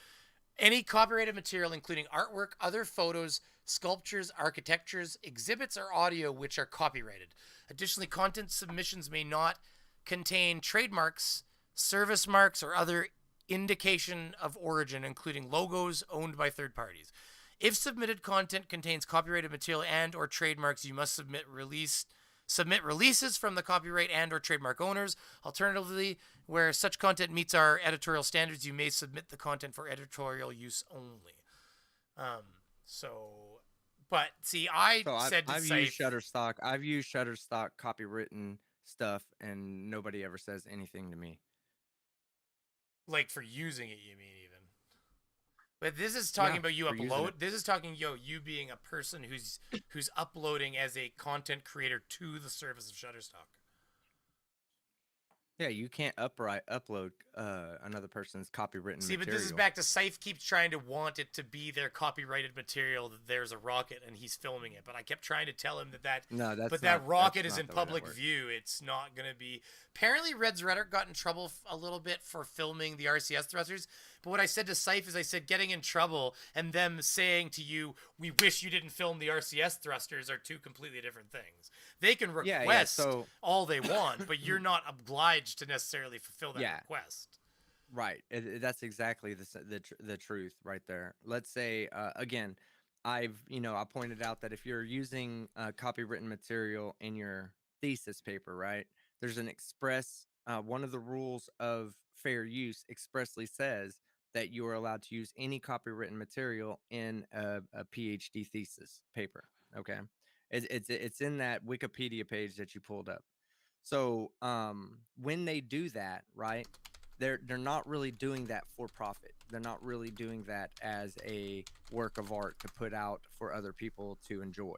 Any copyrighted material, including artwork, other photos, sculptures, architectures, exhibits, or audio, which are copyrighted. Additionally, content submissions may not contain trademarks, service marks, or other indication of origin, including logos owned by third parties. If submitted content contains copyrighted material and or trademarks, you must submit releases from the copyright and or trademark owners. Alternatively, where such content meets our editorial standards, you may submit the content for editorial use only. But see, I've used Shutterstock. I've used Shutterstock copywritten stuff, and nobody ever says anything to me. Like for using it, you mean even? But this is talking about you upload. This is talking you being a person who's uploading as a content creator to the service of Shutterstock. Yeah, you can't upload another person's copywritten material. But this is back to Syph keeps trying to want it to be their copyrighted material, that there's a rocket and he's filming it. But I kept trying to tell him that rocket is in public view. It's not going to be. Apparently, Red's Rhetoric got in trouble a little bit for filming the RCS thrusters. But what I said to Syph is I said getting in trouble and them saying to you, we wish you didn't film the RCS thrusters are two completely different things. They can request all they want, but you're not obliged to necessarily fulfill that request. Right. That's exactly the truth right there. Let's say, again, I pointed out that if you're using copywritten material in your thesis paper, right, there's an one of the rules of fair use expressly says that you are allowed to use any copywritten material in a PhD thesis paper. Okay. It's in that Wikipedia page that you pulled up. So when they do that, right, they're not really doing that for profit. They're not really doing that as a work of art to put out for other people to enjoy.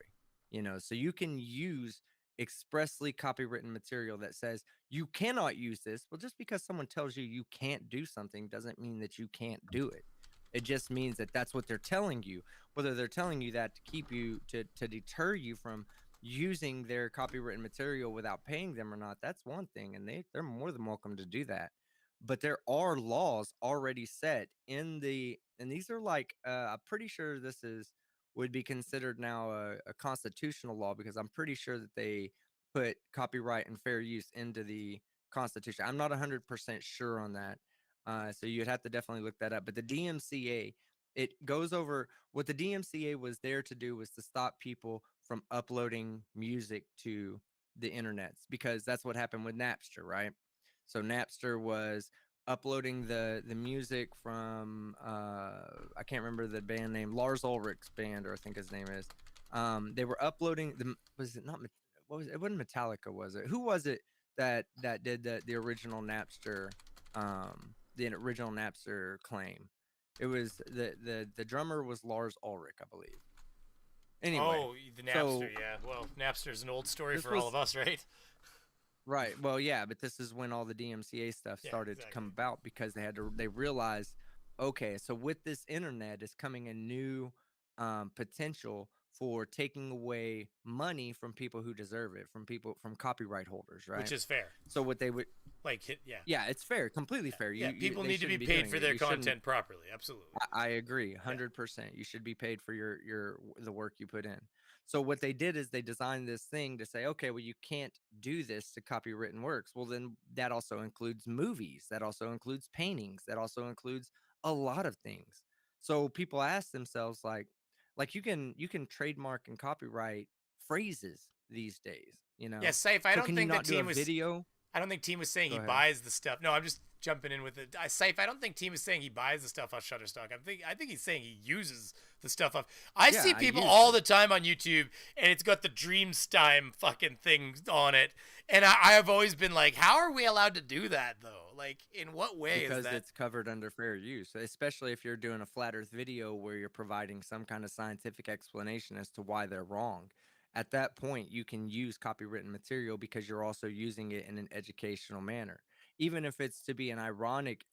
You know, so you can use expressly copywritten material that says you cannot use this. Well, just because someone tells you you can't do something doesn't mean that you can't do it. It just means that that's what they're telling you. Whether they're telling you that to keep you to deter you from using their copywritten material without paying them or not, that's one thing, and they're more than welcome to do that. But there are laws already set in the, and these are like I'm pretty sure this is would be considered now a constitutional law, because I'm pretty sure that they put copyright and fair use into the Constitution. I'm not 100% sure on that. So you'd have to definitely look that up. But the DMCA, it goes over what the DMCA was there to do was to stop people from uploading music to the internets, because that's what happened with Napster, right? So Napster was uploading the music from I can't remember the band name, Lars Ulrich's band, or I think his name is. They were uploading the, was it not, what was it? It wasn't Metallica, was it? Who was it that did the original Napster the original Napster claim? It was the drummer was Lars Ulrich, I believe. Anyway, oh, the Napster, yeah. Well, Napster's an old story for all of us, right? Right. Well, yeah, but this is when all the DMCA stuff started to come about, because they realized, okay, so with this internet is coming a new potential for taking away money from people who deserve it, from copyright holders, right? Which is fair. So what they would yeah, it's fair, completely fair. Yeah, people need to be paid for their content properly. Absolutely. I agree 100%. You should be paid for the work you put in. So what they did is they designed this thing to say, okay, well, you can't do this to copywritten works. Well, then that also includes movies. That also includes paintings. That also includes a lot of things. So people ask themselves, like you can trademark and copyright phrases these days, you know? Yeah, Safe, I don't think the team was video. I don't think Team was saying he ahead. buys the stuff. No, I'm just jumping in with it. Safe, I don't think Team is saying he buys the stuff off Shutterstock. I think he's saying he uses the stuff off. I see people all the time on YouTube, and it's got the Dreamstime fucking thing on it. And I have always been like, how are we allowed to do that, though? Like, in what way is that? Because it's covered under fair use, especially if you're doing a flat earth video where you're providing some kind of scientific explanation as to why they're wrong. At that point, you can use copywritten material because you're also using it in an educational manner, even if it's to be an ironic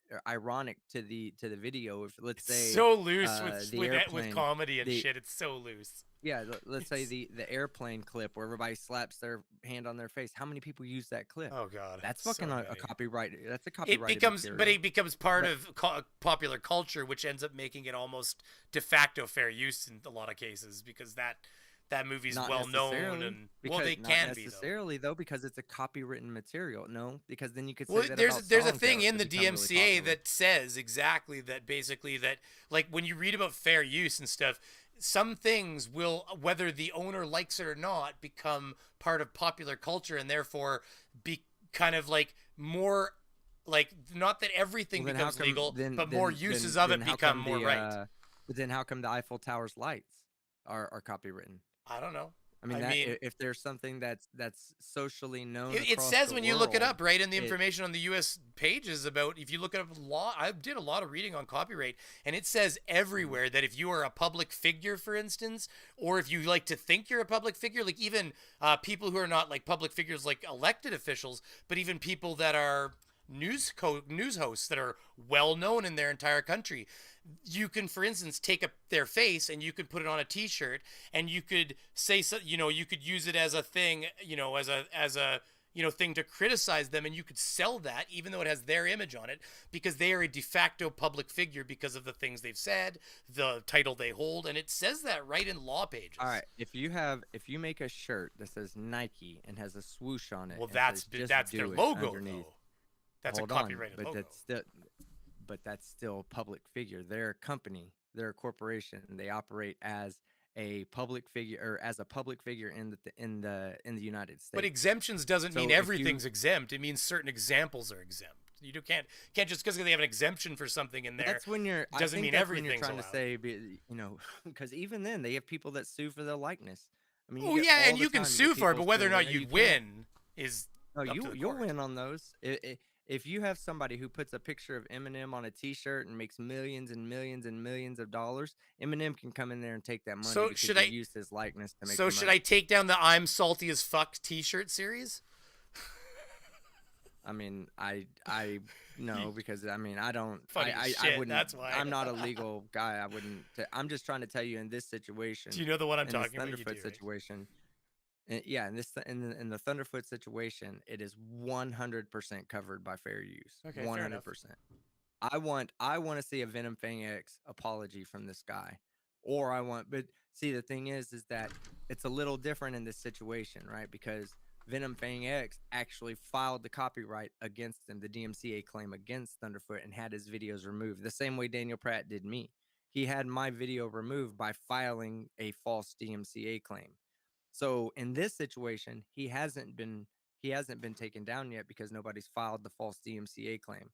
to the video. If let's say so loose with airplane, comedy and shit, it's so loose. Yeah, let's say the airplane clip where everybody slaps their hand on their face. How many people use that clip? Oh God, that's fucking a copyright. That's a copyright. It becomes part of popular culture, which ends up making it almost de facto fair use in a lot of cases, because that movie's well known, and well, they can be necessarily though, because it's a copywritten material. No, because then you could say that there's a thing in the DMCA that says exactly that, basically, that like when you read about fair use and stuff, some things will, whether the owner likes it or not, become part of popular culture, and therefore be kind of like more like, not that everything becomes legal, but more uses of it become more right. But then how come the Eiffel Tower's lights are copywritten? I don't know. I mean, if there's something that's socially known, it says when you look it up, right, in the information on the U.S. pages about, if you look up law, I did a lot of reading on copyright, and it says everywhere that if you are a public figure, for instance, or if you like to think you're a public figure, like even people who are not like public figures, like elected officials, but even people that are news hosts that are well known in their entire country, you can, for instance, take their face and you could put it on a T-shirt, and you could say, you could use it as a thing, as a thing to criticize them, and you could sell that even though it has their image on it, because they are a de facto public figure because of the things they've said, the title they hold, and it says that right in law pages. All right, if you make a shirt that says Nike and has a swoosh on it, well, that's their logo, though. That's a copyrighted logo. But that's still public figure. They're a company. They're a corporation. And they operate as a public figure, or as a public figure in the United States. But exemptions doesn't mean everything's exempt. It means certain examples are exempt. You can't just because they have an exemption for something in there. That's when you're. Doesn't mean everything's trying allowed. To say, because even then they have people that sue for their likeness. I mean, and you can sue for it, but whether or not you win is No, up to the you'll court. win on those. If you have somebody who puts a picture of Eminem on a T-shirt and makes millions and millions and millions of dollars, Eminem can come in there and take that money So because should they I used his likeness to make. So the should money. I take down the "I'm salty as fuck" T-shirt series? I mean, I no, because I mean, I don't. Funny I shit, wouldn't. that's why. I'm not a legal guy. I wouldn't. I'm just trying to tell you in this situation. Do you know the one I'm in this talking about? You Thunderfoot do, right? situation. Yeah, in the Thunderfoot situation, it is 100% covered by fair use. Okay, fair enough. 100%. I want to see a Venom Fang X apology from this guy, but see, the thing is that it's a little different in this situation, right? Because Venom Fang X actually filed the copyright against him, the DMCA claim against Thunderfoot, and had his videos removed the same way Daniel Pratt did me. He had my video removed by filing a false DMCA claim. So in this situation, he hasn't been taken down yet because nobody's filed the false DMCA claim.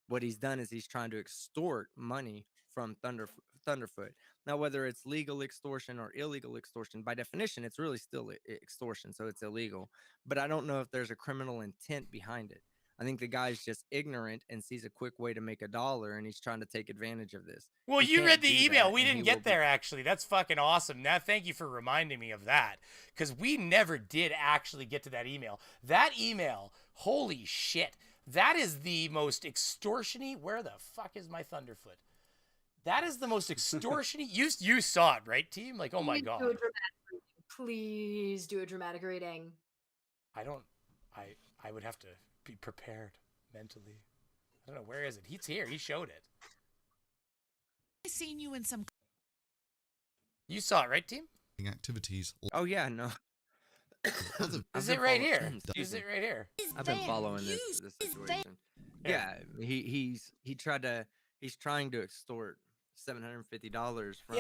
What he's done is he's trying to extort money from Thunderfoot. Now, whether it's legal extortion or illegal extortion, by definition, it's really still extortion, so it's illegal. But I don't know if there's a criminal intent behind it. I think the guy's just ignorant and sees a quick way to make $1, and he's trying to take advantage of this. Well, He you can't read do the email. that, We and didn't he get will be- there, actually. That's fucking awesome. Now, thank you for reminding me of that, because we never did actually get to that email. That email, holy shit. That is the most extortion-y. Where the fuck is my Thunderfoot? That is the most extortion-y. You saw it, right, team? Like, oh my Please god. do a dramatic reading. Please do a dramatic reading. I would have to be prepared mentally. I don't know, where is it? He's here. He showed it. I've seen you in some. You saw it, right, team? Activities. Oh yeah, no. Is it right here? Is it right here? I've been following this situation. Yeah, he's trying to extort $750 from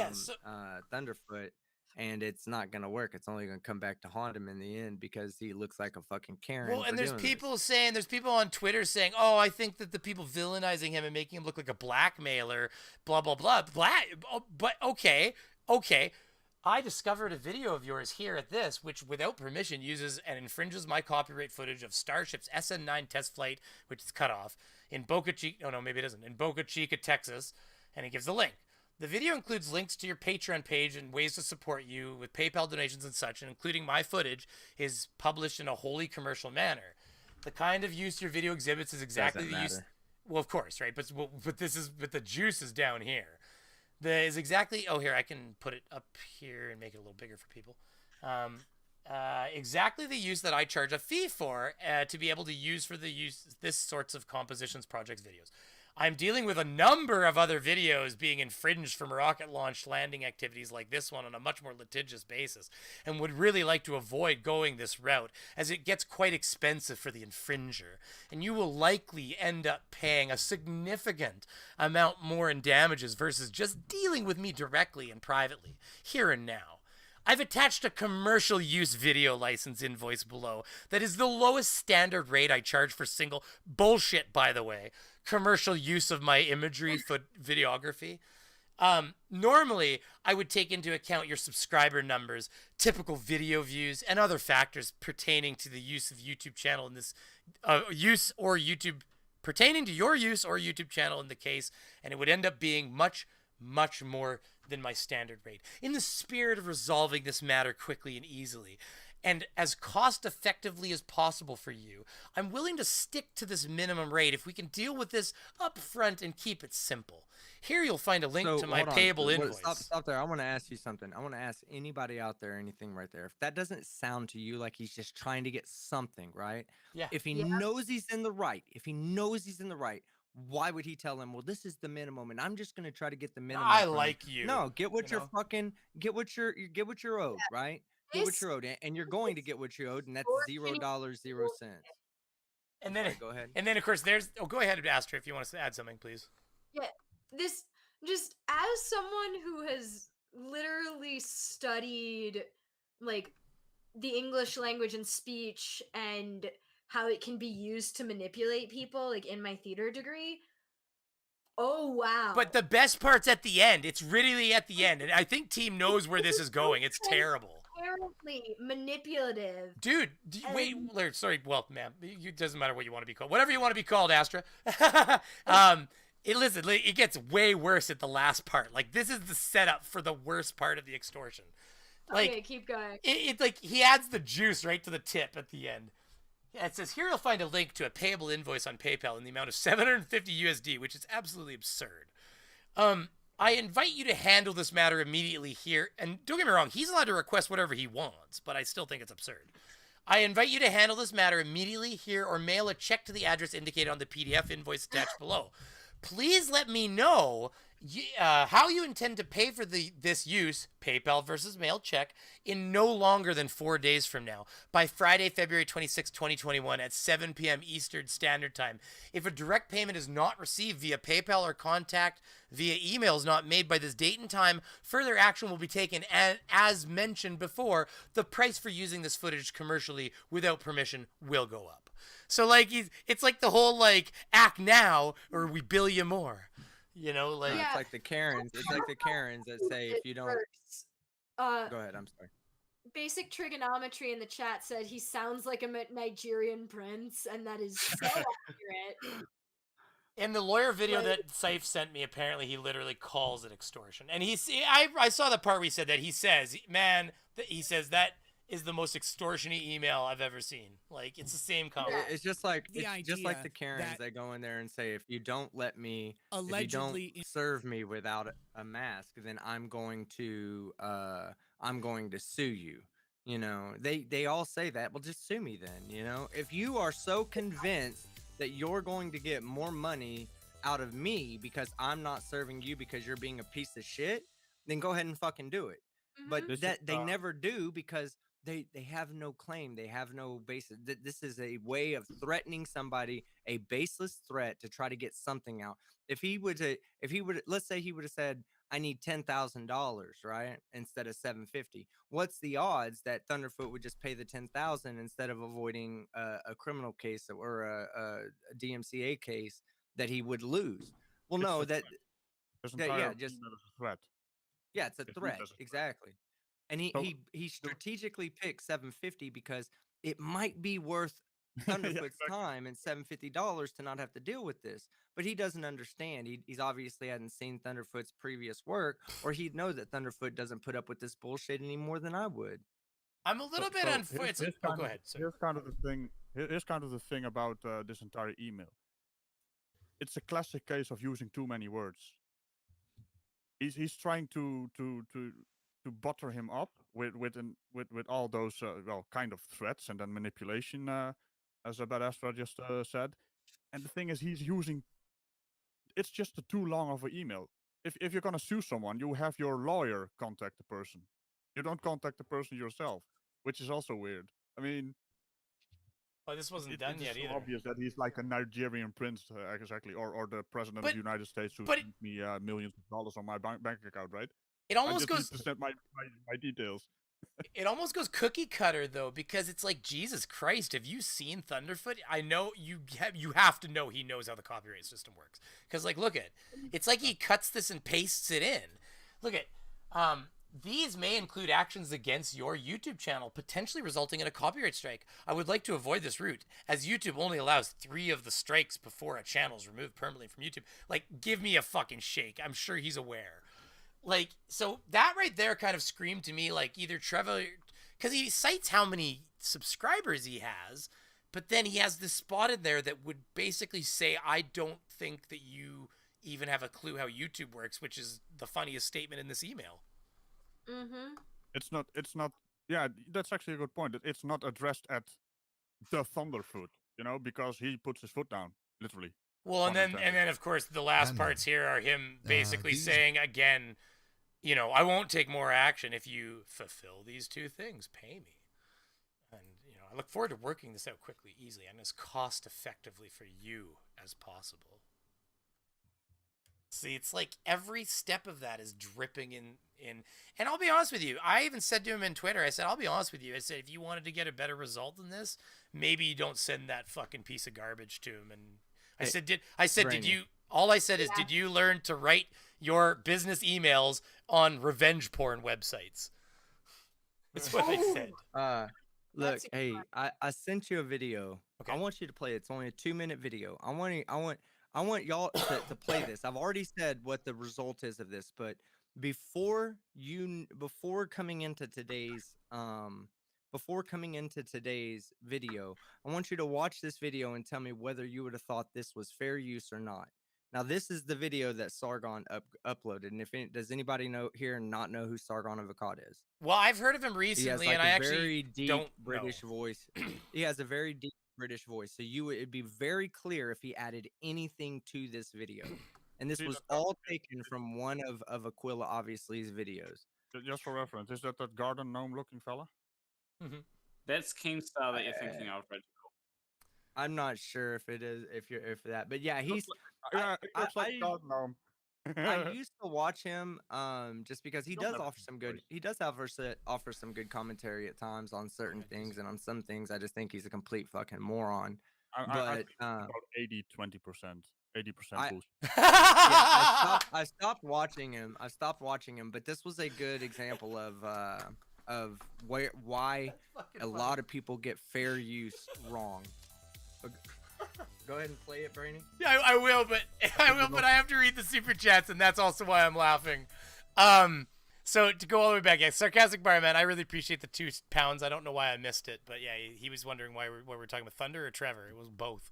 Thunderfoot, and it's not gonna work. It's only gonna come back to haunt him in the end because he looks like a fucking Karen. Well, and there's people on Twitter saying, "Oh, I think that the people villainizing him and making him look like a blackmailer, blah blah blah." But okay. I discovered a video of yours here at this, which without permission uses and infringes my copyright footage of Starship's SN9 test flight, which is cut off, in Boca Chica, no, maybe it isn't, in Boca Chica, Texas, and it gives a link. The video includes links to your Patreon page and ways to support you with PayPal donations and such, and including my footage is published in a wholly commercial manner. The kind of use your video exhibits is exactly the use. Well, of course, right? But the juice is down here. Here, I can put it up here and make it a little bigger for people. Exactly the use that I charge a fee for to be able to use for this sorts of compositions, projects, videos. I'm dealing with a number of other videos being infringed from rocket launch landing activities like this one on a much more litigious basis, and would really like to avoid going this route as it gets quite expensive for the infringer, and you will likely end up paying a significant amount more in damages versus just dealing with me directly and privately, here and now. I've attached a commercial use video license invoice below that is the lowest standard rate I charge for single bullshit, by the way, commercial use of my imagery for videography. Normally, I would take into account your subscriber numbers, typical video views, and other factors pertaining to the use of YouTube channel in this pertaining to your use or YouTube channel in the case, and it would end up being much more than my standard rate. In the spirit of resolving this matter quickly and easily, and as cost effectively as possible for you, I'm willing to stick to this minimum rate if we can deal with this up front and keep it simple. Here you'll find a link to my payable invoice. Stop there. I want to ask you something. I want to ask anybody out there anything right there. If that doesn't sound to you like he's just trying to get something, right? Yeah. If he knows he's in the right, why would he tell him, well, this is the minimum and I'm just going to try to get the minimum? I like you. No, get what you're owed, right? Get what you're owed, and you're going to get what you owed, and that's $0.00. And then go ahead. And then of course go ahead, Astra, if you want to add something, please. Yeah, this just as someone who has literally studied like the English language and speech and how it can be used to manipulate people, like in my theater degree. Oh wow. But the best part's at the end. It's really at the end. And I think team knows where this is going. It's terrible. inherently manipulative. Dude, wait, Larry, sorry, well, ma'am, it doesn't matter what you want to be called. Whatever you want to be called, Astra. Listen, it gets way worse at the last part. Like, this is the setup for the worst part of the extortion. Like, Okay, keep going. It's like he adds the juice right to the tip at the end. Yeah, it says, here you'll find a link to a payable invoice on PayPal in the amount of 750 USD, which is absolutely absurd. I invite you to handle this matter immediately here. And don't get me wrong, he's allowed to request whatever he wants, but I still think it's absurd. I invite you to handle this matter immediately here or mail a check to the address indicated on the PDF invoice attached below. Please let me know how you intend to pay for this use, PayPal versus mail check, in no longer than 4 days from now, by Friday, February 26, 2021 at 7 p.m. Eastern Standard Time. If a direct payment is not received via PayPal or contact via email is not made by this date and time, further action will be taken, and as mentioned before, the price for using this footage commercially without permission will go up. So, like, it's like the whole, like, act now or we bill you more. You know, like... It's like the Karens. It's like the Karens that say if you don't... Go ahead, I'm sorry. Basic trigonometry in the chat said he sounds like a Nigerian prince, and that is so accurate. In the lawyer video that Saif sent me, apparently he literally calls it extortion. And I saw the part where he said that. He says, man, he says that is the most extortion-y email I've ever seen. Like, it's the same comment. It's just like the Karens that go in there and say, if you don't let me, if you don't serve me without a mask, then I'm going to sue you. You know, they all say that. Well, just sue me then. You know, if you are so convinced that you're going to get more money out of me because I'm not serving you because you're being a piece of shit, then go ahead and fucking do it. But they never do because they have no claim. They have no basis. This is a way of threatening somebody, a baseless threat to try to get something out. If he would, let's say he would have said, I need $10,000, right? Instead of $750. What's the odds that Thunderfoot would just pay the $10,000 instead of avoiding a criminal case or a DMCA case that he would lose? Well, no, just a threat. Yeah, it's a threat, exactly. And he strategically picked $750 because it might be worth Thunderfoot's time and $750 to not have to deal with this. But he doesn't understand. He's obviously hadn't seen Thunderfoot's previous work, or he'd know that Thunderfoot doesn't put up with this bullshit any more than I would. I'm a little bit unfortunate. Go ahead. Here's kind of the thing. Here's kind of the thing about this entire email. It's a classic case of using too many words. He's trying to butter him up with all those kind of threats and then manipulation, as Bad Astra just said. And the thing is, he's using. It's just too long of an email. If you're gonna sue someone, you have your lawyer contact the person. You don't contact the person yourself, which is also weird. I mean, well, this wasn't done yet either. It's obvious that he's like a Nigerian prince, exactly, or the president of the United States who sent me millions of dollars on my bank account, right? It almost goes to send my details. It almost goes cookie cutter though, because it's like, Jesus Christ, have you seen Thunderfoot? I know you have to know he knows how the copyright system works. Because like, look at, it's like he cuts this and pastes it in. Look at, these may include actions against your YouTube channel, potentially resulting in a copyright strike. I would like to avoid this route, as YouTube only allows 3 of the strikes before a channel is removed permanently from YouTube. Like, give me a fucking shake. I'm sure he's aware. Like, so that right there kind of screamed to me like either Trevor, because he cites how many subscribers he has, but then he has this spot in there that would basically say, I don't think that you even have a clue how YouTube works, which is the funniest statement in this email. Mm-hmm. It's not, yeah, that's actually a good point. It's not addressed at the Thunderfoot, you know, because he puts his foot down, literally. Well, and then of course the last parts here are him basically saying again, you know, I won't take more action if you fulfill these 2 things. Pay me. And, you know, I look forward to working this out quickly, easily, and as cost effectively for you as possible. See, it's like every step of that is dripping in. And I'll be honest with you. I even said to him in Twitter, I said, I'll be honest with you. I said, if you wanted to get a better result than this, maybe you don't send that fucking piece of garbage to him. And I said, did you learn to write your business emails on revenge porn websites? That's what I said. Look, That's hey, I sent you a video. Okay. I want you to play it. It's only a 2-minute video. I want y'all to play this. I've already said what the result is of this, but before coming into today's video, I want you to watch this video and tell me whether you would have thought this was fair use or not. Now, this is the video that Sargon uploaded, and does anybody not know who Sargon of Akkad is? Well, I've heard of him He has recently, like and a I actually very deep don't British know. voice. He has a very deep British voice, so it'd be very clear if he added anything to this video. And this was all taken from one of Aquila Obviously's videos. Just for reference, is that garden gnome looking fella? That's Keemstar that you're thinking of, Reginald. I'm not sure if it is, if that, but yeah, he's. It looks like garden gnome. I used to watch him, just because he does offer some good. He does offer some good commentary at times on certain things, and on some things, I just think he's a complete fucking moron. I think about 80-20%, 80% boost. Yeah, I stopped watching him. But this was a good example of why a lot of people get fair use wrong. Go ahead and play it, Brainy. Yeah, I will, but I have to read the super chats, and that's also why I'm laughing. So to go all the way back, yeah, Sarcastic Barman, I really appreciate the £2. I don't know why I missed it, but yeah, he was wondering why we're talking about Thunder or Trevor. It was both.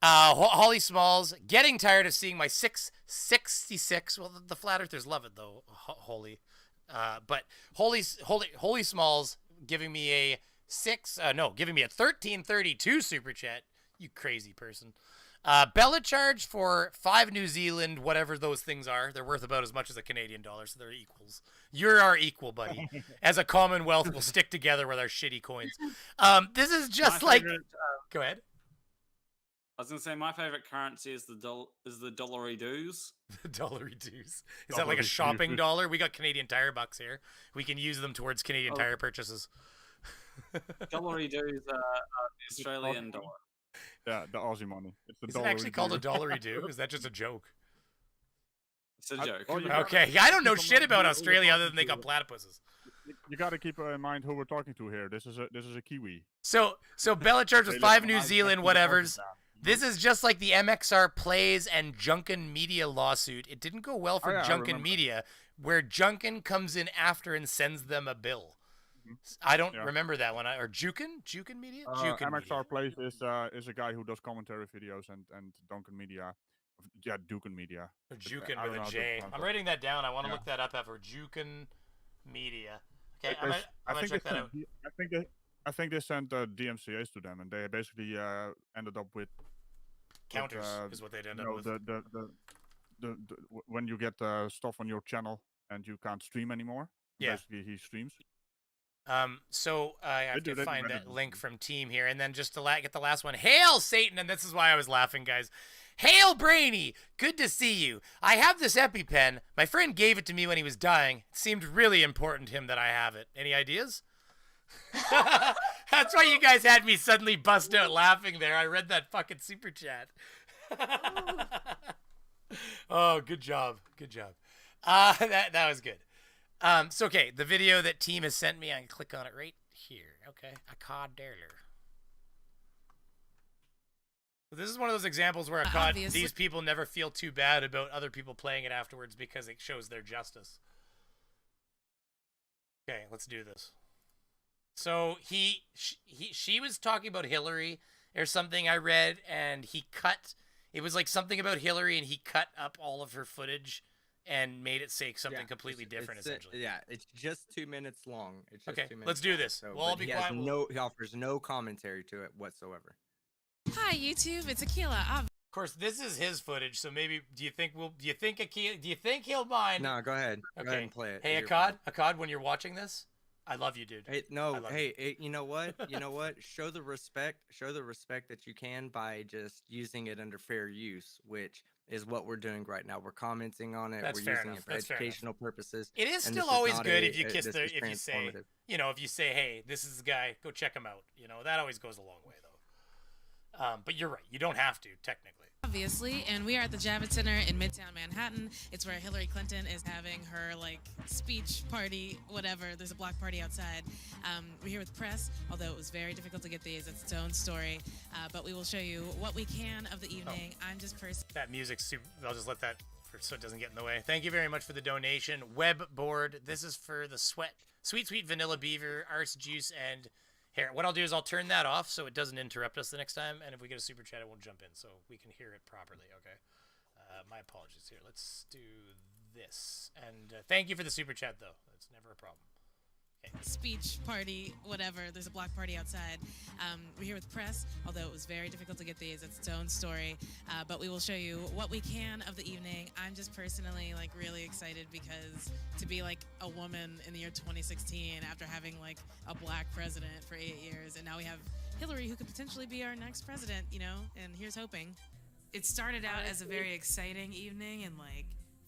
Holly Smalls, getting tired of seeing my 666. Well, the flat earthers love it though, Holy. But Holy Smalls giving me a 1332 super chat. You crazy person. Bella charge for 5 New Zealand, whatever those things are. They're worth about as much as a Canadian dollar, so they're equals. You're our equal, buddy. As a Commonwealth, we'll stick together with our shitty coins. This is just like. Go ahead. I was gonna say my favorite currency is the dollary doos. The dollary doos. Is that like a shopping dollar? We got Canadian Tire bucks here. We can use them towards Canadian Tire purchases. Dollary doos are the Australian dollar. Yeah, the Aussie money. It's the Is it actually called a dollary do? Is that just a joke? It's a joke. Okay, I don't know shit about Australia other than they got platypuses. You got to keep in mind who we're talking to here. This is a Kiwi. So Bella charge with 5 New Zealand whatevers. This is just like the MXR Plays and Junkin Media lawsuit. It didn't go well for Junkin Media, where Junkin comes in after and sends them a bill. I don't remember that one. Or Jukin Media? MXR Plays is a guy who does commentary videos and Duncan Media. Yeah, Dukin Media. Or Jukin with a J. I'm writing that down. I want to look that up after Jukin Media. Okay, I'm gonna check that out. I think they sent DMCAs to them, and they basically ended up with counters. Is what they ended up with. The when you get stuff on your channel and you can't stream anymore. Yeah. Basically, he streams. So I have to find that link from Team here, and then just to get the last one. Hail Satan, and this is why I was laughing, guys. Hail Brainy, good to see you. I have this EpiPen. My friend gave it to me when he was dying. It seemed really important to him that I have it. Any ideas? That's why you guys had me suddenly bust out laughing there. I read that fucking super chat. Oh, good job. Good job. That was good. So, okay, the video that Team has sent me, I can click on it right here. Okay, a cod daler. This is one of those examples where these people never feel too bad about other people playing it afterwards because it shows their justice. Okay, let's do this. So she was talking about Hillary or something I read, and it was like something about Hillary, and he cut up all of her footage and made it say something completely different, essentially. Yeah, it's just 2 minutes long. It's just okay, 2 minutes let's do this. So, we'll all be quiet. He offers no commentary to it whatsoever. Hi YouTube, it's Akila. Of course, this is his footage, so maybe do you think he'll mind? No, go ahead. Okay. Go ahead and play it. Hey, Akkad, when you're watching this, I love you, dude. Hey, you know what? Show the respect that you can by just using it under fair use, which is what we're doing right now. We're commenting on it. We're using it for educational purposes. It is still always good if you if you say, hey, this is the guy, go check him out. That always goes a long way, though. But you're right. You don't have to, technically. Obviously, and we are at the Javits Center in Midtown Manhattan. It's where Hillary Clinton is having her speech party, whatever. There's a block party outside. We're here with press, although it was very difficult to get these. It's its own story, but we will show you what we can of the evening. I'm just That music's super. I'll just let that so it doesn't get in the way. Thank you very much for the donation. Web board. This is for the sweet vanilla beaver, arse juice, and hair. What I'll do is I'll turn that off so it doesn't interrupt us the next time, and if we get a super chat, it won't jump in, so we can hear it properly. Okay. My apologies here. Let's do this, and thank you for the super chat though. It's never a problem. speech party, whatever. There's a block party outside. We're here with press, although it was very difficult to get these. It's its own story, but we will show you what we can of the evening. I'm just personally really excited because to be a woman in the year 2016 after having a black president for 8 years, and now we have Hillary who could potentially be our next president, and here's hoping. It started out as a very exciting evening and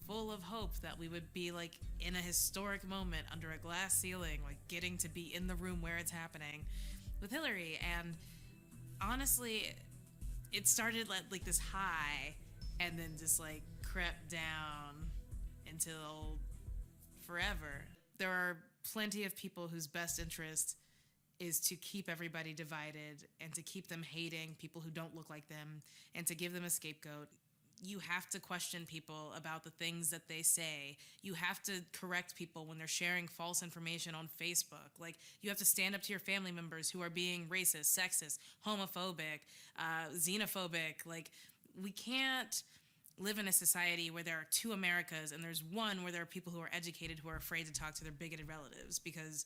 full of hope that we would be in a historic moment under a glass ceiling, getting to be in the room where it's happening with Hillary. And honestly, it started like this high and then just crept down until forever. There are plenty of people whose best interest is to keep everybody divided and to keep them hating people who don't look like them and to give them a scapegoat. You have to question people about the things that they say. You have to correct people when they're sharing false information on Facebook. You have to stand up to your family members who are being racist, sexist, homophobic, xenophobic. We can't live in a society where there are two Americas and there's one where there are people who are educated who are afraid to talk to their bigoted relatives, because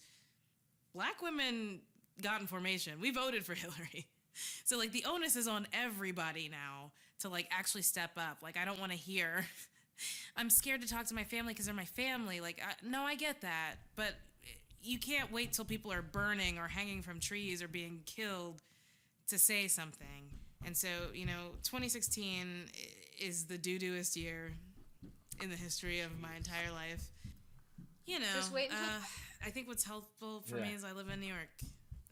Black women got information. We voted for Hillary. So the onus is on everybody now to actually step up. I don't want to hear, I'm scared to talk to my family because they're my family. No, I get that, but you can't wait till people are burning or hanging from trees or being killed to say something. And so, 2016 is the doo-dooest year in the history of my entire life. Just wait until I think what's helpful for me is I live in New York.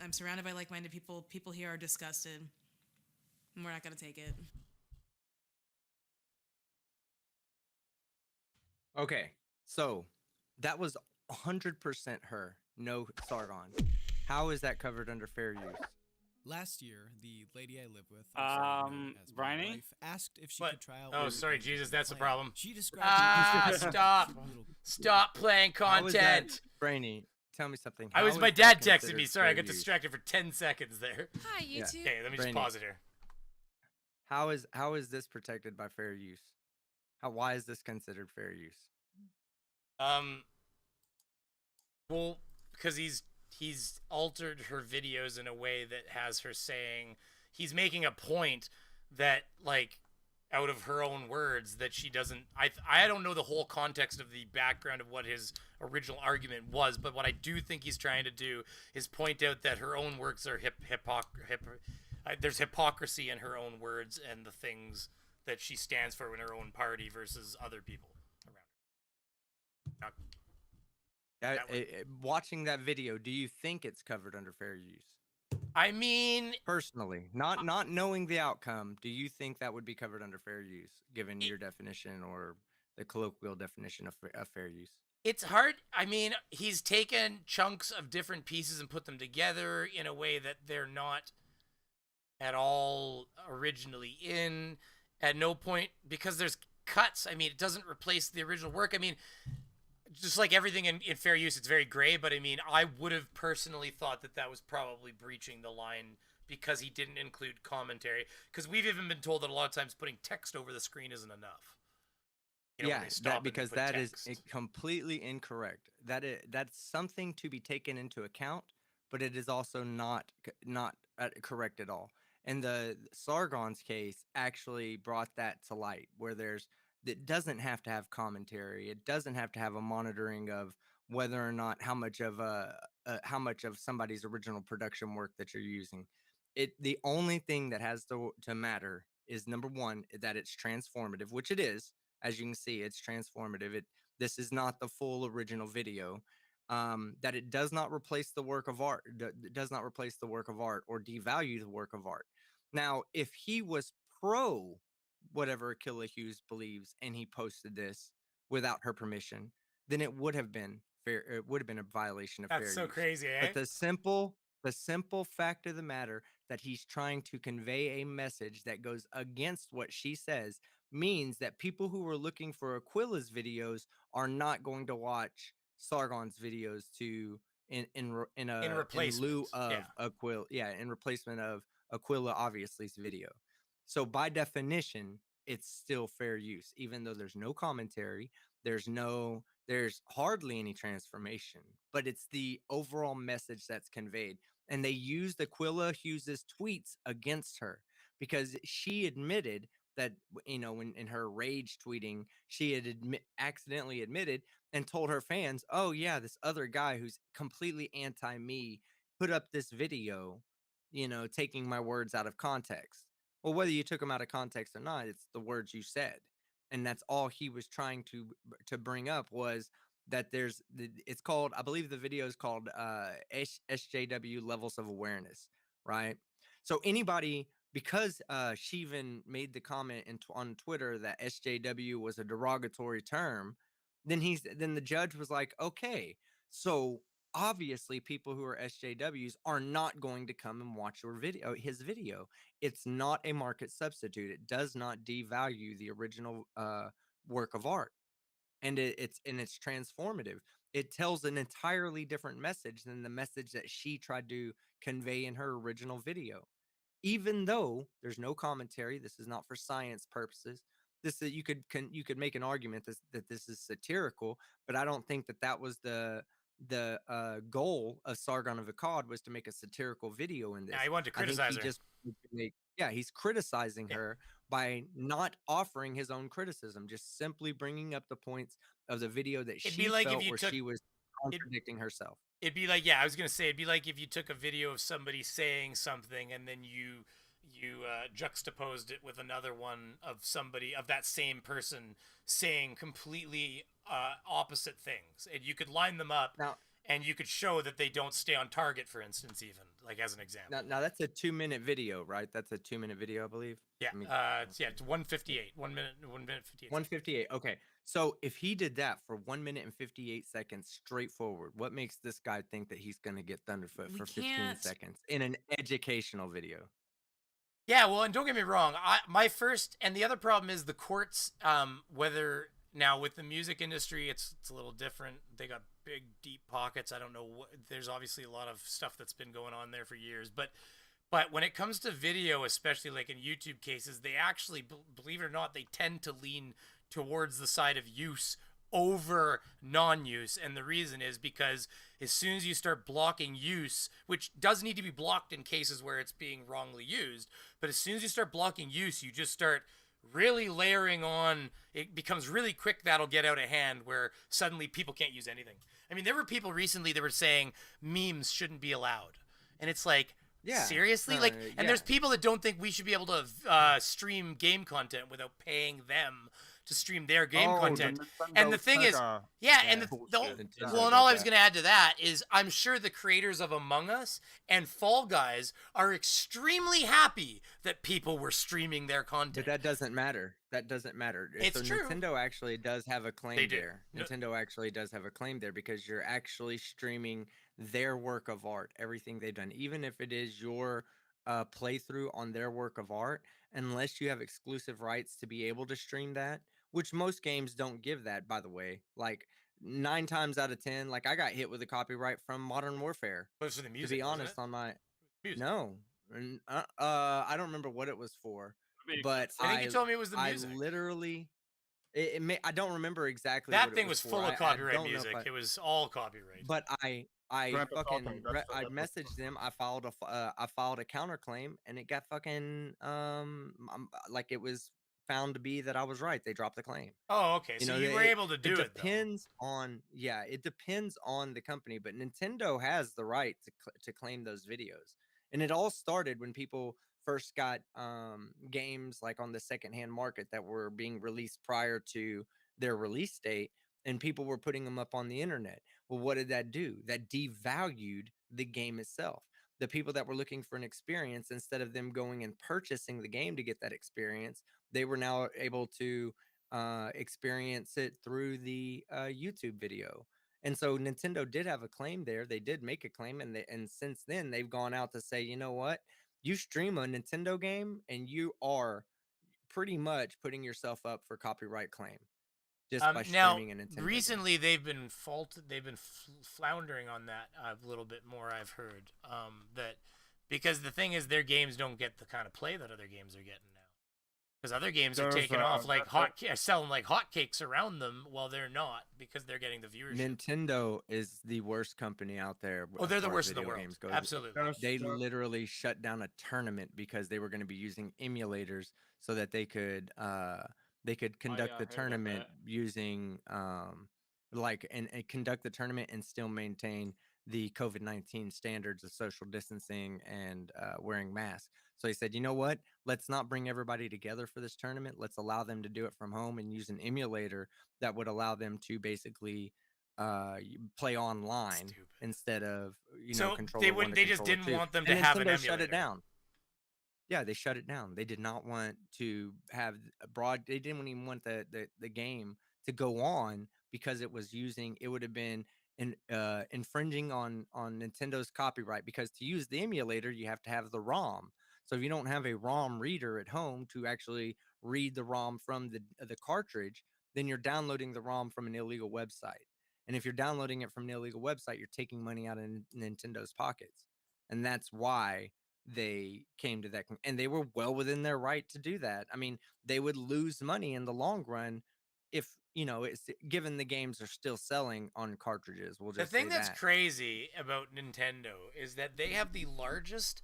I'm surrounded by like-minded people. People here are disgusted, and we're not going to take it. Okay, so that was 100% her, no Sargon. How is that covered under fair use? Last year, the lady I live with, Brainy? wife, asked if she could try out. Oh, sorry, Jesus, that's the problem. She described. Stop playing content. Brainy, tell me something. My dad texted me. Sorry, I got distracted for 10 seconds there. Hi, YouTube. Okay, let me just pause it here. How is this protected by fair use? Why is this considered fair use? Well, because he's altered her videos in a way that has her saying, he's making a point that out of her own words that she doesn't. I don't know the whole context of the background of what his original argument was, but what I do think he's trying to do is point out that her own works are there's hypocrisy in her own words and the things that she stands for in her own party versus other people around her. Watching that video, do you think it's covered under fair use? I mean, personally, not knowing the outcome, do you think that would be covered under fair use, given your definition or the colloquial definition of fair use? It's hard. I mean, he's taken chunks of different pieces and put them together in a way that they're not at all originally in. At no point, because there's cuts. I mean, it doesn't replace the original work. I mean, just like everything in fair use, it's very gray. But I mean, I would have personally thought that was probably breaching the line because he didn't include commentary. Because we've even been told that a lot of times putting text over the screen isn't enough. Because that is completely incorrect. That's something to be taken into account, but it is also not correct at all. And the Sargon's case actually brought that to light, where it doesn't have to have commentary. It doesn't have to have a monitoring of whether or not how much of somebody's original production work that you're using. The only thing that has to matter is, number one, that it's transformative, which it is. As you can see, it's transformative. This is not the full original video. That it does not replace the work of art. It does not replace the work of art or devalue the work of art. Now, if he was pro whatever Aquila Hughes believes and he posted this without her permission, then it would have been fair. It would have been a violation of fair That's so use. crazy, eh? But the simple fact of the matter that he's trying to convey a message that goes against what she says means that people who were looking for Aquila's videos are not going to watch Sargon's videos in lieu of Aquila, in replacement of Aquila obviously's video. So by definition, it's still fair use, even though there's no commentary, there's hardly any transformation, but it's the overall message that's conveyed. And they used Aquila Hughes's tweets against her because she admitted that, when in her rage tweeting, she had accidentally admitted and told her fans, oh yeah, this other guy who's completely anti-me put up this video, taking my words out of context. Well, whether you took them out of context or not, it's the words you said. And that's all he was trying to bring up was that it's called, I believe the video is called SJW Levels of Awareness, right? So anybody, because she even made the comment on Twitter that SJW was a derogatory term, then the judge was like, okay, so obviously people who are SJWs are not going to come and watch his video. It's not a market substitute. It does not devalue the original work of art. And it's transformative. It tells an entirely different message than the message that she tried to convey in her original video. Even though there's no commentary, this is not for science purposes. You could make an argument that this is satirical, but I don't think that was the goal of Sargon of Akkad was to make a satirical video in this. Yeah, he wanted to criticize her. He's criticizing her by not offering his own criticism, just simply bringing up the points of the video that she felt where she was contradicting herself. It'd be like, I was gonna say, it'd be like if you took a video of somebody saying something and then you juxtaposed it with another one of somebody of that same person saying completely opposite things, and you could line them up and you could show that they don't stay on target, for instance, even like as an example. Now that's a 2-minute video, right? That's a 2-minute video, I believe. Yeah, it's 1:58, 1 minute 58. 1:58. Okay, so if he did that for 1 minute and 58 seconds straightforward, what makes this guy think that he's going to get Thunderfoot for 15 seconds in an educational video? Yeah, well, and don't get me wrong, and the other problem is the courts, whether now with the music industry, it's a little different. They got big, deep pockets. I don't know there's obviously a lot of stuff that's been going on there for years, but when it comes to video, especially like in YouTube cases, they actually, believe it or not, they tend to lean towards the side of use over non-use. And the reason is because as soon as you start blocking use, which does need to be blocked in cases where it's being wrongly used, but as soon as you start blocking use, you just start really layering on. It becomes really quick, that'll get out of hand where suddenly people can't use anything. I mean, there were people recently that were saying memes shouldn't be allowed, and it's like, seriously? And there's people that don't think we should be able to stream game content without paying them to stream their game content. And the thing is, well, and all I was going to add to that is I'm sure the creators of Among Us and Fall Guys are extremely happy that people were streaming their content. But that doesn't matter. That doesn't matter. It's true. Nintendo actually does have a claim there. Nintendo actually does have a claim there because you're actually streaming their work of art, everything they've done, even if it is your playthrough on their work of art, unless you have exclusive rights to be able to stream that, which most games don't give that, by the way. Like 9 times out of 10, like I got hit with a copyright from Modern Warfare. But it's for the music, to be honest, on my no, I don't remember what it was for, but I think you told me it was the music. I literally, I don't remember exactly. That what thing it was full for. of copyright music. It was all copyright. But I messaged them. I filed a counterclaim, and it got fucking like it was found to be that I was right. They dropped the claim. Oh, okay. So you were able to do it. It depends on it depends on the company, but Nintendo has the right to claim those videos. And it all started when people first got games like on the secondhand market that were being released prior to their release date, and people were putting them up on the internet. Well, what did that do? That devalued the game itself. the people that were looking for an experience, instead of them going and purchasing the game to get that experience, they were now able to experience it through the YouTube video. And so Nintendo did have a claim there. They did make a claim, and since then they've gone out to say, you know what, you stream a Nintendo game and you are pretty much putting yourself up for copyright claim just by now, streaming a Nintendo game. recently they've been floundering on that a little bit more. I've heard that because the thing is, their games don't get the kind of play that other games are getting now. Because other games are taking off like selling like hotcakes around them, while they're not, because they're getting the viewership. Nintendo is the worst company out there. Oh, they're as the far as worst in the video world. games go. Absolutely. They literally shut down a tournament because they were going to be using emulators so that they could conduct the tournament using and conduct the tournament and still maintain the COVID-19 standards of social distancing and wearing masks. So he said, you know what? Let's not bring everybody together for this tournament. Let's allow them to do it from home and use an emulator that would allow them to basically play online instead of controller. They just didn't want them to and have Nintendo an emulator. shut it down. Yeah, they shut it down. They did not want to have they didn't even want the game to go on because it would have been infringing on Nintendo's copyright, because to use the emulator you have to have the ROM. So if you don't have a ROM reader at home to actually read the ROM from the cartridge, then you're downloading the ROM from an illegal website. And if you're downloading it from an illegal website, you're taking money out of Nintendo's pockets. And that's why they came to that. And they were well within their right to do that. I mean, they would lose money in the long run if, it's given the games are still selling on cartridges. We'll just The thing say that's that. crazy about Nintendo is that they have the largest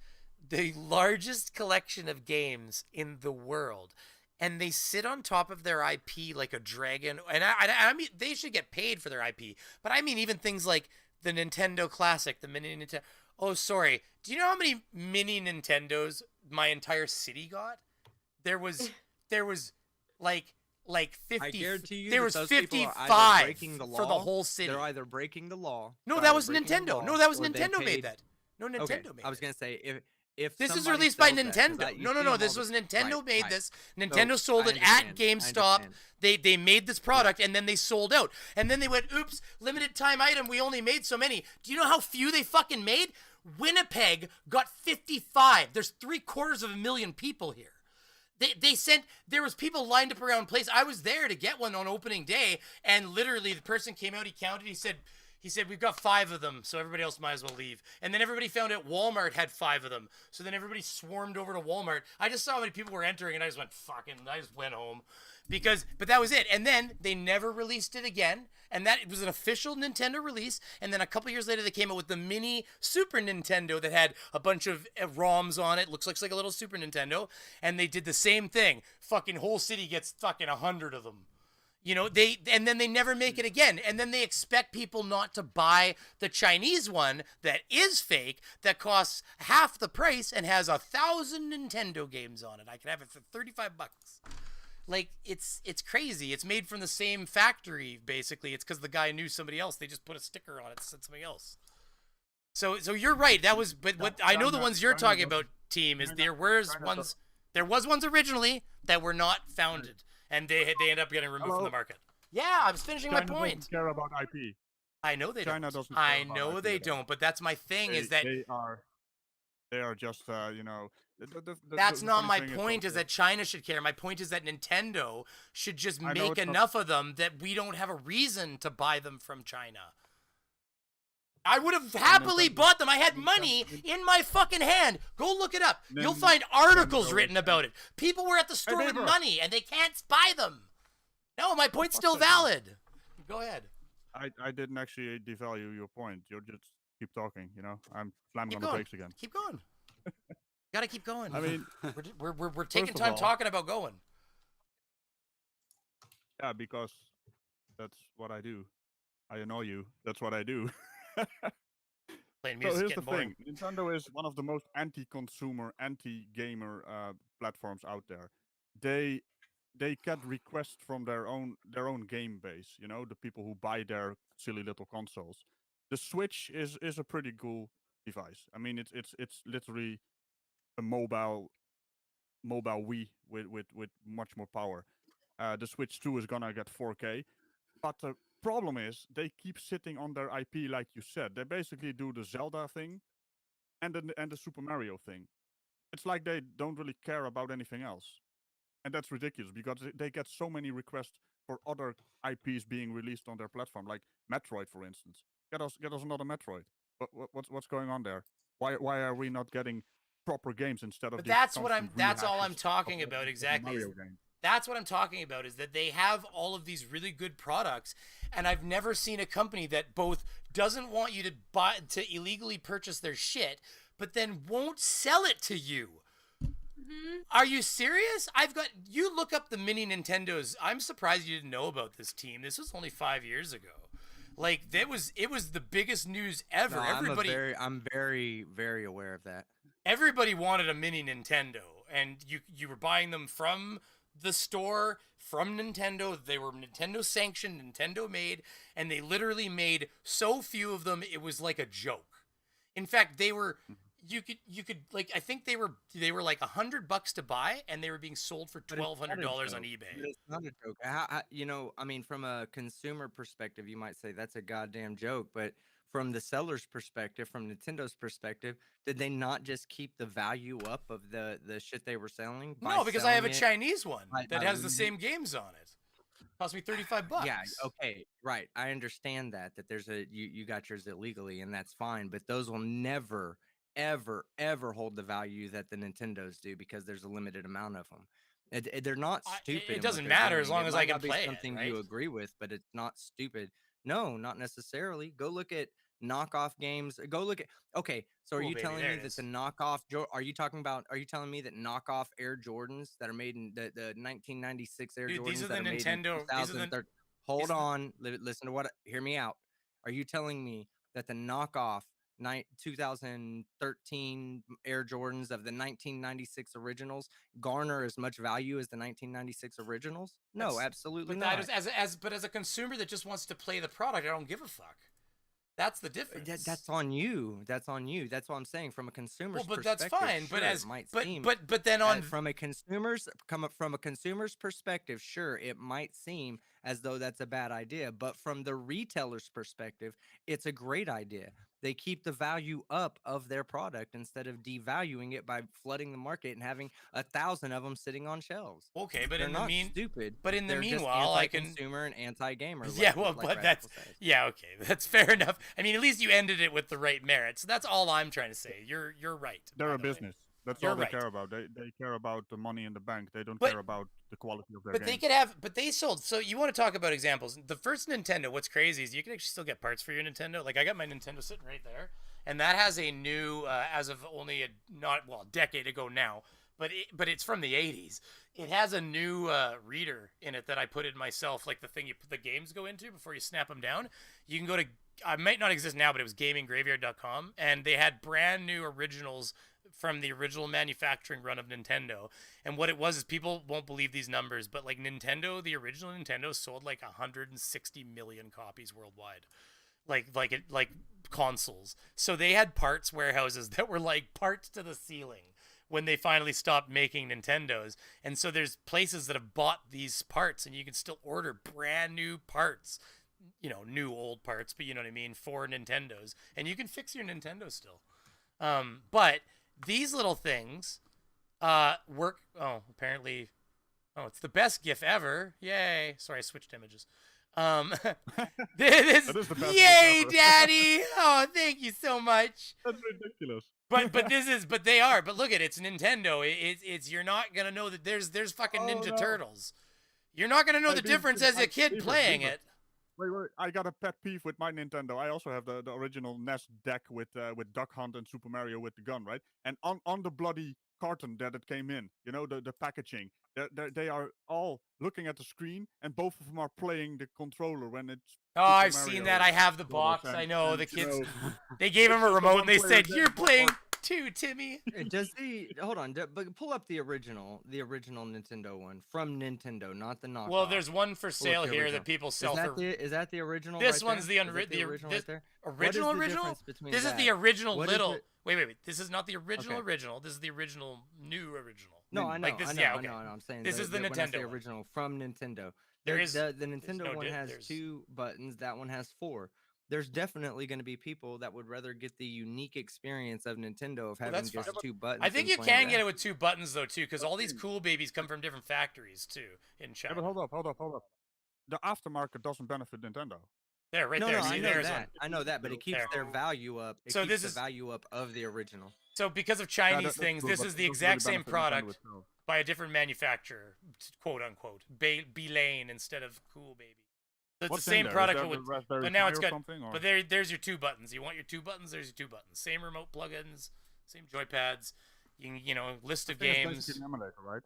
collection of games in the world, and they sit on top of their IP like a dragon. And I mean, they should get paid for their IP, but I mean even things like the Nintendo Classic, the mini Nintendo. Oh, sorry. Do you know how many mini Nintendos my entire city got? There was like 50. I guarantee you there was those people are 55 either breaking the law, for the whole city. They're either breaking the law. No, they're that either was breaking the Nintendo. law, No, that was or they Nintendo made paid- that. No, Nintendo Okay, made I was gonna say if this is somebody released by sells that, 'cause Nintendo. you No, see no, them this all was the- Nintendo right, made right. this. So, Nintendo sold I it at understand, I GameStop. understand. They made this product and then they sold out. And then they went, oops, limited time item. We only made so many. Do you know how few they fucking made? Winnipeg got 55. There's 750,000 people here. They sent, there was people lined up around place. I was there to get one on opening day, and literally the person came out, he counted, he said, we've got 5 of them, so everybody else might as well leave. And then everybody found out Walmart had 5 of them. So then everybody swarmed over to Walmart. I just saw how many people were entering, and I just went home. But that was it. And then they never released it again. And that was an official Nintendo release. And then a couple years later, they came out with the mini Super Nintendo that had a bunch of ROMs on it. Looks like a little Super Nintendo. And they did the same thing. Fucking whole city gets fucking 100 of them. And then they never make it again. And then they expect people not to buy the Chinese one that is fake, that costs half the price and has 1,000 Nintendo games on it. I can have it for $35. Like, it's crazy. It's made from the same factory, basically. It's because the guy knew somebody else. They just put a sticker on it, said something else. So you're right. That was, but what I know the ones you're talking about, team, is there was ones originally that were not founded, and they end up getting removed from the market. Yeah, I was finishing my point. Doesn't care about IP. I know they China don't. doesn't care I about know IP they at all. don't, but that's my thing. Is that they are just that's not funny my thing is point. Is also- that China should care. My point is that Nintendo should just I know make it's not- enough of them that we don't have a reason to buy them from China. I would have happily bought them. I had money in my fucking hand. Go look it up. You'll find articles written about it. People were at the store with Beaver. money and they can't buy them. No, my point's still valid. Go ahead. I didn't actually devalue your point. You just keep talking. I'm slamming Keep on the going. brakes again. Keep going. Gotta keep going. I mean, we're taking first of time all- talking about going. Yeah, because that's what I do. I annoy you. That's what I do. Playing So music here's the getting boring. thing: Nintendo is one of the most anti-consumer, anti-gamer platforms out there. They get requests from their own game base. The people who buy their silly little consoles. The Switch is a pretty cool device. I mean, it's literally a mobile Wii with much more power. The Switch 2 is gonna get 4K, but the problem is they keep sitting on their IP, like you said. They basically do the Zelda thing and the Super Mario thing. It's like they don't really care about anything else, and that's ridiculous because they get so many requests for other IPs being released on their platform, like Metroid, for instance. Get us another Metroid. What's going on there? Why are we not getting proper games instead of But these that's what constant that's all I'm rehashes talking of about the exactly. Mario game? That's what I'm talking about, is that they have all of these really good products, and I've never seen a company that both doesn't want you to illegally purchase their shit, but then won't sell it to you. Are you serious? You look up the mini Nintendos. I'm surprised you didn't know about this team. This was only 5 years ago. Like, it was the biggest news ever. No, I'm very, very aware of that. Everybody wanted a mini Nintendo, and you were buying them from the store, from Nintendo. They were Nintendo sanctioned, Nintendo made, and they literally made so few of them it was like a joke. In fact, they were you could like, I think they were like $100 to buy, and they were being sold for $1,200 on eBay. It's not a joke. I mean, from a consumer perspective, you might say that's a goddamn joke, but from the seller's perspective, from Nintendo's perspective, did they not just keep the value up of the shit they were selling? No, because I have a Chinese one that has the same games on it. Cost me $35. Yeah, okay, right. I understand that there's you got yours illegally, and that's fine, but those will never ever hold the value that the Nintendos do, because there's a limited amount of them. They're not stupid. It in what doesn't they're matter doing. as long It as might I can not be play it, something right? you agree with, but it's not stupid. No, not necessarily. Go look at knockoff games. Go look at. Okay, so are Ooh, you baby, telling there me it that is. the knockoff? Are you telling me that knockoff Air Jordans that are made in the 1996 Air Dude, Jordans these are that the are made Nintendo. in 2013? Hold on, listen to what. Hear me out. Are you telling me that the knockoff 2013 Air Jordans of the 1996 originals garner as much value as the 1996 originals? No, absolutely But not. as a consumer that just wants to play the product, I don't give a fuck. That's the difference. That's on you. That's on you. That's what I'm saying. From a consumer's But perspective, that's fine. sure, But it might seem. But then on from a consumer's perspective, sure, it might seem as though that's a bad idea. But from the retailer's perspective, it's a great idea. They keep the value up of their product instead of devaluing it by flooding the market and having 1,000 of them sitting on shelves. Okay, but they're in the not stupid. But in the They're meanwhile, just I can anti-consumer and anti-gamer. Yeah, well, but that's okay. That's fair enough. I mean, at least you ended it with the right merit. So that's all I'm trying to say. You're right. They're a business. That's You're all they right. care about. They care about the money in the bank. They don't But- care about the quality of their But games. they sold. So you want to talk about examples? The first Nintendo. What's crazy is you can actually still get parts for your Nintendo. Like, I got my Nintendo sitting right there, and that has a new, as of only a decade ago now, but it's from the 80s. It has a new reader in it that I put in myself, like the thing you put the games go into before you snap them down. You can go to, it might not exist now, but it was gaminggraveyard.com, and they had brand new originals from the original manufacturing run of Nintendo. And what it was is, people won't believe these numbers, but like Nintendo, the original Nintendo sold like 160 million copies worldwide. Like consoles. So they had parts warehouses that were like parts to the ceiling when they finally stopped making Nintendos. And so there's places that have bought these parts, and you can still order brand new parts, new old parts, but you know what I mean, for Nintendos, and you can fix your Nintendo still. But these little things work. Oh, apparently. Oh, it's the best GIF ever. Yay. Sorry, I switched images. This That is the best yay, GIF ever. Daddy. Oh, thank you so much. That's ridiculous. But they are. But look at it, it's Nintendo. It's you're not gonna know that there's fucking Ninja Turtles. You're not gonna know the difference as a kid playing it. Wait, I got a pet peeve with my Nintendo. I also have the original NES deck with Duck Hunt and Super Mario with the gun, right? And on the bloody carton that it came in, the packaging, they are all looking at the screen, and both of them are playing the controller when it's. Oh, I've seen that. I have the box. I know the kids. They gave him a remote and they said, "You're playing." too, Timmy. Does the hold on? But pull up the original Nintendo one from Nintendo, not the knockoff. Well, there's one for Pull up sale the here original. that people sell Is that the original? This right one's there? the Is that the original right there. original What is the original. difference between This is that? the original What is little. it? Wait. This is not the original Okay. original. This is the original new original. No, I know. Like this, I know. yeah, I okay. know. I'm saying this is the when I say Nintendo one. original from Nintendo. There is the Nintendo no one di- has there's- 2 buttons. That one has 4. There's definitely going to be people that would rather get the unique experience of Nintendo of having that's just fine. 2 buttons. I think than you playing can get that. it with 2 buttons though too, because all these cool babies come from different factories too in China. Yeah, but hold up. The aftermarket doesn't benefit Nintendo. There, right no, there. No, See, I know there's that. one. I know that, but it keeps There. their value up. It So keeps this the is- value up of the original. So because of Chinese that's things, true, this but is it the doesn't exact really same benefit Nintendo product itself. by a different manufacturer, quote unquote, Beelane instead of Cool Baby. So it's What's the in same there? Is product, there but, the Raspberry but now Pi it's or got. something, or- But there's your 2 buttons. You want your 2 buttons? There's your 2 buttons. Same remote plugins, same joypads. You know, list of I think it's games. basically an emulator, right?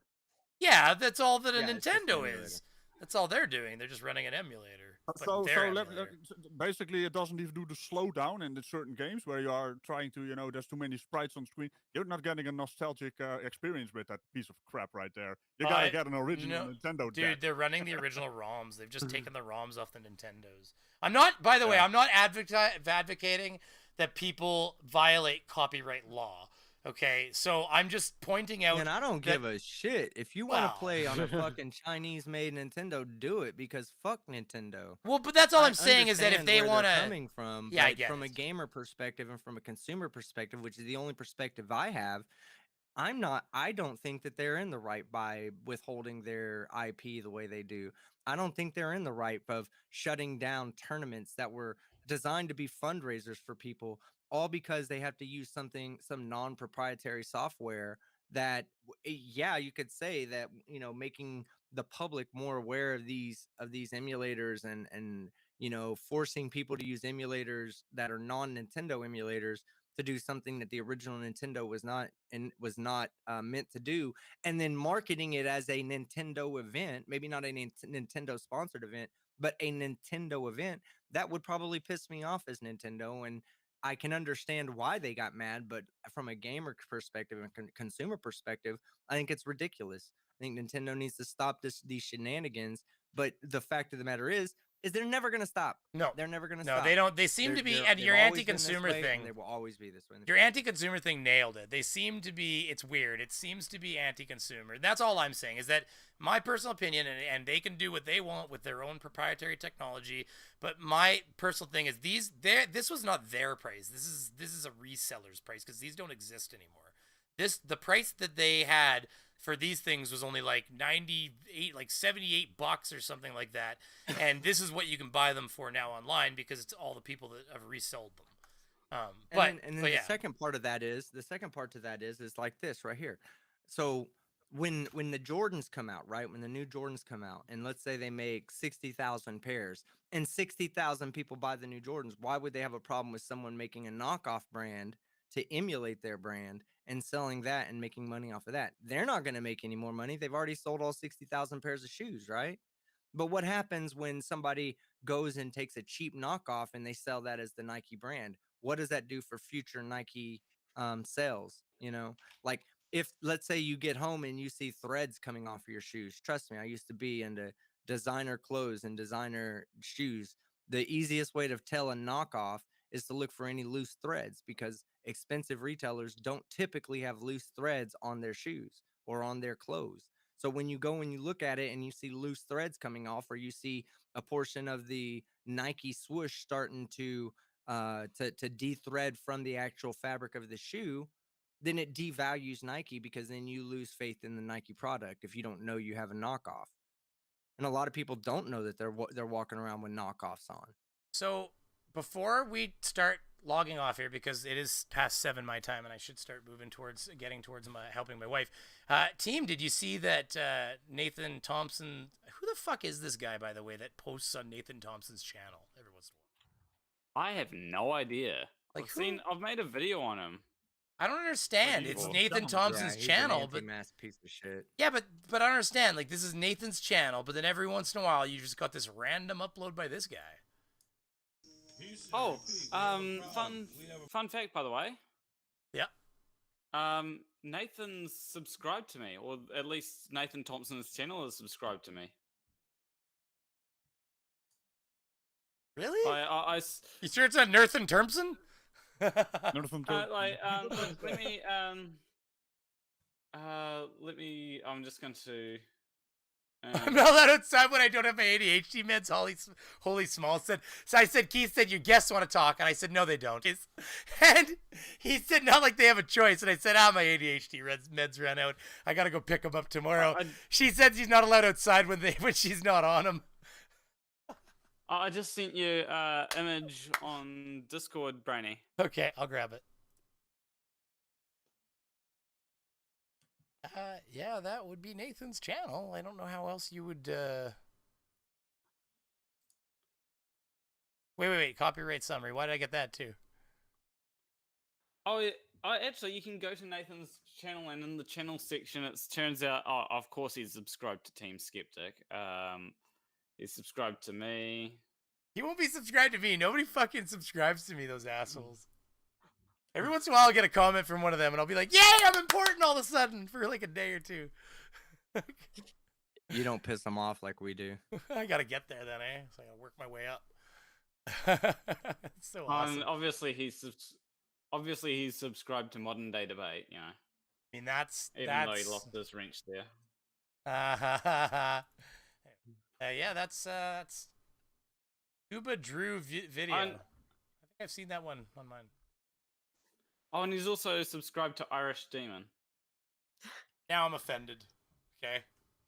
Yeah, that's all that a Yeah, it's just an Nintendo emulator. is. That's all they're doing. They're just running an emulator. But So their let, emulator. basically, it doesn't even do the slowdown in the certain games where you are trying to, there's too many sprites on screen. You're not getting a nostalgic experience with that piece of crap right there. You gotta get an original Nintendo Dude, deck. they're running the original ROMs. They've just taken the ROMs off the Nintendos. I'm not, by the way, I'm not advocating that people violate copyright law. Okay, so I'm just pointing out. And I don't give a shit. If you want to play on a fucking Chinese-made Nintendo, do it because fuck Nintendo. Well, but that's all I I'm saying is that if understand they where want they're to, coming from, yeah, I but get from it. a gamer perspective and from a consumer perspective, which is the only perspective I have, I don't think that they're in the right by withholding their IP the way they do. I don't think they're in the right of shutting down tournaments that were designed to be fundraisers for people, all because they have to use some non-proprietary software that, yeah, you could say that, making the public more aware of these emulators and forcing people to use emulators that are non-Nintendo emulators to do something that the original Nintendo was not meant to do, and then marketing it as a Nintendo event, maybe not a Nintendo sponsored event, but a Nintendo event, that would probably piss me off as Nintendo. And I can understand why they got mad, but from a gamer perspective and consumer perspective, I think it's ridiculous. I think Nintendo needs to stop these shenanigans. But the fact of the matter is they're never going to stop. No, they're never going to No, stop. they don't. They seem to be, and they've your always been this anti-consumer way, thing. and they will always be this way. Your anti-consumer thing nailed it. They seem to be. It's weird. It seems to be anti-consumer. That's all I'm saying is that my personal opinion, and they can do what they want with their own proprietary technology. But my personal thing is this was not their price. This is a reseller's price because these don't exist anymore. The price that they had for these things was only like 98, like $78 or something like that. And this is what you can buy them for now online because it's all the people that have resold them. And then the second part of that is like this right here. So when the Jordans come out, right? When the new Jordans come out, and let's say they make 60,000 pairs and 60,000 people buy the new Jordans, why would they have a problem with someone making a knockoff brand to emulate their brand and selling that and making money off of that? They're not going to make any more money. They've already sold all 60,000 pairs of shoes, right? But what happens when somebody goes and takes a cheap knockoff and they sell that as the Nike brand? What does that do for future Nike sales? Like if, let's say, you get home and you see threads coming off of your shoes. Trust me, I used to be into designer clothes and designer shoes. The easiest way to tell a knockoff is to look for any loose threads because expensive retailers don't typically have loose threads on their shoes or on their clothes. So when you go and you look at it and you see loose threads coming off, or you see a portion of the Nike swoosh starting to de-thread from the actual fabric of the shoe, then it devalues Nike because then you lose faith in the Nike product if you don't know you have a knockoff. And a lot of people don't know that they're walking around with knockoffs on. So before we start logging off here, because it is past 7 my time and I should start moving towards helping my wife. Team, did you see that Nathan Thompson? Who the fuck is this guy, by the way, that posts on Nathan Thompson's channel every once in a while? I have no idea. Like I've made a video on him. I don't understand. It's Nathan Thompson's channel, but mass piece of shit. Yeah, but I don't understand. Like, this is Nathan's channel, but then every once in a while you just got this random upload by this guy. Oh, fun fact, by the way. Yeah. Nathan's subscribed to me, or at least Nathan Thompson's channel has subscribed to me. Really? I You sure it's not Nathan Thompson? Nathan Thompson. Let me. I'm just going to. I'm not allowed outside when I don't have my ADHD meds. Holy small said. So I said, Keith said, your guests want to talk, and I said, no, they don't. And he said, not like they have a choice. And I said, my ADHD meds ran out. I gotta go pick them up tomorrow. She said she's not allowed outside when she's not on them. I just sent you image on Discord, Brainy. Okay, I'll grab it. Yeah, that would be Nathan's channel. I don't know how else you would, Wait. Copyright summary. Why did I get that too? Oh, actually, you can go to Nathan's channel, and in the channel section, it turns out, of course, he's subscribed to Team Skeptic. He's subscribed to me. He won't be subscribed to me. Nobody fucking subscribes to me, those assholes. Every once in a while, I'll get a comment from one of them, and I'll be like, yay, I'm important all of a sudden for like a day or two. You don't piss them off like we do. I gotta get there then, eh? So I gotta work my way up. It's so awesome. Obviously, he's subscribed to Modern Day Debate, you know. I mean, that's... Even though he lost his wrench there. Yeah, that's Cuba Drew video. I think I've seen that one on mine. Oh, and he's also subscribed to Irish Demon. Now I'm offended. Okay,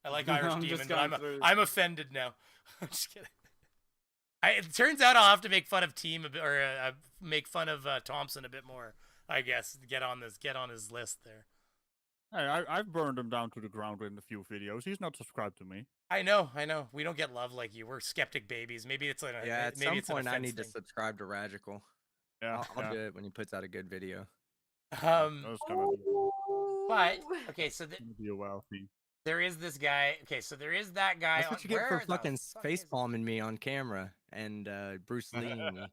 I like Irish Demon, but I'm offended now. I'm just kidding. It turns out I'll have to make fun of make fun of Thompson a bit more. I guess get on his list there. Hey, I've burned him down to the ground in a few videos. He's not subscribed to me. I know. We don't get love like you. We're skeptic babies. Maybe it's like at maybe some point I need thing. to subscribe to Radical. Yeah, I'll do it when he puts out a good video. But okay, so there is this guy. Okay, so there is that guy. That's what you get for fucking face palming me on camera and Bruce Lee and me.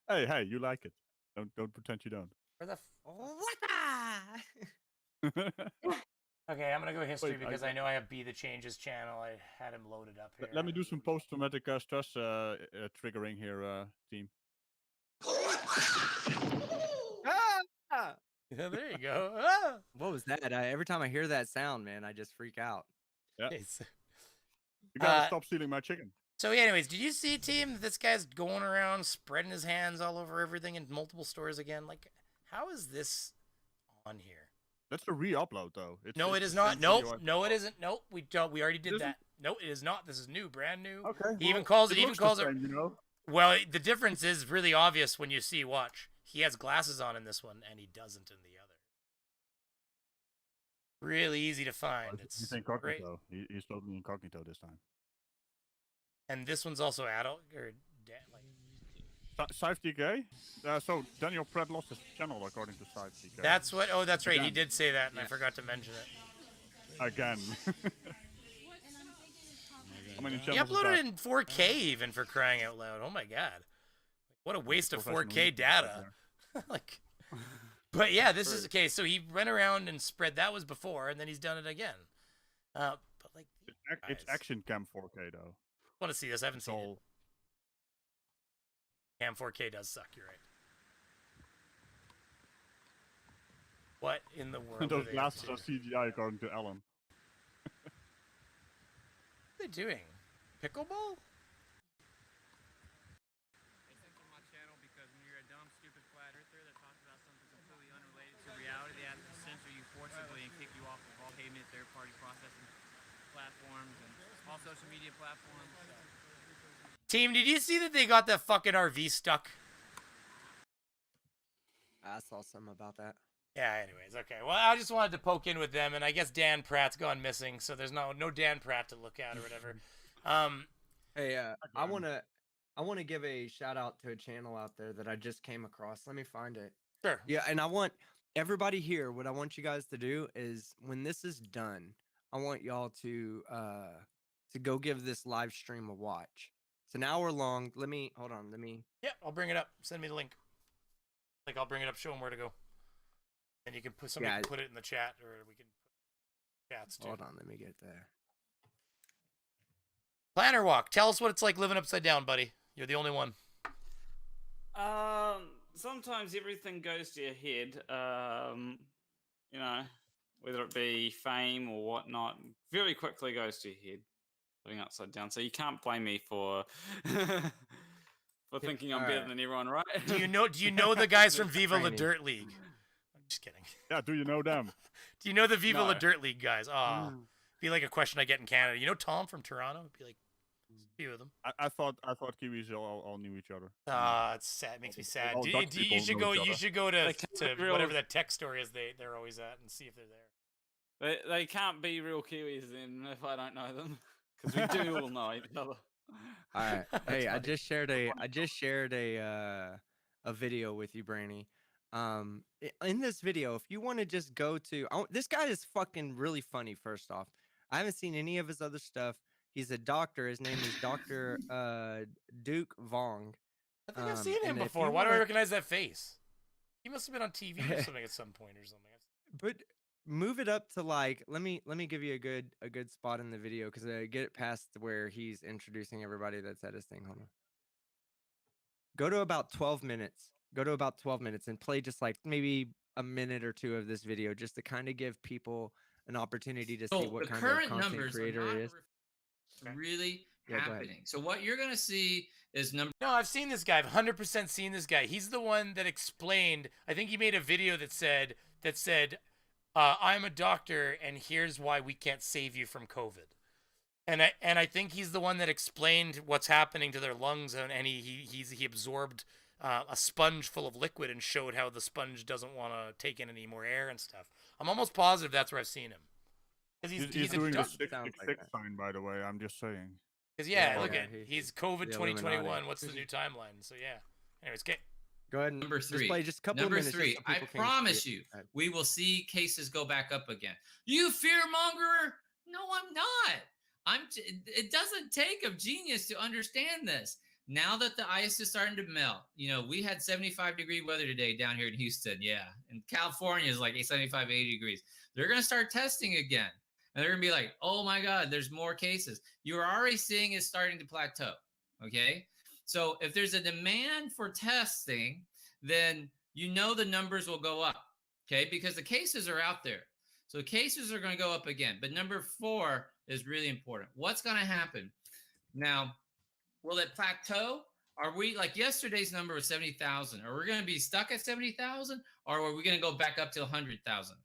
Hey, you like it? Don't pretend you don't. Where the Okay, I'm gonna go history because I know I have Be the Changes channel. I had him loaded up here. Let me do some post-traumatic stress triggering here, team. Yeah, there you go. What was that? Every time I hear that sound, man, I just freak out. Yeah. You gotta stop stealing my chicken. So, anyways, did you see, team, this guy's going around spreading his hands all over everything in multiple stores again? Like, how is this on here? That's a re-upload, though. No, it is not. Nope. No, it isn't. Nope. We already did that. No, it is not. This is new, brand new. Okay. He even calls it. You know? Well, the difference is really obvious when you see. Watch. He has glasses on in this one, and he doesn't in the other. Really easy to find. He's incognito. He's totally incognito this time. And this one's also adult or like. SciTK? So Daniel Pratt lost his channel according to SciTK. That's what. Oh, that's right. Again. He did say that, and I forgot to mention it. Again. How many he uploaded in 4K even, for crying out loud. Oh my god. What a waste of 4K data. Like, but yeah, this is okay. So he went around and spread. That was before, and then he's done it again. But like, it's Action Cam 4K though. I want to see this. I haven't seen it. Cam 4K does suck. You're right. What in the world? Those glasses are CGI according to Ellen. What are they doing? Pickleball? Social media platforms. Team, did you see that they got that fucking RV stuck? I saw something about that. Yeah, anyways, okay. Well, I just wanted to poke in with them, and I guess Dan Pratt's gone missing, so there's no Dan Pratt to look at or whatever. Hey, I wanna give a shout out to a channel out there that I just came across. Let me find it. Sure. Yeah, and I want everybody here, what I want you guys to do is when this is done, I want y'all to go give this live stream a watch. It's an hour long. Hold on. Yeah, I'll bring it up. Send me the link. I'll bring it up, show them where to go. And you can put somebody can put it in the chat, or we can put chats too. Hold on, let me get there. Planner walk. Tell us what it's like living upside down, buddy. You're the only one. Sometimes everything goes to your head. You know, whether it be fame or whatnot, very quickly goes to your head. Living upside down, so you can't blame me for for thinking I'm better than everyone, right? Do you know the guys from Viva La Dirt League? I'm just kidding. Yeah, do you know them? Do you know the Viva La Dirt League guys? Oh, be like a question I get in Canada. You know Tom from Toronto? Be like a few of them. I thought Kiwis all knew each other. It's sad. It makes me sad. All Dutch people You should know go. each You other. should go to whatever that tech store is. They're always at and see if they're there. They can't be real Kiwis then if I don't know them, because we do all know each other. All right. Hey, I just shared a video with you, Brainy. In this video, if you want to just go to this guy is fucking really funny. First off, I haven't seen any of his other stuff. He's a doctor. His name is Dr. Duke Vong. I think I've seen him before. Why do I recognize that face? He must have been on TV or something at some point or something. But move it up to like let me give you a good spot in the video because I get it past where he's introducing everybody that's at his thing. Hold on. Go to about 12 minutes. Go to about 12 minutes and play just like maybe a minute or two of this video just to kind of give people an opportunity to see what kind of content creator he is. Really happening. So what you're going to see is No, I've seen this guy. I've 100% seen this guy. He's the one that explained. I think he made a video that said, "I'm a doctor, and here's why we can't save you from COVID." And I think he's the one that explained what's happening to their lungs, and he absorbed a sponge full of liquid and showed how the sponge doesn't want to take in any more air and stuff. I'm almost positive that's where I've seen him. He's doing the 666 sign, by the way. I'm just saying. Because look at he's COVID 2021. What's the new timeline? So yeah. Anyways, okay. Go ahead and Number three. just play just a couple Number of minutes. three. I promise you, we will see cases go back up again. You fear mongerer? No, I'm not. It doesn't take a genius to understand this. Now that the ice is starting to melt, we had 75-degree weather today down here in Houston. Yeah. And California is like 75, 80 degrees. They're going to start testing again. And they're going to be like, oh my God, there's more cases. You're already seeing it starting to plateau. Okay. So if there's a demand for testing, then the numbers will go up. Okay. Because the cases are out there. So cases are going to go up again. But number 4 is really important. What's going to happen? Now, will it plateau? Are we like yesterday's number was 70,000? Are we going to be stuck at 70,000 or are we going to go back up to 100,000?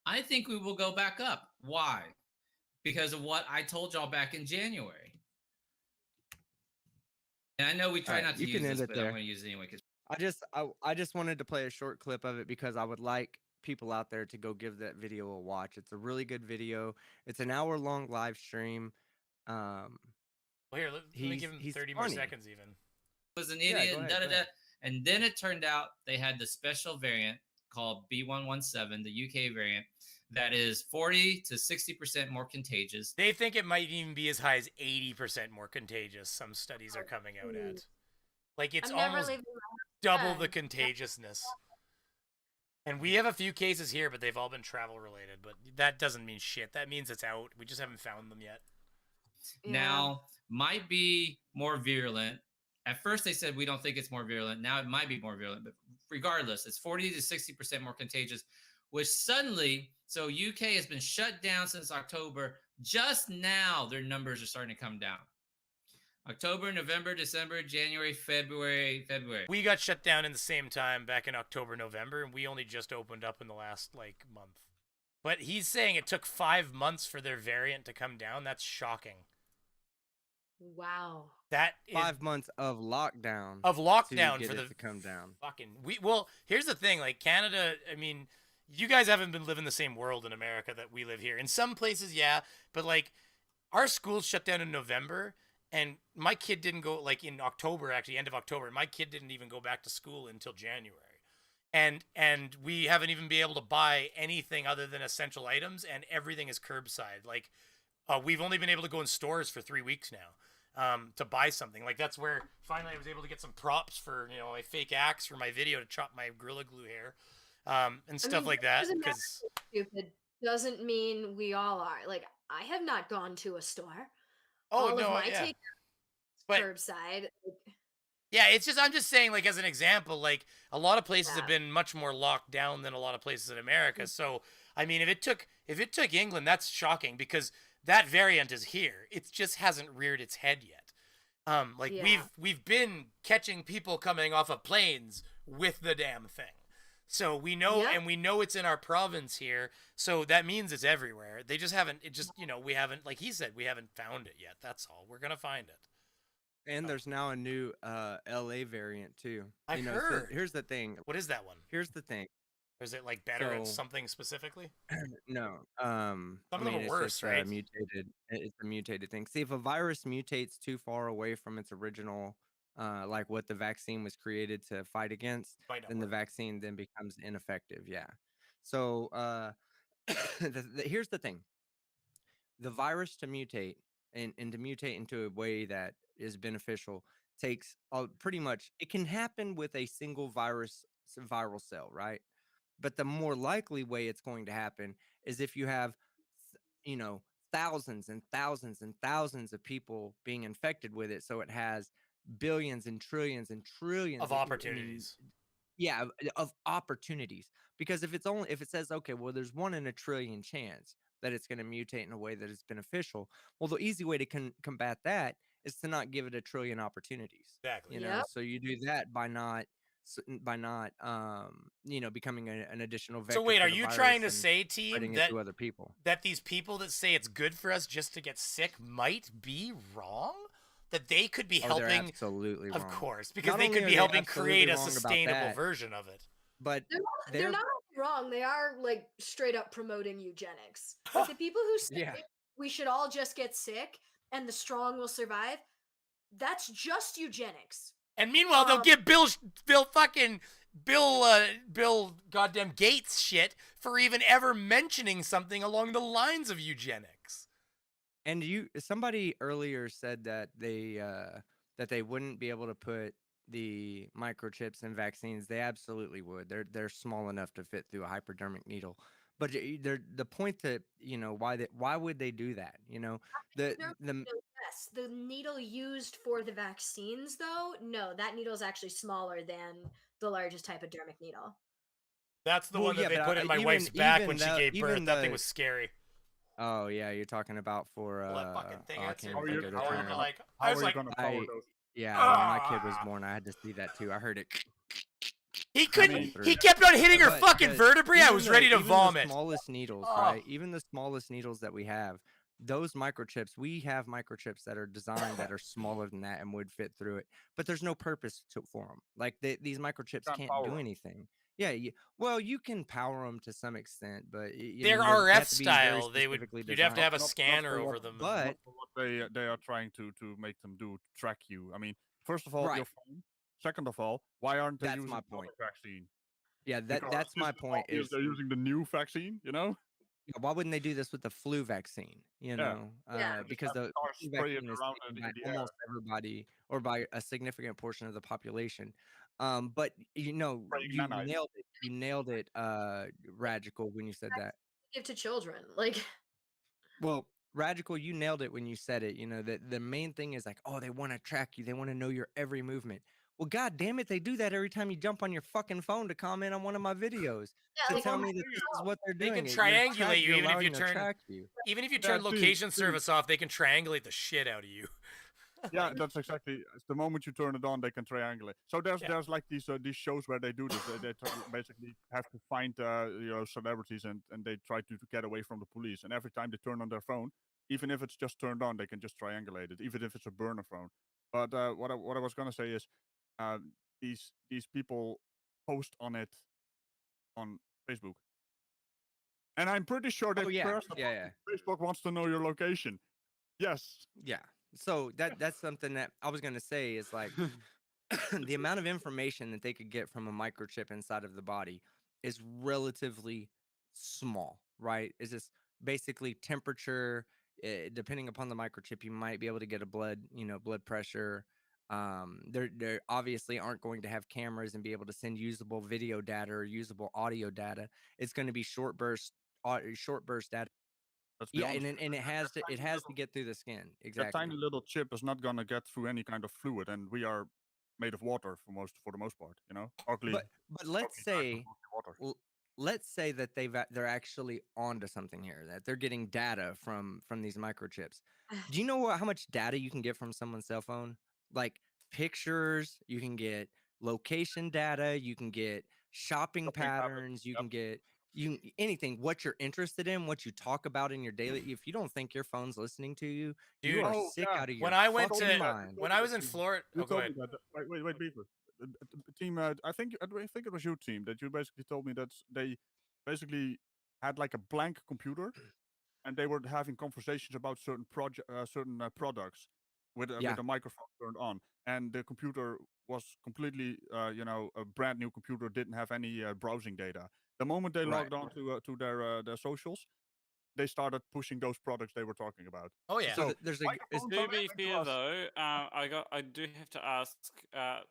I think we will go back up. Why? Because of what I told y'all back in January. And I know we try not to use this, but I'm going to use it anyway. I just wanted to play a short clip of it because I would like people out there to go give that video a watch. It's a really good video. It's an hour-long live stream. Well, here, let me give him 30 more seconds even. Was an idiot and da-da-da. And then it turned out they had the special variant called B117, the UK variant, that is 40 to 60% more contagious. They think it might even be as high as 80% more contagious. Some studies are coming out at. Like it's almost double the contagiousness. And we have a few cases here, but they've all been travel related. But that doesn't mean shit. That means it's out. We just haven't found them yet. Now, might be more virulent. At first, they said we don't think it's more virulent. Now it might be more virulent. But regardless, it's 40 to 60% more contagious, which suddenly, so UK has been shut down since October. Just now, their numbers are starting to come down. October, November, December, January, February. We got shut down in the same time back in October, November, and we only just opened up in the last month. But he's saying it took 5 months for their variant to come down. That's shocking. Wow. That 5 months of lockdown. For to come down. Well, here's the thing, like Canada, I mean, you guys haven't been living the same world in America that we live here. In some places, yeah, but like our schools shut down in November and my kid didn't go in October, actually end of October. My kid didn't even go back to school until January. And we haven't even been able to buy anything other than essential items, and everything is curbside. Like we've only been able to go in stores for 3 weeks now. To buy something. Like that's where finally I was able to get some props for, a fake axe for my video to chop my Gorilla Glue hair. and stuff like that. Doesn't matter Because if stupid doesn't mean we all are. Like, I have not gone to a store. Oh, All no, of my yeah. takeout But- curbside. yeah, it's just I'm just saying, like, as an example, like a lot of places Yeah. have been much more locked down than a lot of places in America. So I mean, if it took England, that's shocking because that variant is here. It just hasn't reared its head yet. Like Yeah. we've been catching people coming off of planes with the damn thing. So we know, Yep. and we know it's in our province here. So that means it's everywhere. They just haven't. It just we haven't, like he said, we haven't found it yet. That's all. We're gonna find it. And there's now a new LA variant too. I So heard. here's the thing. What is that one? Here's the thing. Or is it like better at So- something specifically? No. Some of them are it's worse, just right? mutated. It's a mutated thing. See, if a virus mutates too far away from its original, like what the vaccine was created to fight against, Might not then the work. vaccine then becomes ineffective. Yeah. So here's the thing. The virus to mutate and to mutate into a way that is beneficial takes pretty much, it can happen with a single viral cell, right? But the more likely way it's going to happen is if you have, thousands and thousands and thousands of people being infected with it. So it has billions and trillions and trillions Of I mean, opportunities. yeah, of opportunities. Because if it says, okay, well, there's 1 in a trillion chance that it's going to mutate in a way that is beneficial. Well, the easy way to combat that is to not give it a trillion opportunities. Exactly. You know, so you do that by not becoming an additional vector. So wait, for are the you virus trying to and say, spreading team, it that to other people? that these people that say it's good for us just to get sick might be wrong? That they could be Oh, they're helping? absolutely Of wrong. course, because Not they only could are be they helping absolutely create a wrong about sustainable that, version of it. But They're not wrong. They are like straight up promoting eugenics. Like, the people who say Yeah. we should all just get sick and the strong will survive, that's just eugenics. And meanwhile, they'll give Bill goddamn Gates shit for even ever mentioning something along the lines of eugenics. And somebody earlier said that they wouldn't be able to put the microchips in vaccines. They absolutely would. They're small enough to fit through a hypodermic needle. But the point that why would they do that? Yes, the needle used for the vaccines, though, no, that needle is actually smaller than the largest hypodermic needle. That's the Well, one that yeah, they but, put in my even- wife's back even when she the- gave birth. even That thing the- was scary. Oh yeah, you're talking about for That fucking thing. oh, I That's can't it. think of the How are you term. gonna, like? How I was are you like, gonna power those? Yeah, when my kid was born, I had to see that too. I heard it. He coming couldn't. through. He kept on hitting her But fucking vertebrae. I even was ready to even vomit. The smallest needles, Oh. right? Even the smallest needles that we have, those microchips, we have microchips that are designed that are smaller than that and would fit through it. But there's no purpose for them. Like these microchips can't power do 'em. anything. Yeah, well, you can power them to some extent, but They're they RF have to be very style. They would. specifically You'd have to have a designed. scanner for over what- them. But- not for what they are trying to make them do, track you. I mean, first of all, Right. your phone. Second of all, why aren't they That's using my the other point. vaccine? Yeah, Because that's my it's point. obvious Is they're using the new vaccine? why wouldn't they do this with the flu vaccine? Yeah. Because have the cars flu spray it vaccine is around taken in by the air. almost everybody or by a significant portion of the population. But Spraying you nanites. nailed it. You nailed it, Radical, when you said that. Give to children. Like, Well, Radical, you nailed it when you said it. That the main thing is like, oh, they want to track you. They want to know your every movement. Well, God damn it, they do that every time you jump on your fucking phone to comment on one of my videos Yeah, to like, tell oh me my that this is what they're They doing. can You're triangulate you you're even if allowing you them to turn. track you. Even if you Yeah, turn see, location see. service off, they can triangulate the shit out of you. Yeah, that's exactly. The moment you turn it on, they can triangulate. So there's like these shows where they do this. They basically have to find celebrities and they try to get away from the police. And every time they turn on their phone, even if it's just turned on, they can just triangulate it, even if it's a burner phone. But what I was gonna say is, these people post on it on Facebook, and I'm pretty sure they Oh, yeah. pressed the Yeah, button, Facebook wants to know your location. Yes. Yeah. So that's something that I was gonna say is like the amount of information that they could get from a microchip inside of the body is relatively small, right? It's just basically temperature. Depending upon the microchip, you might be able to get a blood pressure, They obviously aren't going to have cameras and be able to send usable video data or usable audio data. It's going to be short burst data. Let's be honest. And it has to get through the skin. That Exactly. tiny little chip is not gonna get through any kind of fluid, and we are made of water for the most part. You know, ugly. But let's say let's say that they're actually onto something here, that they're getting data from these microchips. Do you know how much data you can get from someone's cell phone? Like pictures, you can get location data, you can get shopping patterns, you can get anything, what you're interested in, what you talk about in your daily. If you don't think your phone's listening to you, you Dude, are sick out of your when I went fucking to mind. when I was in Florida, You oh, go told me ahead. that. Wait, Beaver. Team, I think it was your team that you basically told me that they basically had like a blank computer, and they were having conversations about certain products with a microphone turned on, and the computer was completely, a brand new computer, didn't have any browsing data. The moment they logged on to their socials, they started pushing those products they were talking about. Oh yeah. So there's To be fair though, I do have to ask: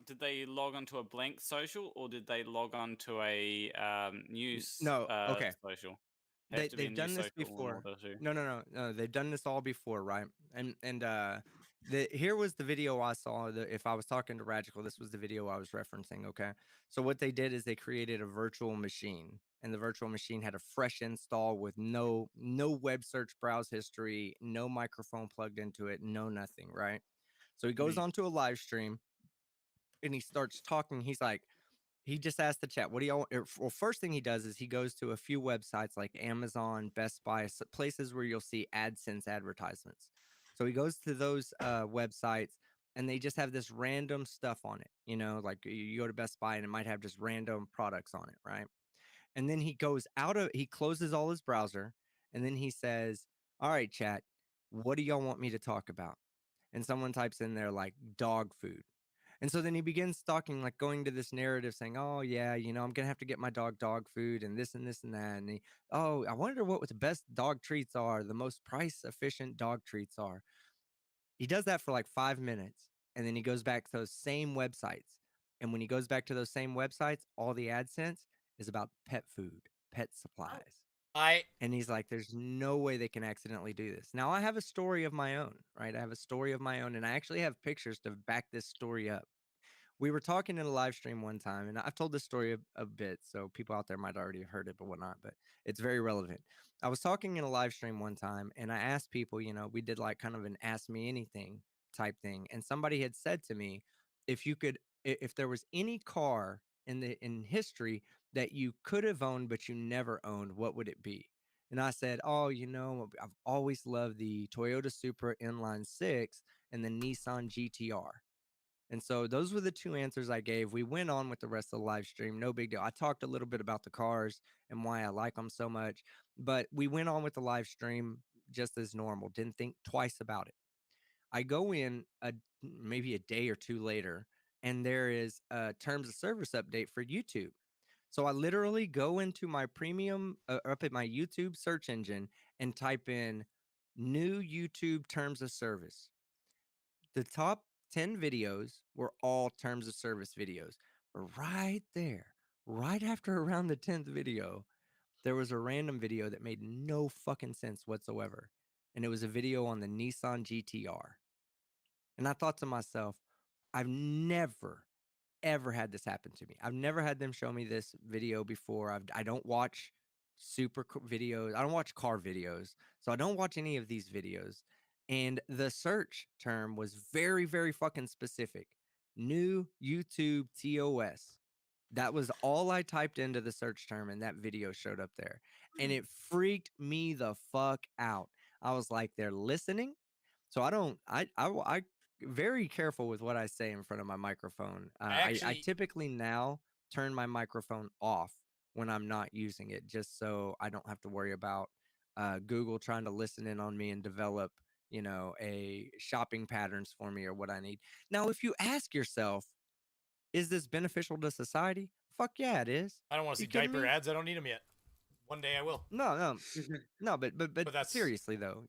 did they log onto a blank social, or did they log onto a news social? They've done this before. No. They've done this all before, right? And here was the video I saw. If I was talking to Radical, this was the video I was referencing. Okay, so what they did is they created a virtual machine, and the virtual machine had a fresh install with no web search browse history, no microphone plugged into it, no nothing, right? So he goes onto a live stream, and he starts talking. He's like, he just asked the chat, what do y'all want? Well, first thing he does is he goes to a few websites like Amazon, Best Buy, places where you'll see AdSense advertisements. So he goes to those websites, and they just have this random stuff on it. You know, like you go to Best Buy and it might have just random products on it, right? And then he closes all his browser, and then he says, all right, chat, what do y'all want me to talk about? And someone types in there like dog food. And so then he begins talking, like going to this narrative saying, oh, yeah, I'm going to have to get my dog food and this and this and that. And I wonder what the best dog treats are, the most price efficient dog treats are. He does that for like 5 minutes. And then he goes back to those same websites. And when he goes back to those same websites, all the AdSense is about pet food, pet supplies. And he's like, there's no way they can accidentally do this. Now, I have a story of my own, right? I have a story of my own, and I actually have pictures to back this story up. We were talking in a live stream one time, and I've told this story a bit, so people out there might already have heard it, but whatnot, but it's very relevant. I was talking in a live stream one time, and I asked people, we did like kind of an ask me anything type thing. And somebody had said to me, if there was any car in history that you could have owned but you never owned, what would it be? And I said, oh, I've always loved the Toyota Supra Inline 6 and the Nissan GTR. And so those were the two answers I gave. We went on with the rest of the live stream. No big deal. I talked a little bit about the cars and why I like them so much, but we went on with the live stream just as normal. Didn't think twice about it. I go in maybe a day or two later, and there is a terms of service update for YouTube. So I literally go into my premium up at my YouTube search engine and type in new YouTube terms of service. The top 10 videos were all terms of service videos. But right there, right after around the 10th video, there was a random video that made no fucking sense whatsoever. And it was a video on the Nissan GTR. And I thought to myself, I've never, ever had this happen to me. I've never had them show me this video before. I don't watch videos. I don't watch car videos. So I don't watch any of these videos. And the search term was very, very fucking specific. New YouTube TOS. That was all I typed into the search term, and that video showed up there. And it freaked me the fuck out. I was like, they're listening. So I very careful with what I say in front of my microphone. I typically now turn my microphone off when I'm not using it, just so I don't have to worry about Google trying to listen in on me and develop, a shopping patterns for me or what I need. Now, if you ask yourself, is this beneficial to society? Fuck yeah, it is. I don't want to see diaper ads. I don't need them yet. One day I will. No, no, but that's seriously though,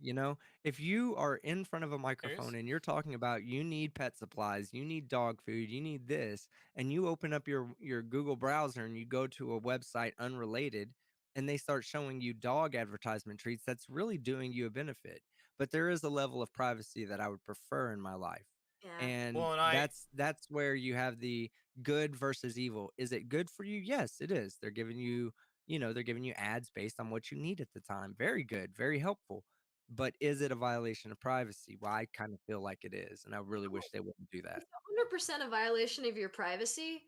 if you are in front of a microphone and you're talking about you need pet supplies, you need dog food, you need this, and you open up your Google browser and you go to a website unrelated and they start showing you dog advertisement treats, that's really doing you a benefit. But there is a level of privacy that I would prefer in my life. Yeah. And Well, and that's where you have the good versus evil. Is it good for you? Yes, it is. They're giving you ads based on what you need at the time. Very good, very helpful. But is it a violation of privacy? Well, I kind of feel like it is, and I really wish they wouldn't do that. It's 100% a violation of your privacy,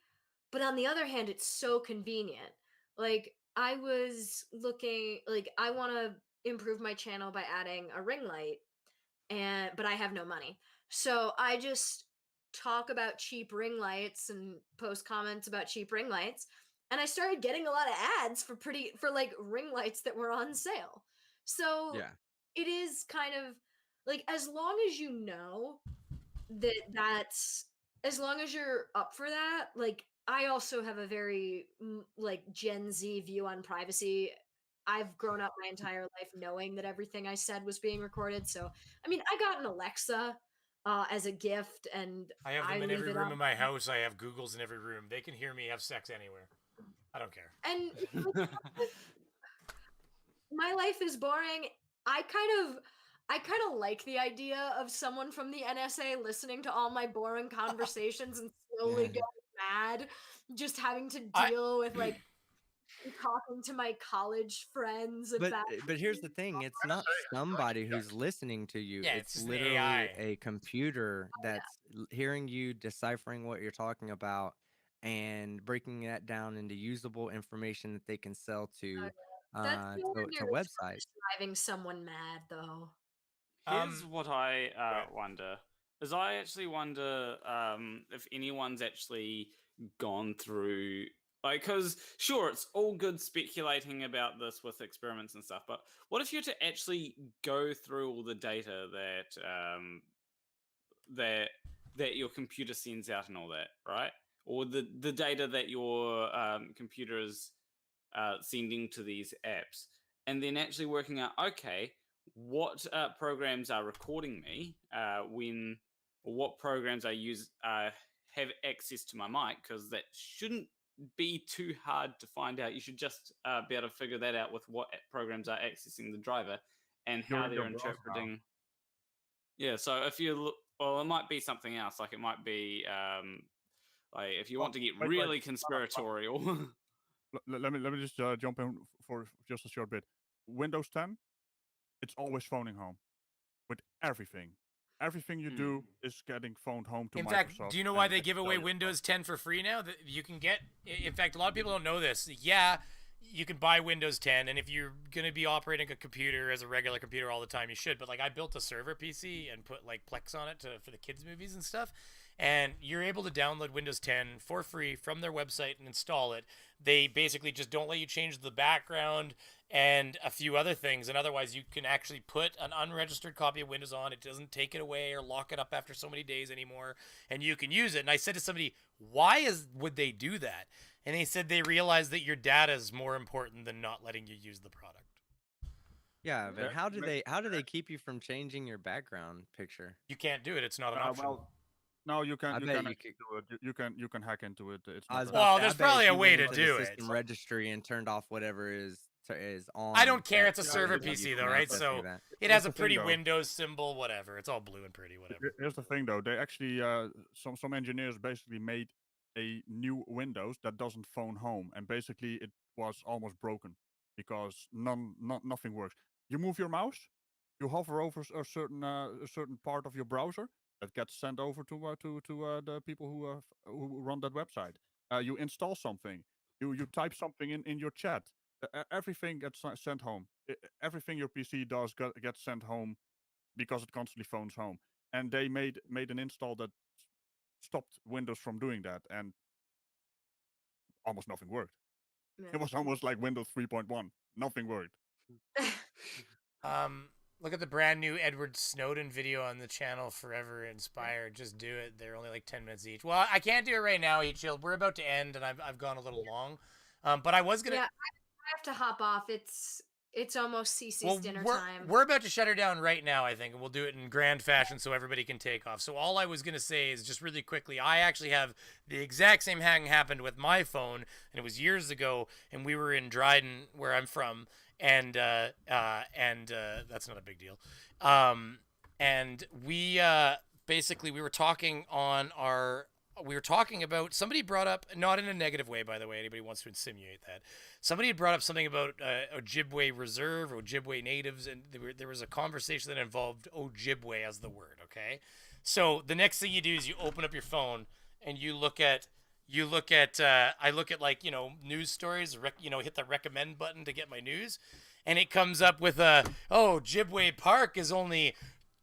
but on the other hand, it's so convenient. Like I was looking, like I want to improve my channel by adding a ring light, but I have no money, so I just talk about cheap ring lights and post comments about cheap ring lights, and I started getting a lot of ads for like ring lights that were on sale. So Yeah. it is kind of like, as long as you know that's as long as you're up for that. Like I also have a very like Gen Z view on privacy. I've grown up my entire life knowing that everything I said was being recorded. So I mean, I got an Alexa as a gift, and I have them in leave every it room on. in my house. I have Googles in every room. They can hear me have sex anywhere. I don't care. And my life is boring. I kind of like the idea of someone from the NSA listening to all my boring conversations and slowly Yeah. going mad, just having to deal with like talking to my college friends about. But here's the thing, it's not somebody who's listening to you. Yeah, It's it's just an literally AI. a computer that's hearing you, deciphering what you're talking about, and breaking that down into usable information that they can sell to That's nowhere to near as fun websites. as driving someone mad, though. Here's what I wonder. Is I actually wonder if anyone's actually gone through, like, because sure, it's all good speculating about this with experiments and stuff, but what if you were to actually go through all the data that your computer sends out and all that, right? Or the data that your computer is sending to these apps, and then actually working out, okay, what programs are recording me or what programs I use have access to my mic, because that shouldn't be too hard to find out. You should just be able to figure that out with what programs are accessing the driver and how You're they're in your browser now. interpreting. Yeah, so if you look, well, it might be something else. Like it might be like if you want to get wait, really conspiratorial. Let me just jump in for just a short bit. Windows 10, it's always phoning home with everything. Everything you do is getting phoned home to In Microsoft. fact, do you know why and they give away tell you Windows 10 for free now? That you can get. In fact, a lot of people don't know this. Yeah, you can buy Windows 10, and if you're gonna be operating a computer as a regular computer all the time, you should. But like, I built a server PC and put like Plex on it for the kids' movies and stuff. And you're able to download Windows 10 for free from their website and install it. They basically just don't let you change the background and a few other things. And otherwise, you can actually put an unregistered copy of Windows on. It doesn't take it away or lock it up after so many days anymore. And you can use it. And I said to somebody, would they do that? And they said they realized that your data is more important than not letting you use the product. Yeah, but how do they keep you from changing your background picture? You can't do it. It's not an option. Well, no, you can. I You bet can you actually do it. You can hack into it. It's I not was that about to say, there's I bet probably if a you way went to into do the it. system registry and turned off whatever is on. I don't care. that It's a server you PC can though, right? access So through that. it Here's has the a thing, pretty though. Windows symbol, whatever. It's all blue and pretty, whatever. Here's the thing, though. They actually some engineers basically made a new Windows that doesn't phone home, and basically it was almost broken because nothing works. You move your mouse, you hover over a certain part of your browser that gets sent over to the people who run that website. You install something, you type something in your chat. Everything gets sent home. Everything your PC does gets sent home because it constantly phones home. And they made an install that stopped Windows from doing that, and almost nothing worked. Yeah. It was almost like Windows 3.1. Nothing worked. Look at the brand new Edward Snowden video on the channel Forever Inspired. Just do it. They're only like 10 minutes each. Well, I can't do it right now, Eachill. We're about to end, and I've gone a little long. But I was gonna. Yeah, have to hop off. It's almost Cece's dinner time. We're about to shut her down right now, I think, and we'll do it in grand fashion so everybody can take off. So all I was going to say is just really quickly, I actually have the exact same thing happened with my phone, and it was years ago, and we were in Dryden, where I'm from, and that's not a big deal. And we basically, we were talking about, somebody brought up, not in a negative way, by the way, anybody wants to insinuate that. Somebody had brought up something about Ojibwe Reserve, Ojibwe Natives, and there was a conversation that involved Ojibwe as the word, okay? So the next thing you do is you open up your phone and I look at like, news stories, hit the recommend button to get my news, and it comes up with Ojibwe Park is only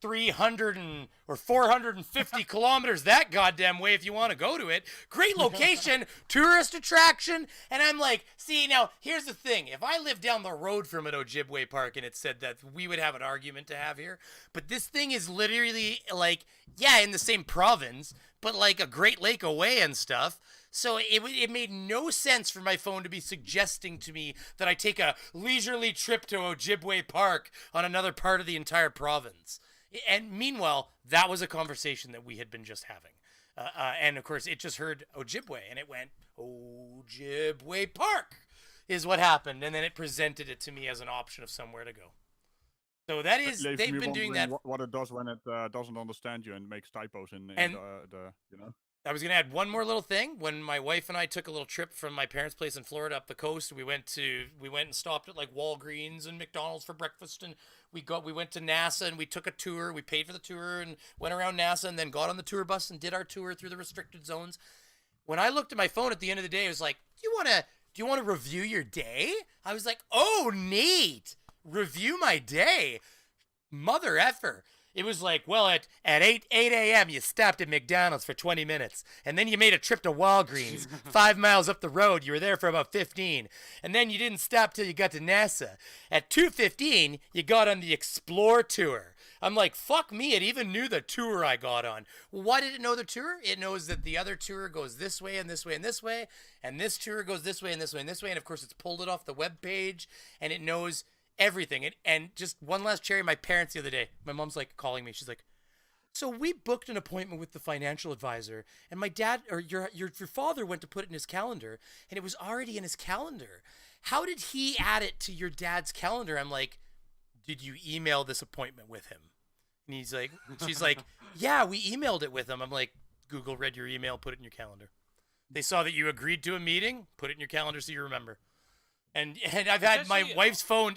450 kilometers that goddamn way if you want to go to it. Great location, tourist attraction. And I'm like, see, now here's the thing. If I lived down the road from an Ojibwe Park and it said that, we would have an argument to have here. But this thing is literally like, yeah, in the same province, but like a Great Lake away and stuff. So it made no sense for my phone to be suggesting to me that I take a leisurely trip to Ojibwe Park on another part of the entire province. And meanwhile, that was a conversation that we had been just having. And of course, it just heard Ojibwe, and it went, Ojibwe Park is what happened. And then it presented it to me as an option of somewhere to go. So that is, they've been doing that. What it does when it doesn't understand you and makes typos in the I was going to add one more little thing. When my wife and I took a little trip from my parents' place in Florida up the coast, we went and stopped at like Walgreens and McDonald's for breakfast, and we went to NASA and we took a tour. We paid for the tour and went around NASA, and then got on the tour bus and did our tour through the restricted zones. When I looked at my phone at the end of the day, it was like, do you want to review your day? I was like, oh, neat. Review my day. Mother effer. It was like, well, at 8 a.m. you stopped at McDonald's for 20 minutes. And then you made a trip to Walgreens 5 miles up the road. You were there for about 15. And then you didn't stop till you got to NASA. At 2:15, you got on the Explore tour. I'm like, fuck me, it even knew the tour I got on. Well, why did it know the tour? It knows that the other tour goes this way and this way and this way. And this tour goes this way and this way and this way. And of course, it's pulled it off the web page. And it knows everything. And just one last cherry, my parents the other day, my mom's like calling me. She's like, so we booked an appointment with the financial advisor, and my dad, or your father, went to put it in his calendar, and it was already in his calendar. How did he add it to your dad's calendar? I'm like, did you email this appointment with him? And she's like, yeah, we emailed it with him. I'm like, Google read your email, put it in your calendar. They saw that you agreed to a meeting, put it in your calendar so you remember. And I've had my wife's phone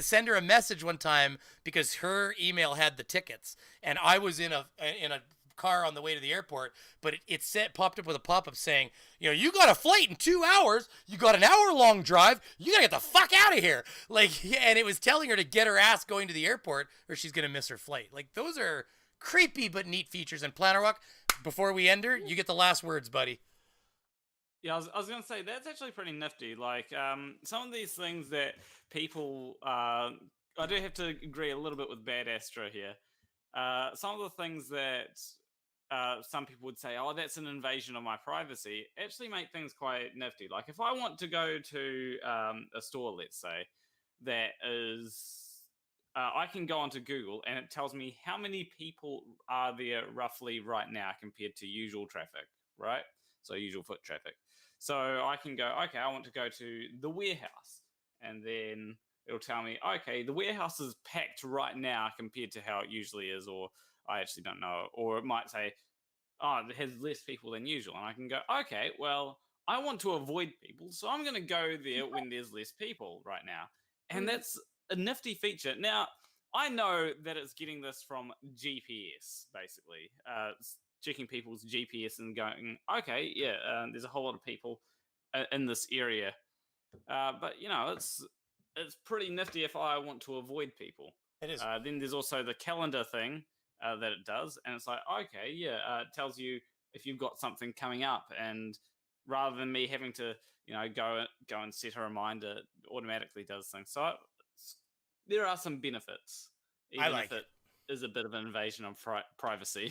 send her a message one time because her email had the tickets, and I was in a car on the way to the airport, but it popped up with a pop-up saying, you got a flight in 2 hours, you got an hour-long drive, you gotta get the fuck out of here. And it was telling her to get her ass going to the airport or she's gonna miss her flight. Those are creepy but neat features. And Planner Rock, before we end her, you get the last words, buddy. Yeah, I was going to say, that's actually pretty nifty. Some of these things that people... I do have to agree a little bit with Bad Astro here. Some of the things that some people would say, oh, that's an invasion of my privacy, actually make things quite nifty. Like, if I want to go to a store, let's say, that is... I can go onto Google, and it tells me how many people are there roughly right now compared to usual traffic, right? So usual foot traffic. So I can go, okay, I want to go to the warehouse. And then it'll tell me, okay, the warehouse is packed right now compared to how it usually is, or I actually don't know. Or it might say, oh, it has less people than usual. And I can go, okay, well, I want to avoid people, so I'm going to go there when there's less people right now. And that's a nifty feature. Now, I know that it's getting this from GPS, basically. Checking people's GPS and going, okay, yeah, there's a whole lot of people in this area. But, it's pretty nifty if I want to avoid people. It is. Then there's also the calendar thing that it does. And it's like, okay, yeah, it tells you if you've got something coming up. And rather than me having to, go and set a reminder, it automatically does things. So there are some benefits, even if it is a bit of an invasion of privacy.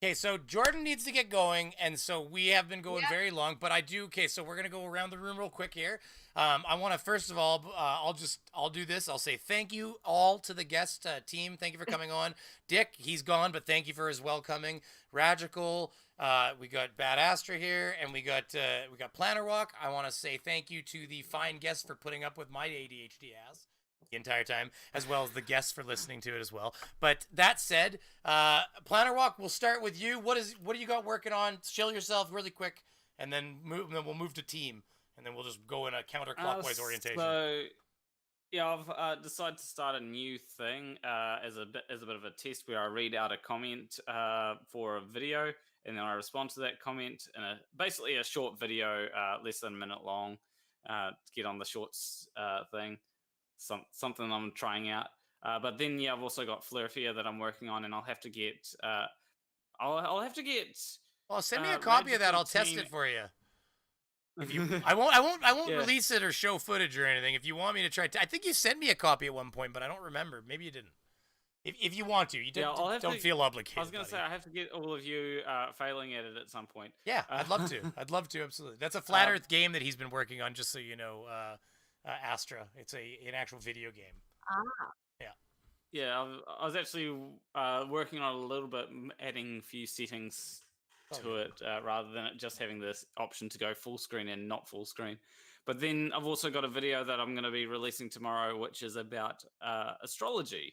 Okay, so Jordan needs to get going, and so we have been going very long, but I do. Okay, so we're gonna go around the room real quick here. I want to first of all, I'll do this. I'll say thank you all to the guest team. Thank you for coming on. Dick, he's gone, but thank you for his welcoming. Radical, we got Bad Astra here, and we got Planner Walk. I want to say thank you to the fine guests for putting up with my ADHD ass the entire time, as well as the guests for listening to it as well. But that said, Planner Walk, we'll start with you. What do you got working on? Chill yourself really quick, and then we'll move to team, and then we'll just go in a counterclockwise orientation. So, yeah, I've decided to start a new thing as a bit of a test where I read out a comment for a video, and then I respond to that comment in basically a short video, less than a minute long, to get on the shorts thing. Something I'm trying out. But then I've also got Flurfia that I'm working on, and I'll have to get. I'll have to get. Well, send me a copy of that. I'll test it for you. If you, I won't release it or show footage or anything. If you want me to try, I think you sent me a copy at one point, but I don't remember. Maybe you didn't. If you want to, you don't feel obligated. I was going to say I have to get all of you failing at it at some point. Yeah, I'd love to. I'd love to. Absolutely. That's a Flat Earth game that he's been working on. Just so you know. Astra. It's an actual video game. Yeah. Yeah, I was actually working on a little bit, adding a few settings to it rather than it just having this option to go full screen and not full screen. But then I've also got a video that I'm going to be releasing tomorrow, which is about astrology.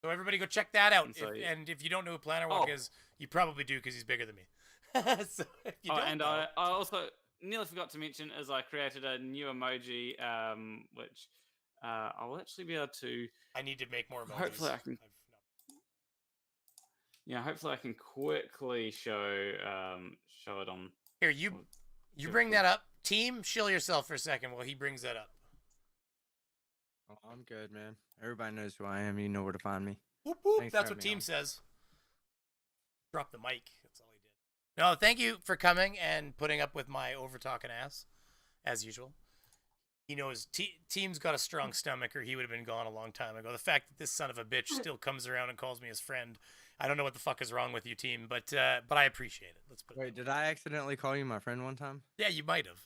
So everybody go check that out. And if you don't know who Planner Walk is, you probably do because he's bigger than me. So if you don't know, I also nearly forgot to mention is I created a new emoji, which I'll actually be able to. I need to make more emojis. Hopefully, I can. Yeah, hopefully I can quickly show it on. Here, you bring that up. Team, chill yourself for a second while he brings that up. Oh, I'm good, man. Everybody knows who I am. You know where to find me. Whoop, whoop. That's what Team says. Drop the mic. That's all he did. No, thank you for coming and putting up with my over-talking ass, as usual. He knows Team's got a strong stomach or he would have been gone a long time ago. The fact that this son of a bitch still comes around and calls me his friend, I don't know what the fuck is wrong with you, Team, but I appreciate it. Let's put it. Wait, did I accidentally call you my friend one time? Yeah, you might have.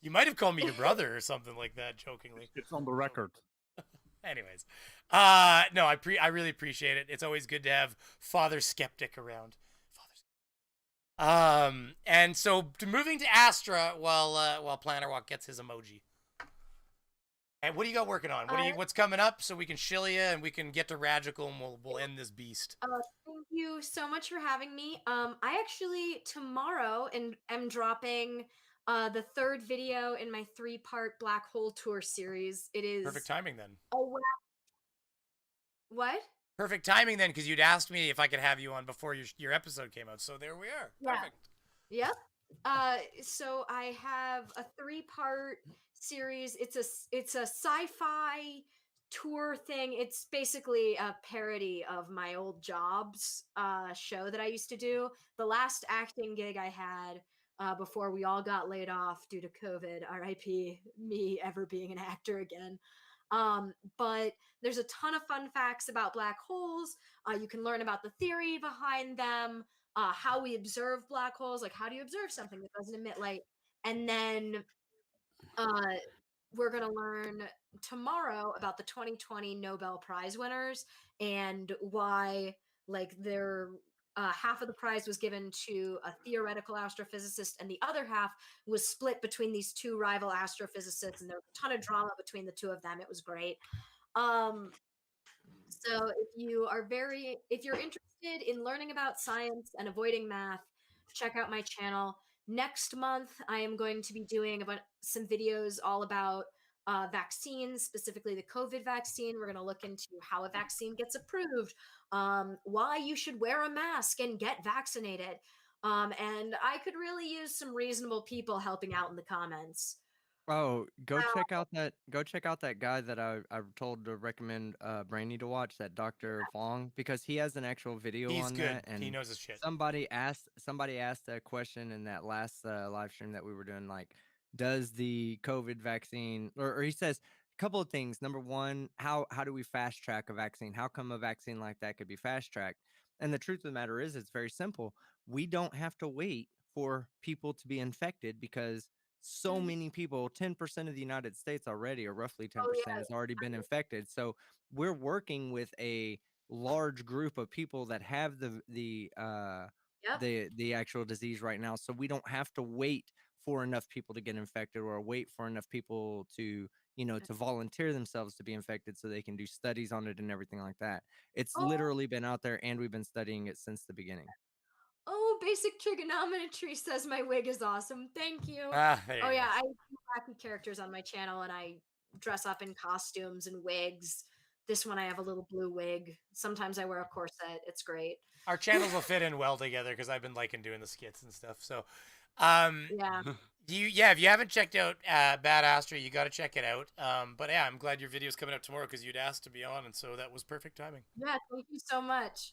You might have called me your brother or something like that, jokingly. It's on the record. Anyways, no, I really appreciate it. It's always good to have Father Skeptic around. And so moving to Astra while Planner Walk gets his emoji. And what do you got working on? What's coming up so we can shill you and we can get to Radical and we'll end this beast. Thank you so much for having me. I actually tomorrow am dropping the third video in my 3-part Black Hole Tour series. It is perfect timing then. Oh, what? Perfect timing then, because you'd asked me if I could have you on before your episode came out. So there we are. Yeah. Perfect. Yep. So I have a 3-part series. It's a sci-fi tour thing. It's basically a parody of my old Jobs show that I used to do. The last acting gig I had before we all got laid off due to COVID. RIP me ever being an actor again. But there's a ton of fun facts about black holes. You can learn about the theory behind them, how we observe black holes, like how do you observe something that doesn't emit light? And then we're going to learn tomorrow about the 2020 Nobel Prize winners and why, like, they're half of the prize was given to a theoretical astrophysicist and the other half was split between these two rival astrophysicists, and there was a ton of drama between the two of them. It was great. So if you're interested in learning about science and avoiding math, check out my channel. Next month, I am going to be doing some videos all about vaccines, specifically the COVID vaccine. We're going to look into how a vaccine gets approved, why you should wear a mask and get vaccinated. And I could really use some reasonable people helping out in the comments. Oh, go check out that guy that I told to recommend Brainy to watch, that Dr. Fong, because he has an actual video He's on good. that, and He knows his shit. Somebody asked a question in that last live stream that we were doing, like, does the COVID vaccine, or he says couple of things. Number one, how do we fast track a vaccine? How come a vaccine like that could be fast tracked? And the truth of the matter is, it's very simple. We don't have to wait for people to be infected because so many people, 10% of the United States already, or roughly 10%, has already been infected. So we're working with a large group of people that have the actual disease right now. So we don't have to wait for enough people to get infected or wait for enough people to to volunteer themselves to be infected so they can do studies on it and everything like that. It's literally been out there and we've been studying it since the beginning. Oh, basic trigonometry says my wig is awesome. Thank you. There Oh you yeah, go. I do wacky characters on my channel and I dress up in costumes and wigs. This one I have a little blue wig. Sometimes I wear a corset. It's great. Our channels will fit in well together because I've been liking doing the skits and stuff. So, yeah. If you haven't checked out Bad Astra, you got to check it out. But yeah, I'm glad your video's coming up tomorrow because you'd asked to be on, and so that was perfect timing. Yeah, thank you so much.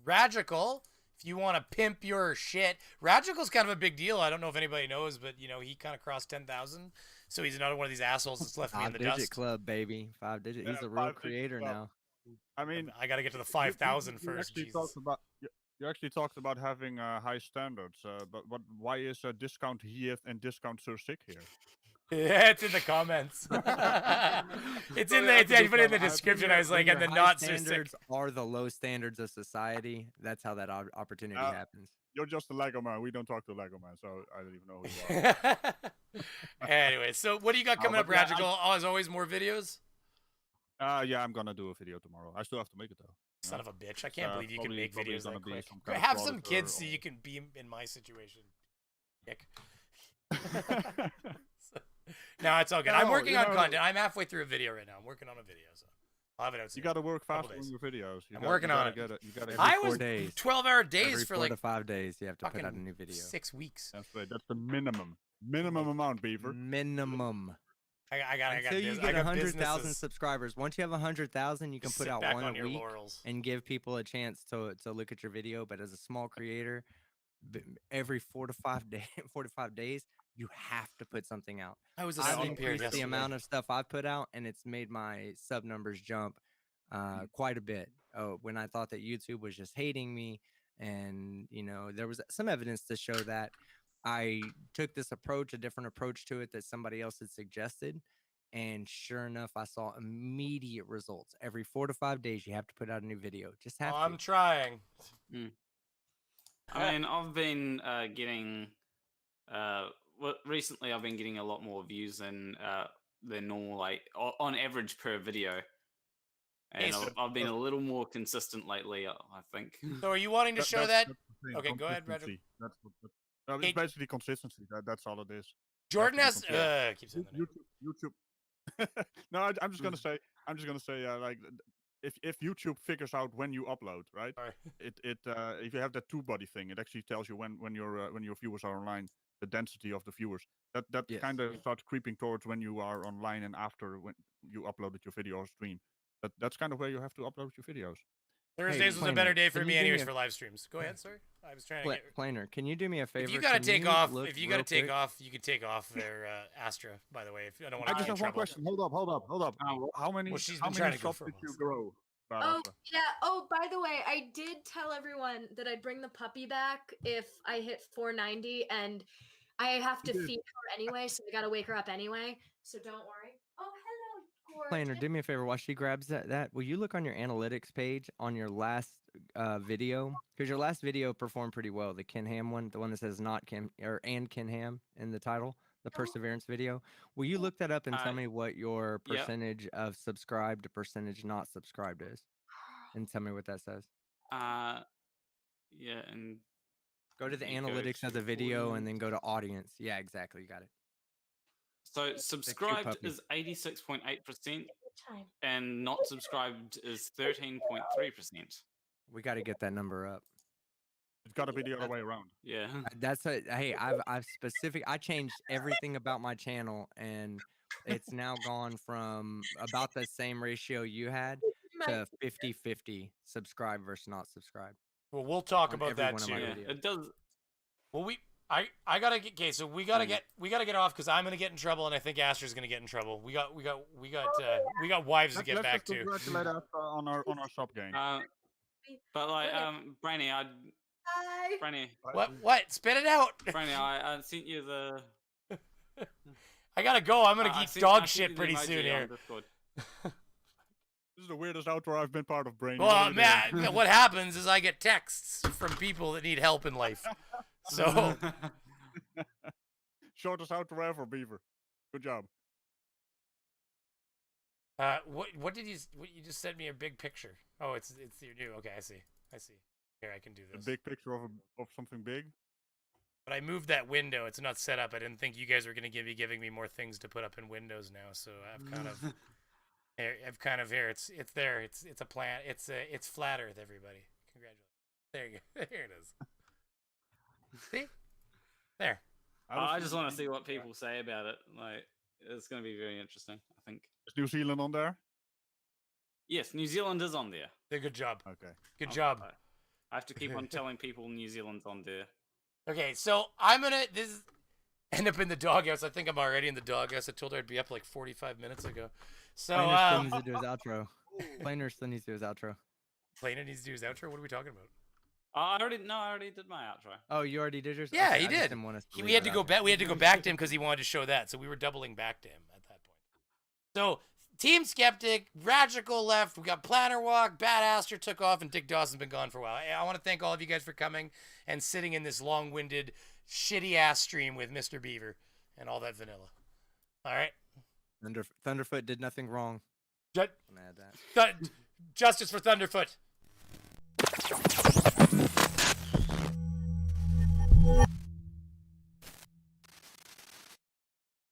Ragical, if you want to pimp your shit, Ragical's kind of a big deal. I don't know if anybody knows, but he kind of crossed 10,000, so he's another one of these assholes that's left me in the dust. 5-digit club, baby. 5-digit. He's a real creator now. I mean, I got to get to the 5,000 first. You actually talked about having high standards, but why is discount here and discount so sick here? Yeah, it's in the comments. It's in the. I put it in the description. I was like, and the not so sick standards are the low standards of society. That's how that opportunity happens. You're just a Lego man. We don't talk to Lego man, so I don't even know who you are. Anyway, so what do you got coming up, Ragical? As always, more videos. Yeah, I'm gonna do a video tomorrow. I still have to make it though. Son of a bitch! I can't believe you can make videos that quick. Some Have some kids so you can be in my situation. Nick. No, it's all good. I'm working on content. I'm halfway through a video right now. I'm working on a video, so I'll have it out soon. You got to work fast on your videos. I'm working on it. You gotta I was 4 days. 12-hour days Every for 4 like to 5 days. You have to put out a new video. 6 weeks. That's right. That's the minimum amount, Beaver. Minimum. I got Until you get 100,000 subscribers. Once you have 100,000, you can put out one a week and give people a chance to look at your video. But as a small creator, every 4 to 5 days, you have to put something out. I've increased the amount of stuff I've put out, and it's made my sub numbers jump quite a bit. When I thought that YouTube was just hating me, and there was some evidence to show that. I took this approach, a different approach to it that somebody else had suggested. And sure enough, I saw immediate results. Every 4 to 5 days, you have to put out a new video. Just have to. I'm trying. I mean, I've been getting... recently, I've been getting a lot more views than normal, like, on average per video. And I've been a little more consistent lately, I think. So are you wanting to show that? Okay, go ahead, Roger. It's basically consistency. That's all it is. Jordan has keep saying that. YouTube. No, I'm just gonna say. Like, if YouTube figures out when you upload, right? If you have that two-body thing, it actually tells you when your viewers are online, the density of the viewers. That kind of starts creeping towards when you are online and after when you uploaded your video or stream. That's kind of where you have to upload your videos. Thursdays was a better day for me, anyways, for live streams. Go ahead, sorry. I was trying to get... Planer, can you do me a favor? If you gotta take off, you can take off their Astra. By the way, if I don't want to. I just have one question. Hold up. How many? Well, she's how been many trying to go subs for did a you grow? Oh yeah. Oh, by the way, I did tell everyone that I'd bring the puppy back if I hit 490, and I have to feed her anyway, so I gotta wake her up anyway. So don't worry. Oh, hello, gorgeous. Planer, do me a favor. While she grabs that, will you look on your analytics page on your last video? Because your last video performed pretty well. The Ken Ham one, the one that says not Ken and Ken Ham in the title, the Perseverance video. Will you look that up and tell me what your percentage of subscribed to percentage not subscribed is? And tell me what that says. Yeah, and go to the analytics of the video and then go to audience. Yeah, exactly. You got it. So subscribed is 86.8%, and not subscribed is 13.3%. We got to get that number up. It's got to be the other way around. Yeah. Hey, I changed everything about my channel, and it's now gone from about the same ratio you had to 50-50 subscribe versus not subscribe. Well, we'll talk about that too. It does. Well, I gotta get. Okay, so we gotta get off because I'm gonna get in trouble, and I think Aster's gonna get in trouble. We got wives to get Let's back just to. congratulate us on our sub game. But like, Brainy, Hi. Brainy. What? Spit it out. Brainy, I sent you the. I gotta go. I'm gonna I eat sent- dog I sent shit you the pretty emoji soon on here. Discord. This is the weirdest outro I've been part of, Brainy. Well, man, what happens is I get texts from people that need help in life. So shortest outro ever, Beaver. Good job. what you just sent me a big picture? Oh, it's your new. Okay, I see. Here, I can do this. A big picture of something big. But I moved that window. It's not set up. I didn't think you guys were gonna be giving me more things to put up in Windows now. So I've kind of here. It's there. It's a plan. It's flat Earth, everybody. Congratulations. There you go. Here it is. See? There. I just want to see what people say about it. Like, it's going to be very interesting, I think. Is New Zealand on there? Yes, New Zealand is on there. Good job. Okay. Good job. I have to keep on telling people New Zealand's on there. Okay, so I'm gonna end up in the doghouse. I think I'm already in the doghouse. I told her I'd be up like 45 minutes ago. So Planer still needs to do his outro. Planer still needs to do his outro. Planer needs to do his outro. What are we talking about? I already did my outro. Oh, you already did yours? Yeah, Okay, he I just did. didn't want us to We leave had it to go out. back. We had to go back to him because he wanted to show that. So we were doubling back to him at that point. So Team Skeptic, Radical left. We got Planner Walk, Bad Aster took off, and Dick Dawson's been gone for a while. I want to thank all of you guys for coming and sitting in this long-winded, shitty-ass stream with Mr. Beaver and all that vanilla. All right? Thunderfoot did nothing wrong. Ju- I'm gonna add that. Justice for Thunderfoot.